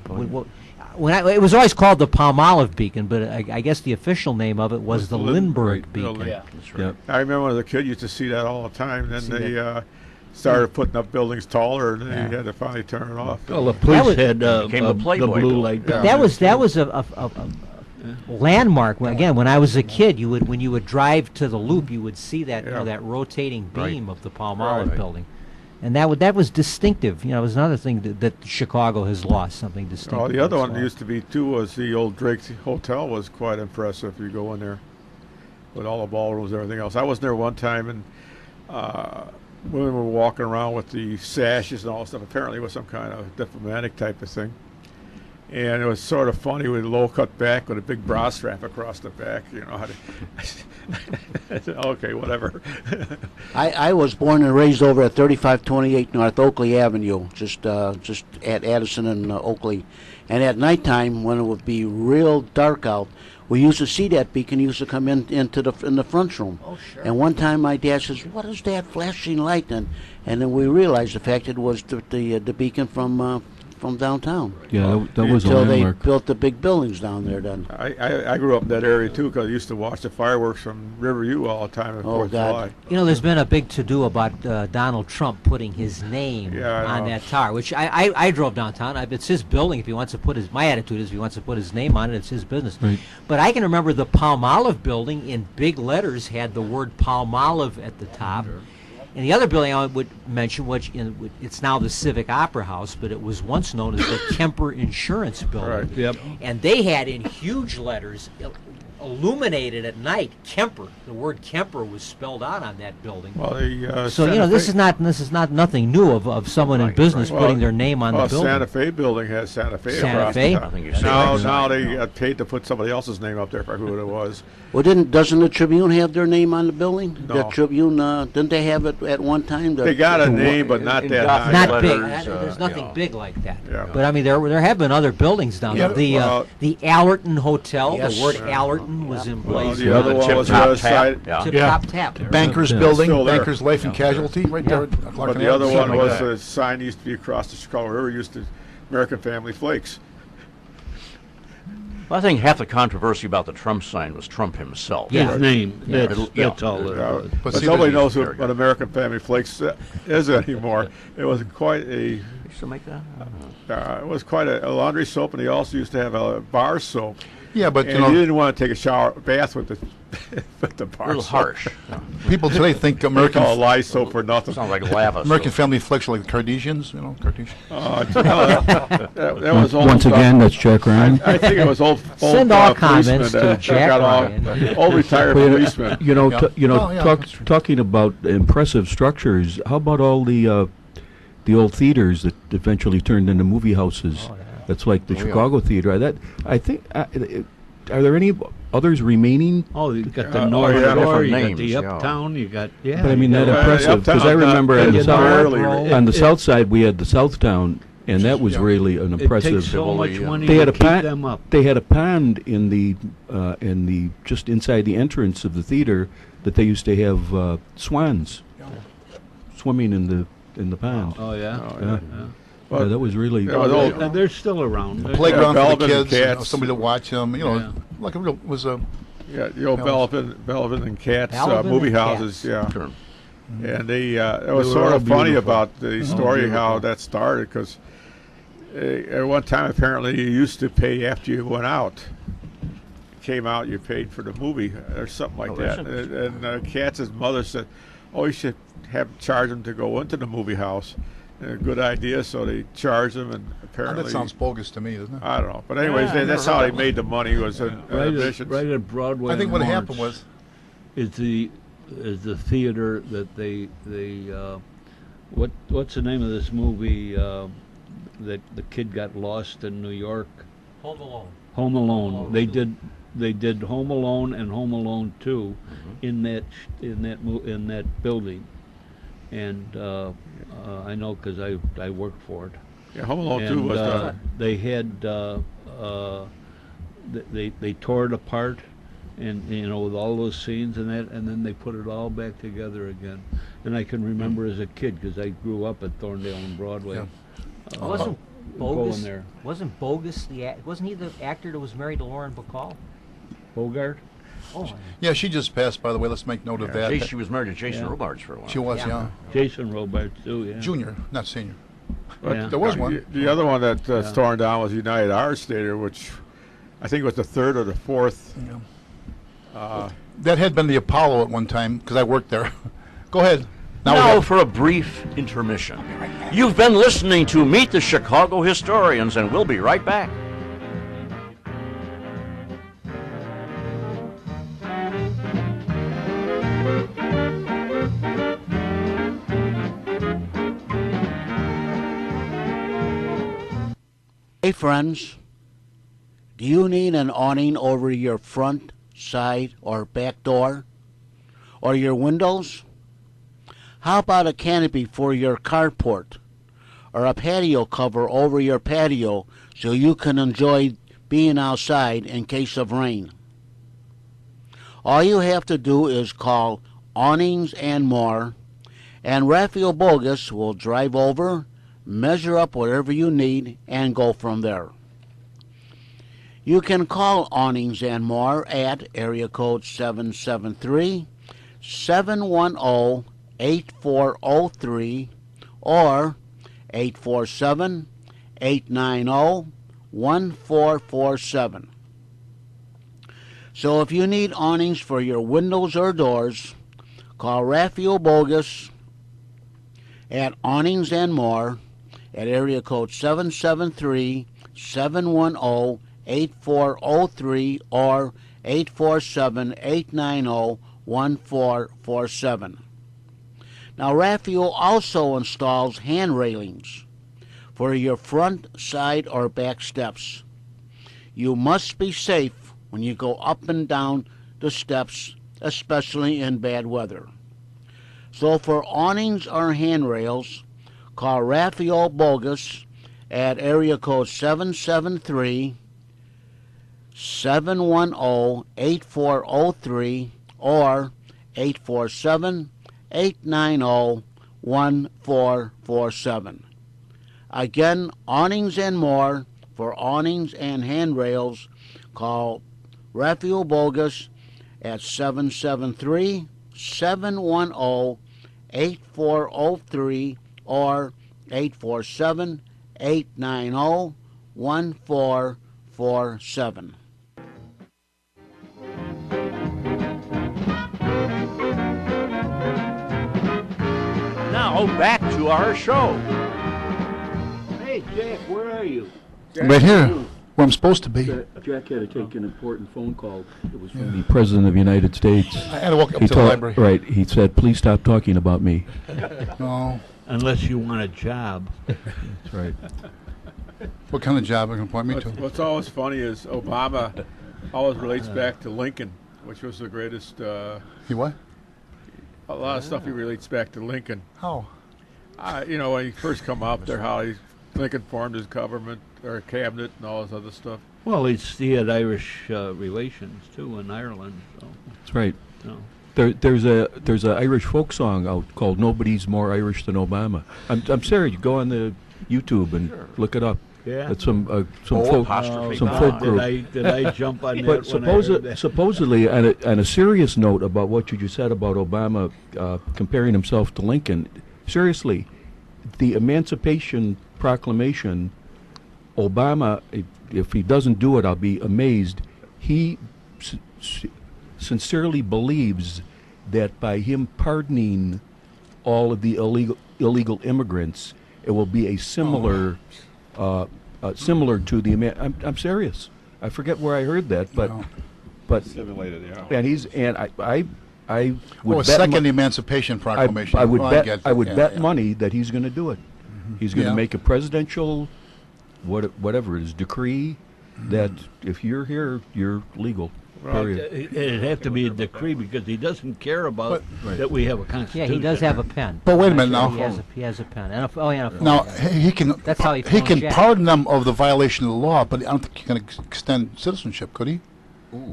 It was always called the Palmolive Beacon, but I guess the official name of it was the Lindbergh Right, Beacon. building. That's right. Yep. I remember as a kid used to see that all the time. Then See they started putting up buildings taller, and then Yeah. you had to finally turn it off. Well, the police was- had Became the the Playboy blue building. light Yeah. down. That was a landmark. Again, when I was a kid, when you would drive to the Loop, you would see that Yeah. that rotating Right. beam of the Palmolive Right. building, and that was distinctive. It was another thing that Chicago has lost, something distinctive. Oh, the other it's one lost. used to be too was the old Drake's Hotel was quite impressive. You go in there with all the ballrooms and everything else. I was there one time, and women were walking around with the sashes and all stuff. Apparently, it was some kind of diplomatic type of thing. And it was sort of funny with a low cut back with a big bra strap across the back. You know how to. I said, okay, whatever. I was born and raised over at 3528 North Oakley Avenue, just at Addison and Oakley. And at nighttime, when it would be real dark out, we used to see that beacon used to come in the front room. Oh, sure. And one time my dad says, "What is that flashing light?" And then we realized the fact it was the beacon from downtown. Yeah, that was a Until they landmark. built the big buildings down there. Then. I grew up in that area too because I used to watch the fireworks from Riverview all the time at Oh, 4th of God. July. There's been a big to-do about Donald Trump putting his name Yeah, I on know. that tower, which I drove downtown. It's his building. If he wants to put my attitude is if he wants to put his name on it, it's his business. Right. But I can remember the Palmolive building in big letters had the word Palmolive at the top. And the other building I would mention, it's now the Civic Opera House, but it was once known as the Kemper Insurance Building. Right. Yep. And they had in huge letters, illuminated at night, Kemper. The word Kemper was spelled out on that building. Well, the So Santa this Fe- is not nothing new of someone in Right, business right. putting their name on well, the building. Santa Fe building has Santa Fe Santa across Fe? the top. I think you And say now that. they got paid to put somebody else's name up there for who it was. Well, doesn't the Tribune have their name on the building? The No. Tribune, didn't they have it at one time? They got a name, but not in that Gothic high. Not big. letters, There's nothing yeah. big like that. Yeah. But I mean, there have been other buildings down Yeah, there. The Allerton Hotel. Yes. The word Allerton was Well, emblazoned. the other The one Tip was the Top other Tap, side. yeah. Tip Yeah. Top Tap. Bankers Yeah. Building, Still there. Bankers Life and Casualty, right there. at Clark But and the other Adams, one something was like that. a sign used to be across the Chicago River, used to American Family Flakes. Well, I think half the controversy about the Trump sign was Trump himself. Yeah. His name. That's, Yeah. that's all it Yeah, was. but see, nobody but- knows Very what good. American Family Flakes is anymore. It was quite a You still make that? it was quite a laundry soap, and he also used to have a bar soap. Yeah, but And you know, you didn't want to take a bath with the with the A bar little soap. harsh. people today think They American call it lye soap for nothing. Sounds like lava. American soap. Family Flicks are like the Kardashians. You know, Kardashians. That was old Once stuff. again, that's Jack Ryan. I think it was old. Send old, all policemen comments that to took Jack out all- Ryan. Old retired policemen. You know, Yeah. Oh, yeah, that's true. talking about impressive structures. How about all the old theaters that eventually turned into movie houses? That's like the Oh, yeah. Chicago Theater. I think. Are there any others remaining? Oh, you got the Oh, North yeah. Shore, you Different got the names, yeah. Uptown, you got Yeah. But I mean, that Yeah, impressive because I Uptown, remember not- on the it's south, early. on the south side we had the Southtown, and that was Yeah. really an it impressive. takes so much Tivoli, money They had to a keep pond. them up. They had a pond in the just inside the entrance of the theater that they used to have swans swimming in the pond. Oh, yeah? Oh, Yeah. yeah. Yeah, that was really. Yeah, well, old- And they're still around. They're- Playground for the Belvin and kids. You know, Cats. somebody to watch them. You know, Yeah. like a real was a. Yeah, the old Belvin and Cats Belvin movie and houses. Cats. Yeah. Sure. And it was were sort all of funny beautiful. about the story how beautiful. that started because at one time apparently you used to pay after you went out. Came out, you paid for the movie or something like Oh, that. is And Katz's mother said, "Oh, you should charge them to go into the movie house." And a good idea, so they charged them, and apparently That sounds bogus to me, doesn't it? I don't know. But anyways, Yeah, I that's never how heard they that made the money was in admissions. Right at Broadway. I think and what Lawrence happened was is the theater that they what's the name of this movie that the kid got lost in New York? Home Alone. Home Alone. Alone They two. did Home Alone and Home Alone 2 in that building, and I know because I worked for it. Yeah, Home Alone 2 And was the they had they tore it apart, and you know, with all those scenes and that, and then they put it all back together again. And I can remember as a kid because I grew up at Thorndale and Broadway. Yeah. Wasn't going Bogus? there. Wasn't Bogus wasn't he the actor that was married to Lauren Bacall? Bogart. Oh, yeah. She just passed, by the way. Let's make note of that. She was married to Jason Yeah. Robards for a while. She was, Yeah. yeah. Jason Robards too. Yeah. Junior, not senior. But Yeah. There was one. The other one that's Yeah. torn down was United Arts Theater, which I think was the third or the fourth. Yeah. That had been the Apollo at one time because I worked there. Go ahead. Now we Now have- for a brief intermission. You've been listening to Meet the Chicago Historians, and we'll be right back. Hey friends, do you need an awning over your front, side, or back door? Or your windows? How about a canopy for your carport? Or a patio cover over your patio so you can enjoy being outside in case of rain? All you have to do is call Awnings and More, and Raphael Bogus will drive over, measure up whatever you need, and go from there. You can call Awnings and More at area code 773-710-8403 or 847-890-1447. So if you need awnings for your windows or doors, call Raphael Bogus at Awnings and More at area code 773-710-8403 or 847-890-1447. Now, Raphael also installs hand railings for your front, side, or back steps. You must be safe when you go up and down the steps, especially in bad weather. So for awnings or handrails, call Raphael Bogus at area code 773-710-8403 or 847-890-1447. Again, Awnings and More for awnings and handrails, Call Raphael Bogus at 773-710-8403 or 847-890-1447. Now back to our show. Hey, Jack, where are you? Right here, where I'm supposed to be. Jack had to take an important phone call. It was from the President of the United States. I had to walk up He to the told- library. Right. He said, "Please stop talking about me." No. Unless you want a job. That's right. What kind of job are you going to point me to? What's always funny is Obama always relates back to Lincoln, which was the greatest. He what? A lot of stuff he relates back to Lincoln. How? You know, when he first come up there, how Lincoln formed his government or cabinet and all this other stuff. Well, he had Irish relations, too, in Ireland. So, That's right. you know. There's a Irish folk song out called "Nobody's More Irish Than Obama." I'm serious. You go on the YouTube and look it up. Yeah. It's some Oh, folk apostrophe some God. folk group. Did I jump on that But when I heard that? supposedly, on a serious note about what you just said about Obama comparing himself to Lincoln, seriously, the Emancipation Proclamation, Obama, if he doesn't do it, I'll be amazed. He sincerely believes that by him pardoning all of the illegal immigrants, it will be a similar similar to the I'm serious. I forget where I heard that, but No. but Simulated, yeah. and I would Oh, a bet second mo- Emancipation Proclamation. I would Well, bet get I that. would Yeah, bet yeah. money that he's going to do it. He's going to Yeah. make a presidential whatever it is decree that if you're here, you're legal. Period. It'd have to be a decree because he doesn't care about that we have a Yeah, constitution. he does have a pen. But wait a minute Actually, now. He has a pen. And a phone. Now he can. That's how he he phoned can Jack. pardon them of the violation of the law, but I don't think he can extend citizenship, could he?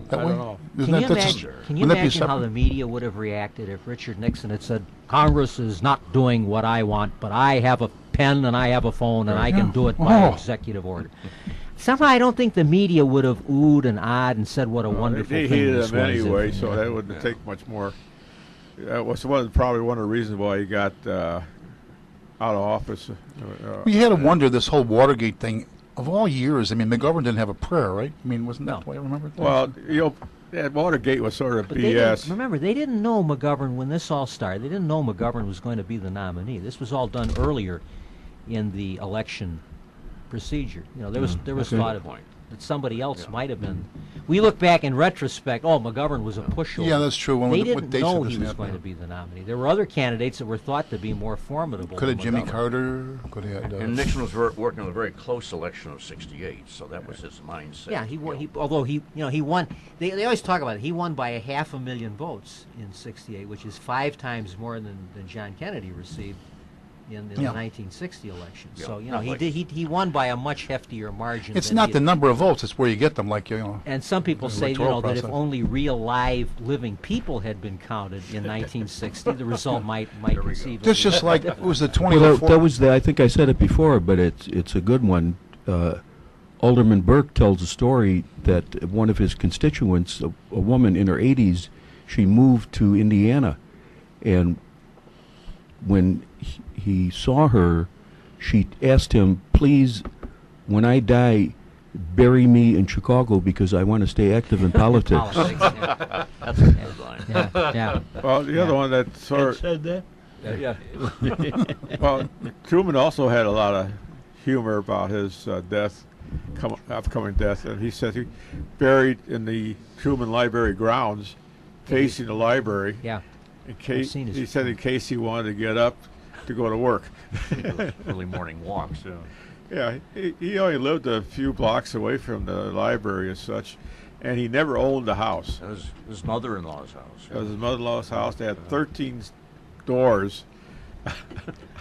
That I way? don't know. Isn't Can you that's imagine, can you wouldn't that be imagine how separate? the media would have reacted if Richard Nixon had said, Congress is not doing what I want, but I have a pen and I have a phone and I can Yeah. do it by Oh. executive order? Somehow I don't think the media would have oohed and awed and said what a wonderful They thing hated this him was. anyway, so that wouldn't take much more. That was probably one of the reasons why he got out of office. We had to wonder this whole Watergate thing. Of all years, I mean, McGovern didn't have a prayer, right? I mean, wasn't that No. the way I remember it? Well, you know, that Watergate was sort of But they didn't, BS. remember, they didn't know McGovern when this all started. They didn't know McGovern was going to be the nominee. This was all done earlier in the election procedure. You know, there was thought of that somebody else might have been. We look back in retrospect. Oh, McGovern was a pushover. Yeah, that's true. When They what didn't dates know did he this was happen? going to be the nominee. There were other candidates that were thought to be more formidable. Could have than Jimmy McGovern. Carter. Could have had. And Nixon was working on a very close election of '68, so that was his mindset. Yeah, he won. Although he won. They always talk about it. He won by 500,000 votes in '68, which is 5 times more than John Kennedy received in the Yeah. 1960 election. Yeah, So not like- he won by a much heftier margin. It's than not he- the number of votes; it's where you get them. Like you know. And some people say, electoral that if process. only real live living people had been counted in 1960, the result might conceivably. That's just like it was the Well, that 2004. was I think I said it before, but it's a good one. Alderman Burke tells a story that one of his constituents, a woman in her 80s, she moved to Indiana, and when he saw her, she asked him, "Please, when I die, bury me in Chicago because I want to stay active in politics." Politics, yeah. That's a good line. Yeah. Well, the other one that Ed sort said that? well, Truman also had a lot of humor about his upcoming death, and he said he buried in the Truman Library grounds, facing the library. Yeah. In case seen his- he said, in case he wanted to get up to go to work. Early morning walks. Yeah, he only lived a few blocks away from the library as such, and he never owned a house. That was his mother-in-law's house. It was his mother-in-law's house. They had 13 doors.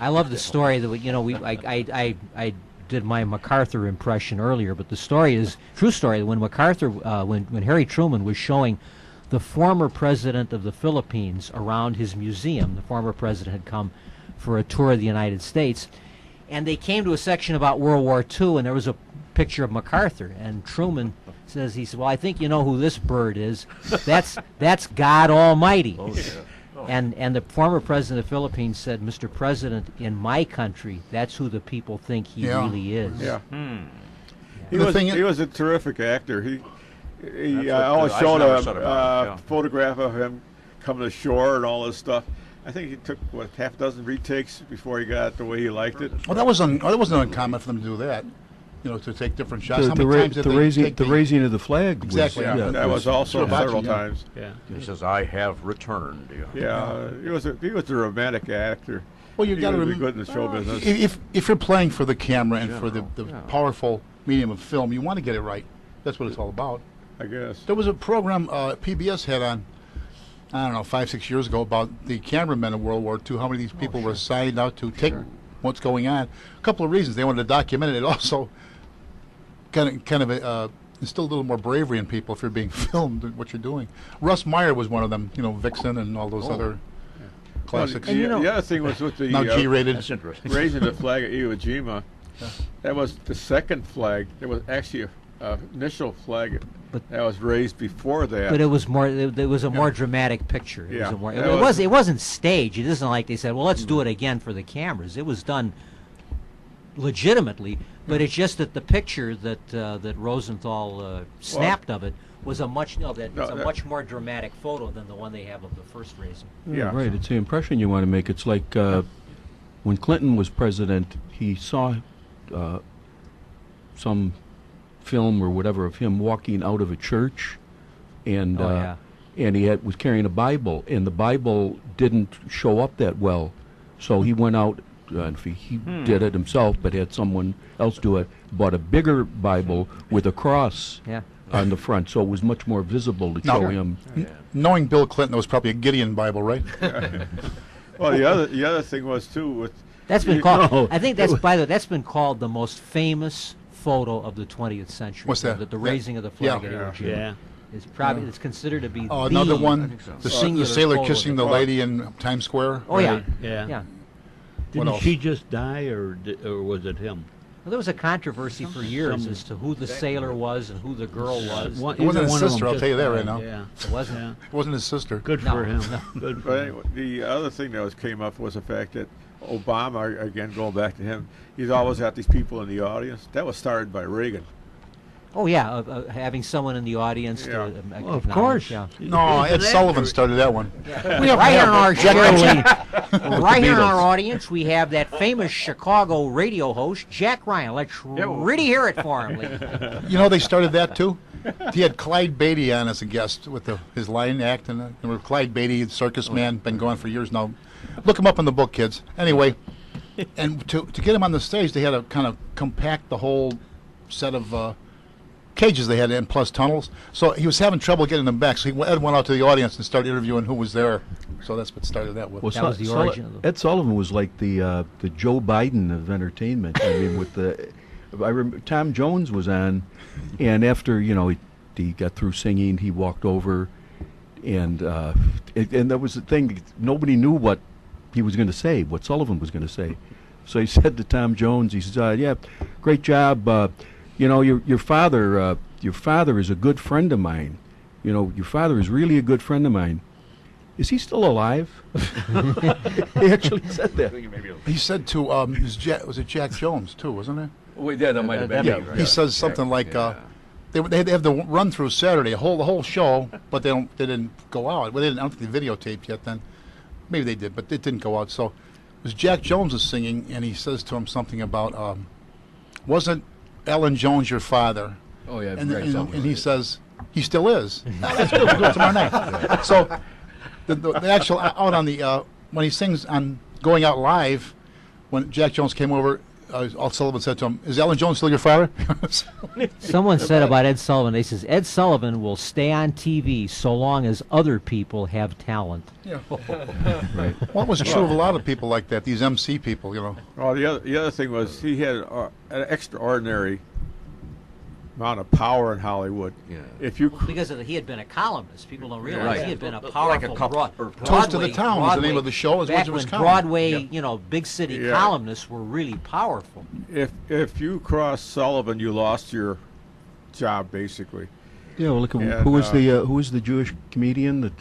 I love the story that I did my MacArthur impression earlier, but the story is true story. When MacArthur, when Harry Truman was showing the former president of the Philippines around his museum, the former president had come for a tour of the United States. And they came to a section about World War II, and there was a picture of MacArthur, and Truman he said, well, I think you know who this bird is. That's God Almighty. Oh, yeah. And the former president of the Philippines said, Mr. President, in my country, that's who the people think he really is. Yeah. The thing He was a terrific actor. He That's what always the showed Eisenhower said about a him, yeah. photograph of him coming ashore and all this stuff. I think he took, what, half a dozen retakes before he got the way he liked it. Well, that wasn't uncommon for them to do that. You know, to take different shots. How The, many times did they take the raising of the flag. Exactly, Was, yeah. That was also Sort of several botchy, yeah. times. Yeah. He says, I have returned. Yeah, he was a romantic actor. Well, you He got to would be remember, good in the show business. if you're playing for the camera and for the yeah. powerful medium of film, you want to get it right. That's what it's all about. I guess. There was a program PBS had on, I don't know, 5-6 years ago about the cameramen of World War II. How many of these people were assigned out to take what's going on? A couple of reasons. They wanted to document it. It also kind of instilled a little more bravery in people if you're being filmed and what you're doing. Russ Meyer was one of them. You know, Vixen and all those other classics. The, the other thing was with the Now G-rated. That's interesting. raising the flag at Iwo Jima. That was the second flag. There was actually a initial flag that was raised before that. But it was more. It was a more dramatic picture. It Yeah. was a more, That it was- It wasn't staged. It isn't like they said, "Well, let's do it again for the cameras." It was done legitimately. But it's just that the picture that Rosenthal snapped of it was a much much more dramatic photo than the one they have of the first raising. Yeah. Right, it's the impression you want to make. It's like when Clinton was president, he saw some film or whatever of him walking out of a church, and and he was carrying a Bible, and the Bible didn't show up that well, so he went out. He did it himself, but had someone else do it. Bought a bigger Bible with a cross on the front, so it was much more visible to show him. Knowing Bill Clinton, it was probably a Gideon Bible, right? Well, the other thing was too with That's been called. No. I think that's by the way, that's been called the most famous photo of the 20th century. What's that? The raising of the flag Yeah. at Iwo Jima. Yeah. It's probably it's considered to be Oh, another the one, the singular sailor photo of kissing the lady in Times Square. Oh yeah, Yeah. yeah. Didn't else? she just die, or was it him? Well, there was a controversy for years as to who the sailor was and who the girl was. It wasn't either his one of sister, them I'll just tell you that right died, now. Yeah. It wasn't. Yeah. It wasn't his sister. Good No, for him. no. Good for But him. anyway, the other thing that came up was the fact that Obama, again going back to him, he's always got these people in the audience. That was started by Reagan. Oh yeah, having someone in the audience to Yeah. Well, of acknowledge, course. Yeah. No, Ed Sullivan started that one. Right here in our right here in our audience, we have that famous Chicago radio host, Jack Ryan. Let's really hear it for him, ladies. You know, they started that too. He had Clyde Beatty on as a guest with his lion act, and Clyde Beatty, the circus man, been gone for years now. Look him up in the book, kids. Anyway, and to get him on the stage, they had to kind of compact the whole set of cages they had in, plus tunnels. So he was having trouble getting them back. So Ed went out to the audience and started interviewing who was there. So that's what started that with. Well, That was the origin of the- Ed Sullivan was like the Joe Biden of entertainment. I mean, with I remember Tom Jones was on, and after he got through singing, he walked over, and that was the thing. Nobody knew what he was going to say, what Sullivan was going to say. So he said to Tom Jones, he said, "Yeah, great job. Your father is a good friend of mine. Your father is really a good friend of mine. Is he still alive?" He actually said that. He said to was it Jack Jones too, wasn't it? Wait, that might have been. Yeah, he says something like they have the run through Saturday, the whole show, but they didn't go out. Well, I don't think they videotaped yet. Then maybe they did, but it didn't go out. So it was Jack Jones is singing, and he says to him something about wasn't Ellen Jones your father? Oh yeah, And, right, and, something and he like says he still is. That's good. We'll do it tomorrow night. So the actual out on the when he sings on Going Out Live, when Jack Jones came over, Sullivan said to him, "Is Ellen Jones still your father?" Someone said about Ed Sullivan, they says, Ed Sullivan will stay on TV so long as other people have talent. Yeah. Right. Well, it was true of a lot of people like that. These MC people, Well, the other thing was he had an extraordinary amount of power in Hollywood. Yeah. If you Because he had been a columnist. People don't realize Right. he had been a Like a powerful couple- or Toast of the Town was the name of the show, as back it was when column. Broadway, you know, big city Yeah. columnists were really powerful. if you crossed Sullivan, you lost your job basically. Yeah, well, look at And, who was the Jewish comedian that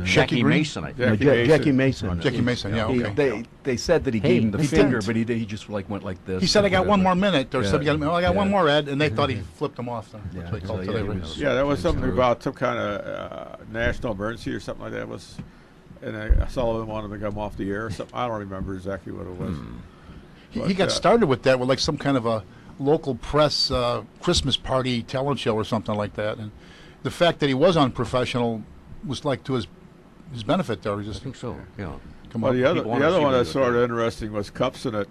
Jackie Green? Mason, I think. Jackie Mason. Jackie Mason. Jackie Mason, yeah, He- okay. they said that he Hey, gave him the he finger, didn't. but he just like went like this. He said, I got one more Whatever. minute, or Yeah. said, I got one Yeah. more, Ed, and they thought he flipped him off. Yeah, That's what they call so, it yeah, today. he right? was- Yeah, that was something So- about some kind of national emergency or something like that. Was, and Sullivan wanted to come off the air or something. I don't remember exactly what it was. He But, got started with that with like some kind of a local press Christmas party talent show or something like that. And the fact that he was unprofessional was like to his benefit there. He I just think so. Yeah. come Well, up. the other People wanna see one what that's he sort did. of interesting was Cupsinet.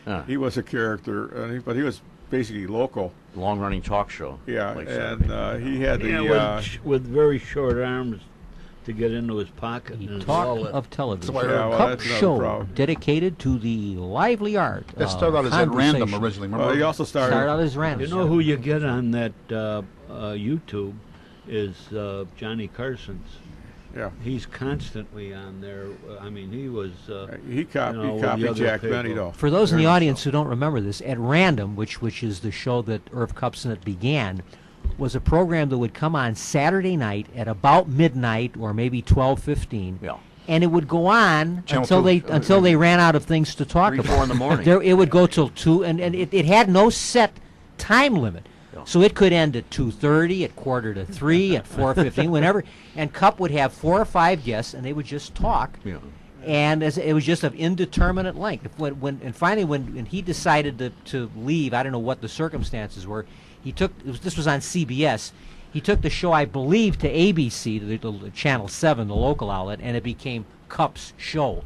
Ah, He was a character, but he was basically local. long-running talk show. Yeah, like and Saturday. he had the Yeah, with very short arms to get into his pocket. He and talked all that. of television. That's why I Yeah, well, Cup that's another show problem. dedicated to the lively art. That of started out as at random conversation. originally. Remember? Well, he also Started started. out as random. You know who you get on that YouTube is Johnny Carson's. Yeah, He's constantly on there. I mean, he was. he copied, You know, with the copied other Jack people. Benny though. For those in the Very audience much who don't remember this, At Random, which is the show that Irv Kupcinet began, was a program that would come on Saturday night at about midnight or maybe 12:15. Yeah. And it would go on Channel until 2. they ran out of things to talk 3, about. 4 in the morning. It would go till 2, and it had no set time limit. Yeah. So it could end at 2:30, at 2:45, at 4:15, whenever. And Cup would have 4 or 5 guests, and they would just talk. Yeah. And it was just of indeterminate length. Finally when he decided to leave, I don't know what the circumstances were. This was on CBS. He took the show, I believe, to ABC, to the Channel 7, the local outlet, and it became Cup's show.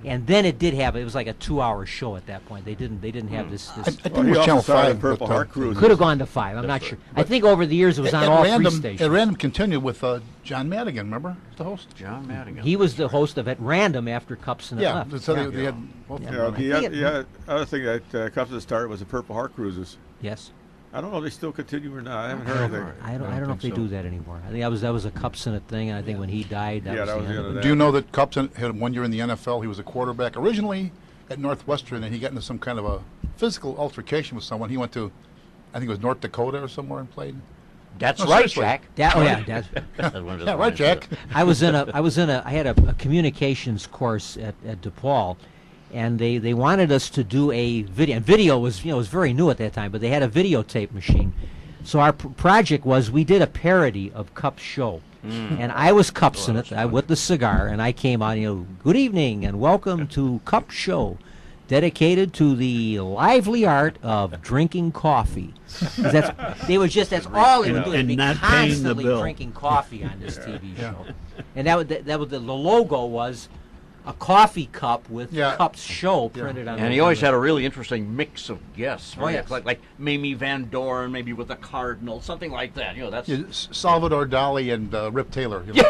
And then it was like a 2-hour show at that point. They didn't have this. I think Well, it he was also Channel started 5. Purple but, Heart Cruises. Could have gone to 5. I'm not sure. I think over the years it was on all 3 stations. At random continued with John Madigan, remember? The host? John Madigan. He was the host of At Random after Cupson Yeah, left. so they had both of You them know, running. the other thing that Cupsinet started was the Purple Heart Cruises. Yes. I don't know if they still continue or not. I haven't heard anything. I don't know if they think do so. that anymore. I think that was a Cupson thing, and I think when he died, that Yeah, was that the was end the of end it. of Do you know that Cupson had 1 year in the NFL? He was a quarterback originally at Northwestern, and he got into some kind of a physical altercation with someone. He went to, I think it was North Dakota or somewhere and played. That's No, right, seriously. Jack. Yeah, right, Jack. I had a communications course at DePaul, and they wanted us to do a video. And video was very new at that time, but they had a videotape machine. So our project was we did a parody of Cup's show. And I was Cupson with the cigar, and I came on, good evening and welcome to Cup's show, dedicated to the lively art of drinking coffee. 'Cause that's all they would do. They'd And be not paying the constantly bill. drinking coffee on this TV show. And the logo was a coffee cup with Yeah. Cup's show printed on. And he always had a really interesting mix of guests. Oh, yes. like Mamie Van Doren, maybe with a cardinal, something like that. That's Yeah, Salvador Dali and Rip Taylor. You know.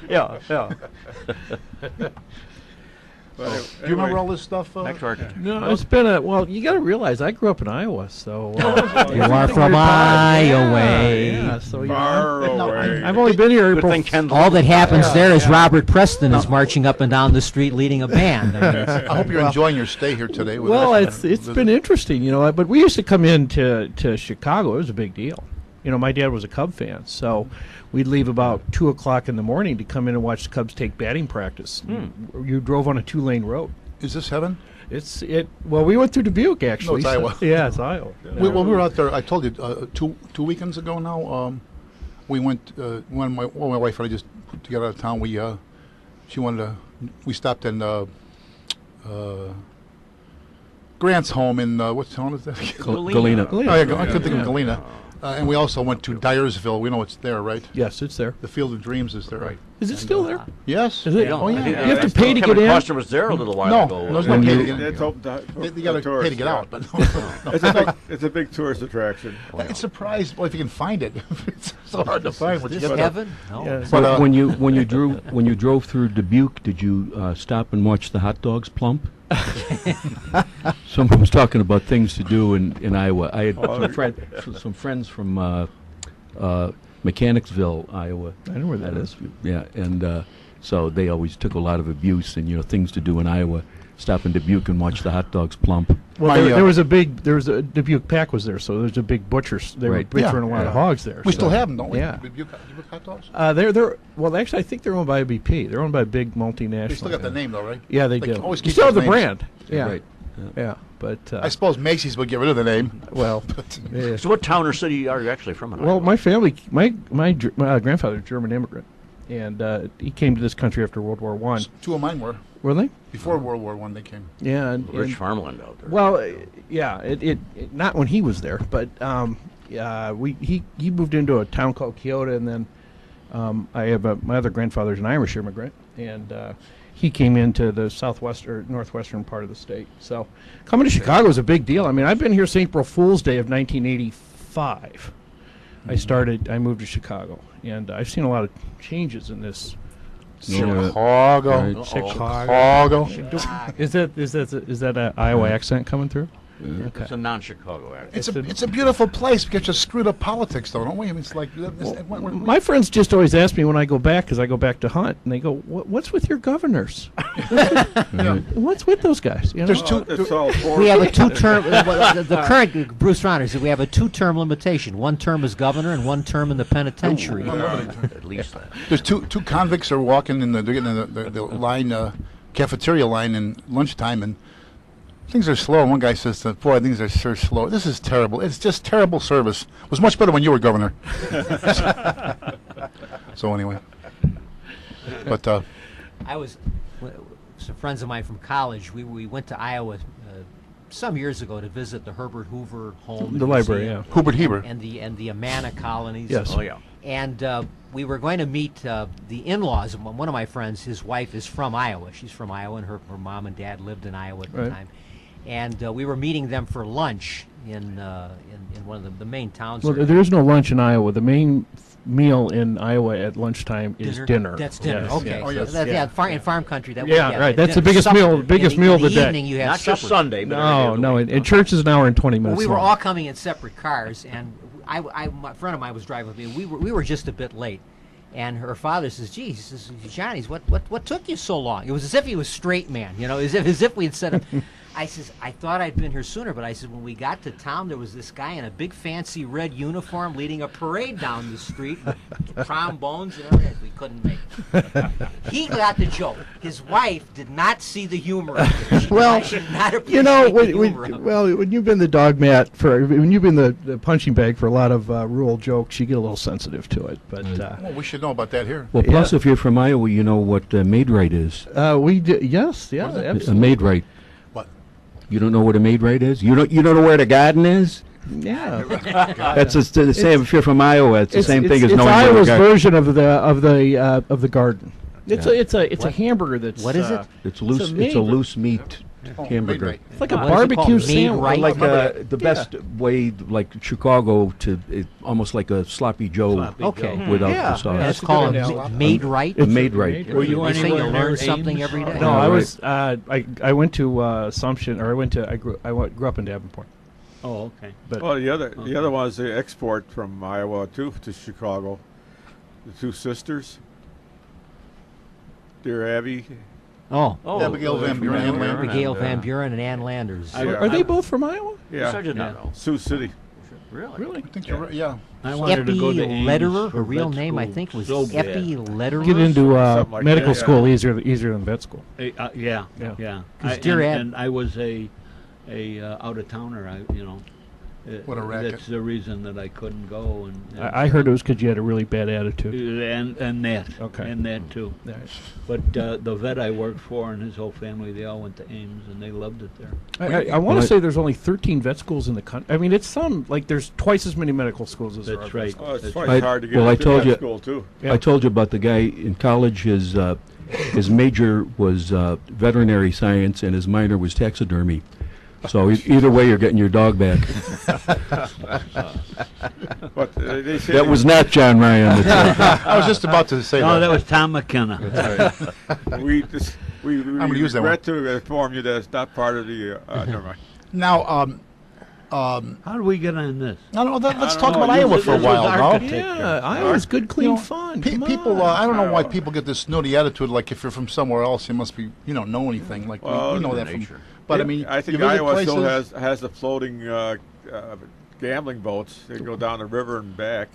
yeah. But Do you remember all this stuff? Next record. No, it's been you got to realize I grew up in Iowa, so You are from Iowa. yeah, so you know, Far No, away. I've only been here Good April. thing Ken. All that happens there is Robert Preston is marching up and down the street leading a band. I mean, it's- I hope you're enjoying your stay here today. with Well, us. it's been interesting, But we used to come in to Chicago. It was a big deal. My dad was a Cub fan, so we'd leave about 2:00 in the morning to come in and watch the Cubs take batting practice. You drove on a 2-lane road. Is this heaven? Well, we went through Dubuque actually. it's Iowa. Yeah, it's Iowa. We were out there. I told you two weekends ago now. We went when my wife and I just put together out of town. She wanted to. We stopped in Grant's home in what town is that? Galena. Oh, yeah, I couldn't think of Galena. And we also went to Dyersville. We know it's there, right? Yes, it's there. The Field of Dreams is there. Right. Is it still there? Yes. Is it? Oh, yeah. You have to pay to get Kevin in? Costner was there a little while No, ago. there's wasn't no he? pay to get in. It's open to You got to pay to tourists, get yeah. out, but It's a big tourist attraction. it's surprised. Well, if you can find it, it's so hard to find. Is But this heaven? No. Yeah. But, When you drove through Dubuque, did you stop and watch the hot dogs plump? Someone was talking about things to do in Iowa. I had some friends from Mechanicsville, Iowa. I know where that is. Yeah, and so they always took a lot of abuse and things to do in Iowa. Stop in Dubuque and watch the hot dogs plump. My, There was a Dubuque Pack was there, so there's a big butcher's. They Right. were butchering a Yeah. lot of Yeah. hogs there. we so- still have them, don't we? Yeah. Dubuque hot dogs. Well, actually, I think they're owned by BP. They're owned by a big multinational. They still got the name though, right? Yeah, they They do. always You keep still have the those names. brand. Yeah, Right. yeah. But I suppose Macy's would get rid of the name. well, yeah. So what town or city are you actually from? In Well, Iowa? my family, my grandfather, was a German immigrant, and he came to this country after World War One. Two of mine were Were they? before World War One. They came. Yeah, and, Rich farmland out there. well, yeah, it not when he was there, but he moved into a town called Kyoto, and then I have my other grandfather's an Irish immigrant, and he came into the southwest or northwestern part of the state. So coming to Chicago is a big deal. I mean, I've been here since April Fool's Day of 1985. I moved to Chicago, and I've seen a lot of changes in this. Chicago. Right. Chicago. Is that an Iowa accent coming through? It's a non-Chicago accent. It's a beautiful place. We get just screwed up politics, though, don't we? I mean, it's like My friends just always ask me when I go back, because I go back to hunt, and they go, "What's with your governors? What's with those guys?" You know? There's two. It's all We have a two-term. The current Bruce Rauner said we have a two-term limitation. One term as governor and one term in the penitentiary. At least that. There's two convicts are walking they're getting in the line, cafeteria line in lunchtime, and things are slow. And one guy says, "Boy, things are sure slow. This is terrible. It's just terrible service. It was much better when you were governor." So anyway, but I was some friends of mine from college. We went to Iowa some years ago to visit the Herbert Hoover home, The library, museum, Hubert Heber. and the Amana colonies. Yes. Oh yeah. And we were going to meet the in-laws. One of my friends, his wife is from Iowa. She's from Iowa, and her mom and dad lived in Iowa at the Right. time. And we were meeting them for lunch in one of the main towns. Well, there. there is no lunch in Iowa. The main meal in Iowa at lunchtime is dinner. That's dinner. Yes, Okay. yes, Oh, yes. So yes. in farm country. That Yeah, would, right. That's the dinner. biggest Supper. meal- biggest in meal of the the day. evening you have Not just supper. Sunday, but every day No, of the no. week. And church is an hour and 20 minutes We were long. all coming in separate cars, and my friend of mine was driving with me. We were just a bit late, and her father says, "Gee," he says, "Johnny's, what took you so long?" It was as if he was straight man, as if we had set up. I says, "I thought I'd been here sooner," but I said, when we got to town, there was this guy in a big fancy red uniform leading a parade down the street, with trombones and everything. We couldn't make it. He got the joke. His wife did not see the humor of it. Well, She did not You know, appreciate the humor of it. when you've been the dog mat when you've been the punching bag for a lot of rural jokes, you get a little sensitive to it. But Well, we should know about that here. Well, plus, if you're from Iowa, you know what Maid-Rite is. we do, yes, yeah, What is it? A absolutely. Maid-Rite. What? You don't know what a Maid-Rite is? You don't know where the garden is? Yeah, That's the same. If you're from Iowa, it's the same thing as it's knowing where the Iowa's garden. version of the garden. It's a hamburger that's What is it? It's loose. It's a It's a Maid-Rite. loose meat hamburger. Maid-Rite. It's like a What is it barbecue called? sandwich. Maid-Rite? Like the Yeah. best way, like Chicago, almost like a sloppy Joe Okay. without Yeah, the sauce. yeah. That's That's a called good analogy. made right. A Maid-Rite. Were you They say you anywhere near learn something Ames? every day. No, Oh, I right. was I went to Assumption, or I grew up in Davenport. Oh, okay. But Well, the other one is the export from Iowa to Chicago. The two sisters, Dear Abby. Oh, Abigail Van Buren and Land. Abigail Van Buren and Ann Landers. are they both from Iowa? Yeah, I did not know. Sioux City. Really? Really? I think you're right. Yeah. I wanted to go to Ames Letterer, for her real vet name I school think was so bad. Epi Letterer. Get into Something like medical that, yeah. school easier than vet school. Yeah, Yeah. yeah. 'Cause dear Ab- and I was a out of towner. What a racket. That's the reason that I couldn't go. And I heard it was because you had a really bad attitude. and that. Okay. And that too. Right. But the vet I worked for and his whole family, they all went to Ames and they loved it there. I want Well, to say there's only 13 vet schools in the country. I mean, it sounds like there's twice as many medical schools as there That's are vet right. schools. Well, it's That's quite right. hard to get Well, I into told that you- school too. Yeah. I told you about the guy in college. His major was veterinary science, and his minor was taxidermy. So either way, you're getting your dog back. But they say That was not John Ryan. I was just about to say No, that. that was Tom McKenna. we gonna use that regret to inform you that it's not part of the. Never mind. Now, How do we get on this? no, let's I talk don't about know. Iowa This for a was while now. architecture. Yeah, Iowa's good, clean You know, fun. Come People, on. I don't know why Iowa. people get this snooty attitude. Like if you're from somewhere else, you must be, know anything. Like Well, we know that from. nature. But I mean, I think you visit Iowa still places- has the floating gambling boats. They go down the river and back.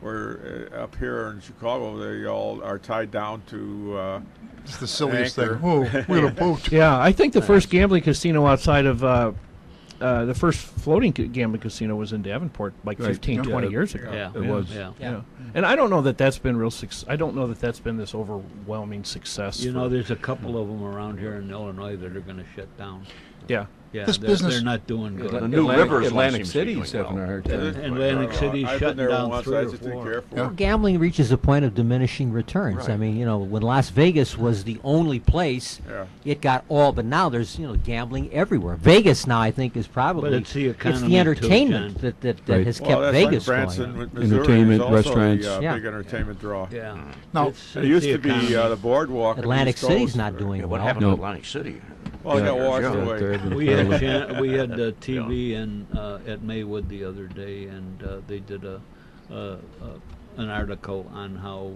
Where up here in Chicago, they all are tied down to. It's the silliest Anchor. thing. Oh, we got a boat. Yeah, I think the first gambling casino outside of the first floating gambling casino was in Davenport like Right. 15, Yeah. 20 years ago. Yeah, It was. Yeah. Yeah. And I don't know that that's been real I don't know that that's been this overwhelming success. You for- know, there's a couple of them around here in Illinois that are going to shut down. yeah. Yeah, This they're, business- they're not doing good. The New Atlantic, Rivers one Atlantic seems to be City's doing having well. a hard It time. is- Atlantic City's I've shutting been there down once. 3 I or just be 4. careful. Yeah. Gambling reaches a point of diminishing returns. I Right. mean, when Las Vegas was the only place, Yeah. it got all. But now there's gambling everywhere. Vegas now, I think, is probably But it's the economy too, entertainment John. that Right. has Well, kept that's Vegas like Branson, going. with Missouri, Entertainment, is also restaurants. The, Yeah. big entertainment draw. Yeah. Now, It's It used the to be economy. the boardwalk. on the Atlantic East City's Coast. not doing Yeah, what well. happened No. to Atlantic City? Well, it got Yeah. washed Yeah. away. We had we had TV and at Maywood the other day, and they did an article on how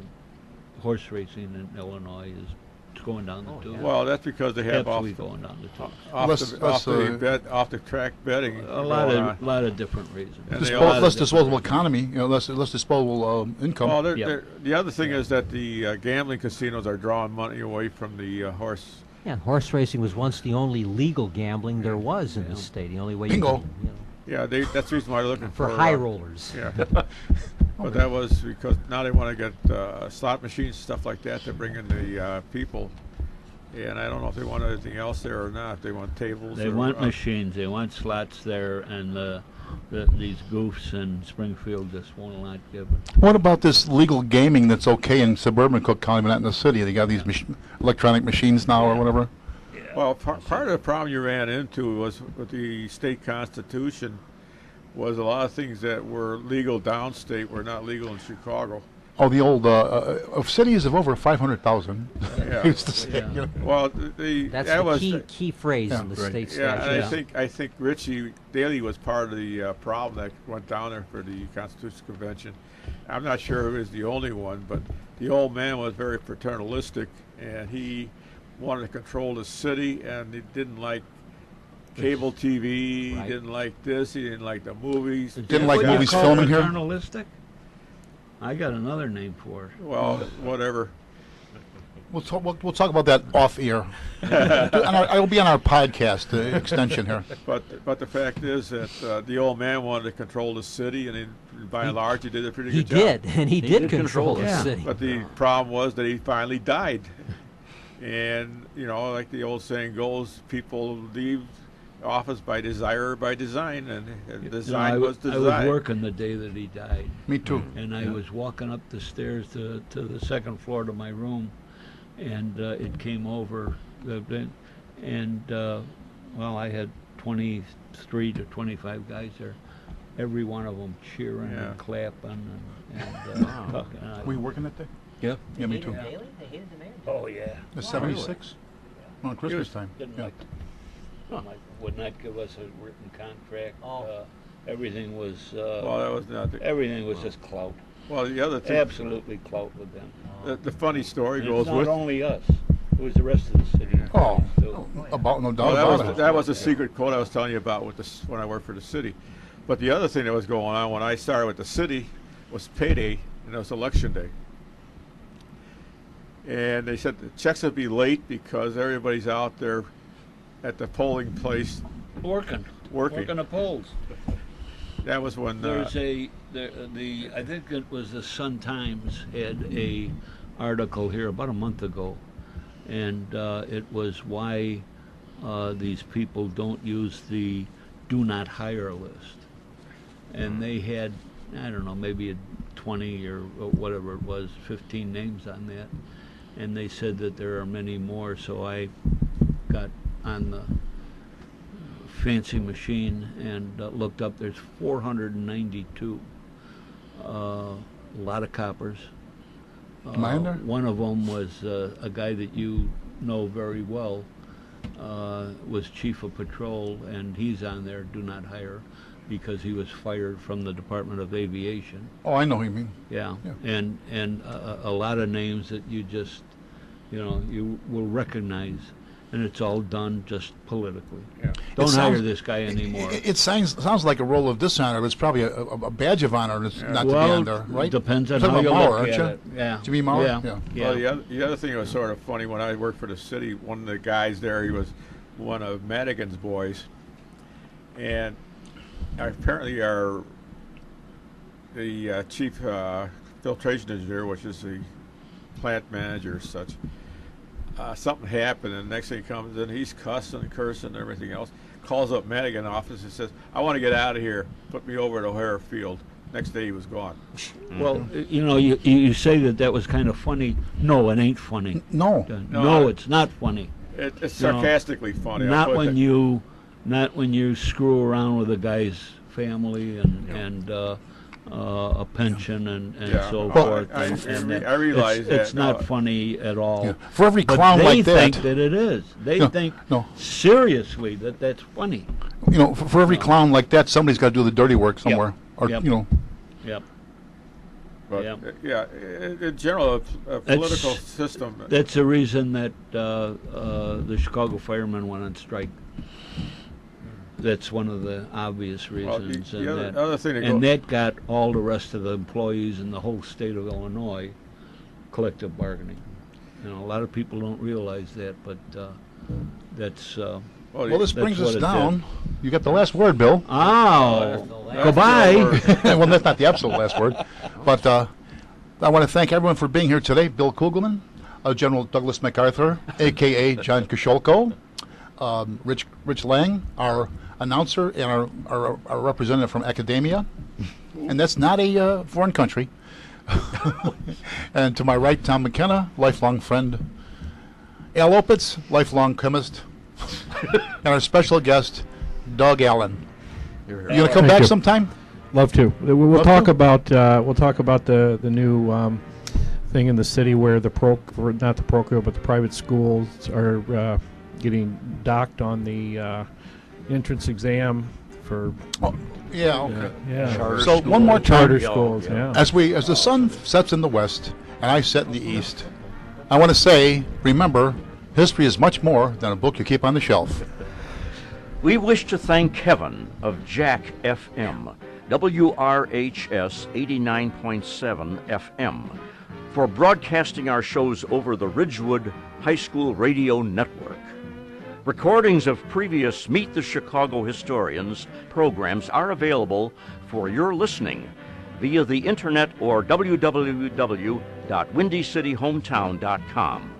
horse racing in Illinois is going down the tube. Well, that's because they have Absolutely going down the tube. off the track betting. A lot going of lot of different reasons. And they A lot of less different disposable reasons. economy, less disposable income. Well, Yeah. the other thing is that the gambling casinos are drawing money away from the horse. Yeah, horse racing was once the only legal gambling there was in the state. The only way Bingo. you could, Yeah, that's the reason why they're looking for for high rollers. Yeah, but that was because now they want to get slot machines, stuff like that, to bring in the people. And I don't know if they want anything else there or not. If they want tables. They or, want machines. They want slots there, and these goofs in Springfield just will not give it. What about this legal gaming that's okay in suburban Cook County, but not in the city? They got these electronic machines now or whatever. Well, part of the problem you ran into was with the state constitution was a lot of things that were legal downstate were not legal in Chicago. Oh, the old of cities of over 500,000. Yeah. Used to say, Yeah. you know. Well, That's that the was key phrase Yeah, in the right. state yeah, statute. and I think Richie Daley was part of the problem that went down there for the Constitutional Convention. I'm not sure he was the only one, but the old man was very paternalistic, and he wanted to control the city, and he didn't like cable TV. Right. He didn't like this. He didn't like the movies. Didn't like What you movies call filming here? paternalistic? I got another name for it. Well, whatever. We'll talk about that off air. I'll be on our podcast extension here. But the fact is that the old man wanted to control the city, and by and large, he did a pretty He good job. did, and he did control the Yeah. city. But the problem was that he finally died. And, like the old saying goes, people leave office by desire or by design, and design I was was design. working the day that he died, Me too. and I was walking up the stairs to the second floor to my room, and it came over, well, I had 23 to 25 guys there, every one of them cheering Yeah. and clapping and talking. And Were you working that day? Yeah. Yeah, me too. Oh yeah. The 76? On Christmas time. Didn't Yeah. would not give us a written contract. Everything was Well, that was not the, everything was just clout. well, the other thing, Absolutely clout with them. the funny story And goes it's not with, only us; it was the rest of the city. Oh, too. about no doubt well, about it. that was a secret quote I was telling you about when I worked for the city. But the other thing that was going on when I started with the city was payday, and it was election day. And they said the checks would be late because everybody's out there at the polling place Working working. the polls. That was when There's the I think it was the Sun Times had a article here about a month ago, and it was why these people don't use the do not hire list, and they had, I don't know, maybe 20 or whatever it was, 15 names on that, and they said that there are many more. So I got on the fancy machine and looked up. There's 492. A lot of coppers. Am I in there? One of them was a guy that you know very well. Was chief of patrol, and he's on there. Do not hire, because he was fired from the Department of Aviation. Oh, I know who you mean. Yeah, Yeah. and a lot of names that you just, you will recognize, and it's all done just politically. Yeah. Don't It hire sounds- this guy anymore. It sounds like a role of dishonor, but it's probably a badge of honor not to be on there, right? Depends on You're how talking you about Mauer, look aren't at you? it. Yeah. Jimmy Mauer? Yeah. Yeah. Yeah. Well, the other thing that was sort of funny, when I worked for the city, one of the guys there, he was one of Madigan's boys, and apparently the chief filtration engineer, which is the plant manager, as such. Something happened, and the next thing he comes in, he's cussing and cursing and everything else. Calls up Madigan office and says, "I want to get out of here. Put me over at O'Hare Field." Next day, he was gone. Well, you say that was kind of funny. No, it ain't funny. No. No, it's not funny. It's You know, sarcastically funny. I'll Not put it when that- not when you screw around with a guy's family and a pension and Yeah. so Well, forth. I and that- realize it's that, not no. funny at all. Yeah. For every But clown they like think that, that it is. They No, think no. seriously that that's funny. for every clown like that, somebody's got to do the dirty work somewhere. Or Yep. Yep. But, Yeah. in general, a political system. That's the reason that the Chicago firemen went on strike. That's one of the obvious Well, reasons. the other thing and that got all the rest of the employees in the whole state of Illinois collective bargaining. A lot of people don't realize that, but that's... Well, this brings what us it down. You got the last word, Bill. Goodbye. Well, that's not the absolute last word. But I want to thank everyone for being here today. Bill Kugelman, General Douglas MacArthur, a.k.a. John Kosciolko, Rich Lang, our announcer, and our representative from academia. And that's not a foreign country. And to my right, Tom McKenna, lifelong friend. Al Opitz, lifelong chemist. And our special guest, Doug Allen. You going to come Thank back you. sometime? Love to. We'll Love talk to? about the new thing in the city where not the parochial but the private schools are getting docked on the entrance exam for Yeah, okay. yeah So one more time, charter schools. Yeah. as the sun sets in the west and I set in the east, I want to say, remember, history is much more than a book you keep on the shelf. We wish to thank Kevin of Jack FM, WRHS 89.7 FM, for broadcasting our shows over the Ridgewood High School Radio Network. Recordings of previous Meet the Chicago Historians programs are available for your listening via the internet or www.windycityhometown.com.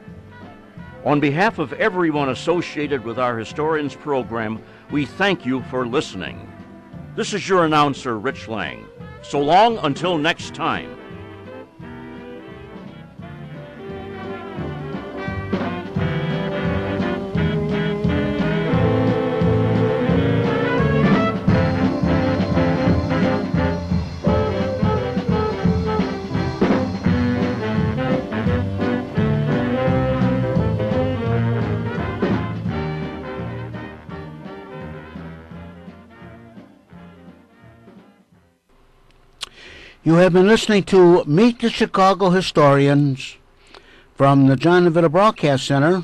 On behalf of everyone associated with our Historians program, we thank you for listening. This is your announcer, Rich Lang. So long until next time. You have been listening to Meet the Chicago Historians from the John DeVita Broadcast Center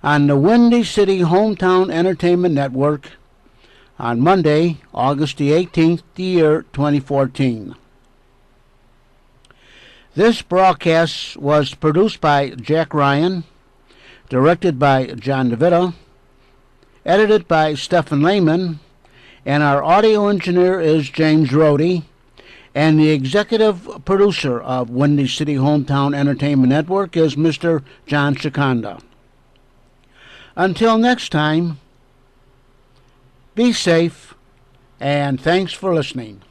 on the Windy City Hometown Entertainment Network on Monday, August the 18th, the year 2014. This broadcast was produced by Jack Ryan, directed by John DeVita, edited by Stephen Lehman, And our audio engineer is James Rohde. And the executive producer of Windy City Hometown Entertainment Network is Mr. John Shikanda. Until next time, be safe, and thanks for listening.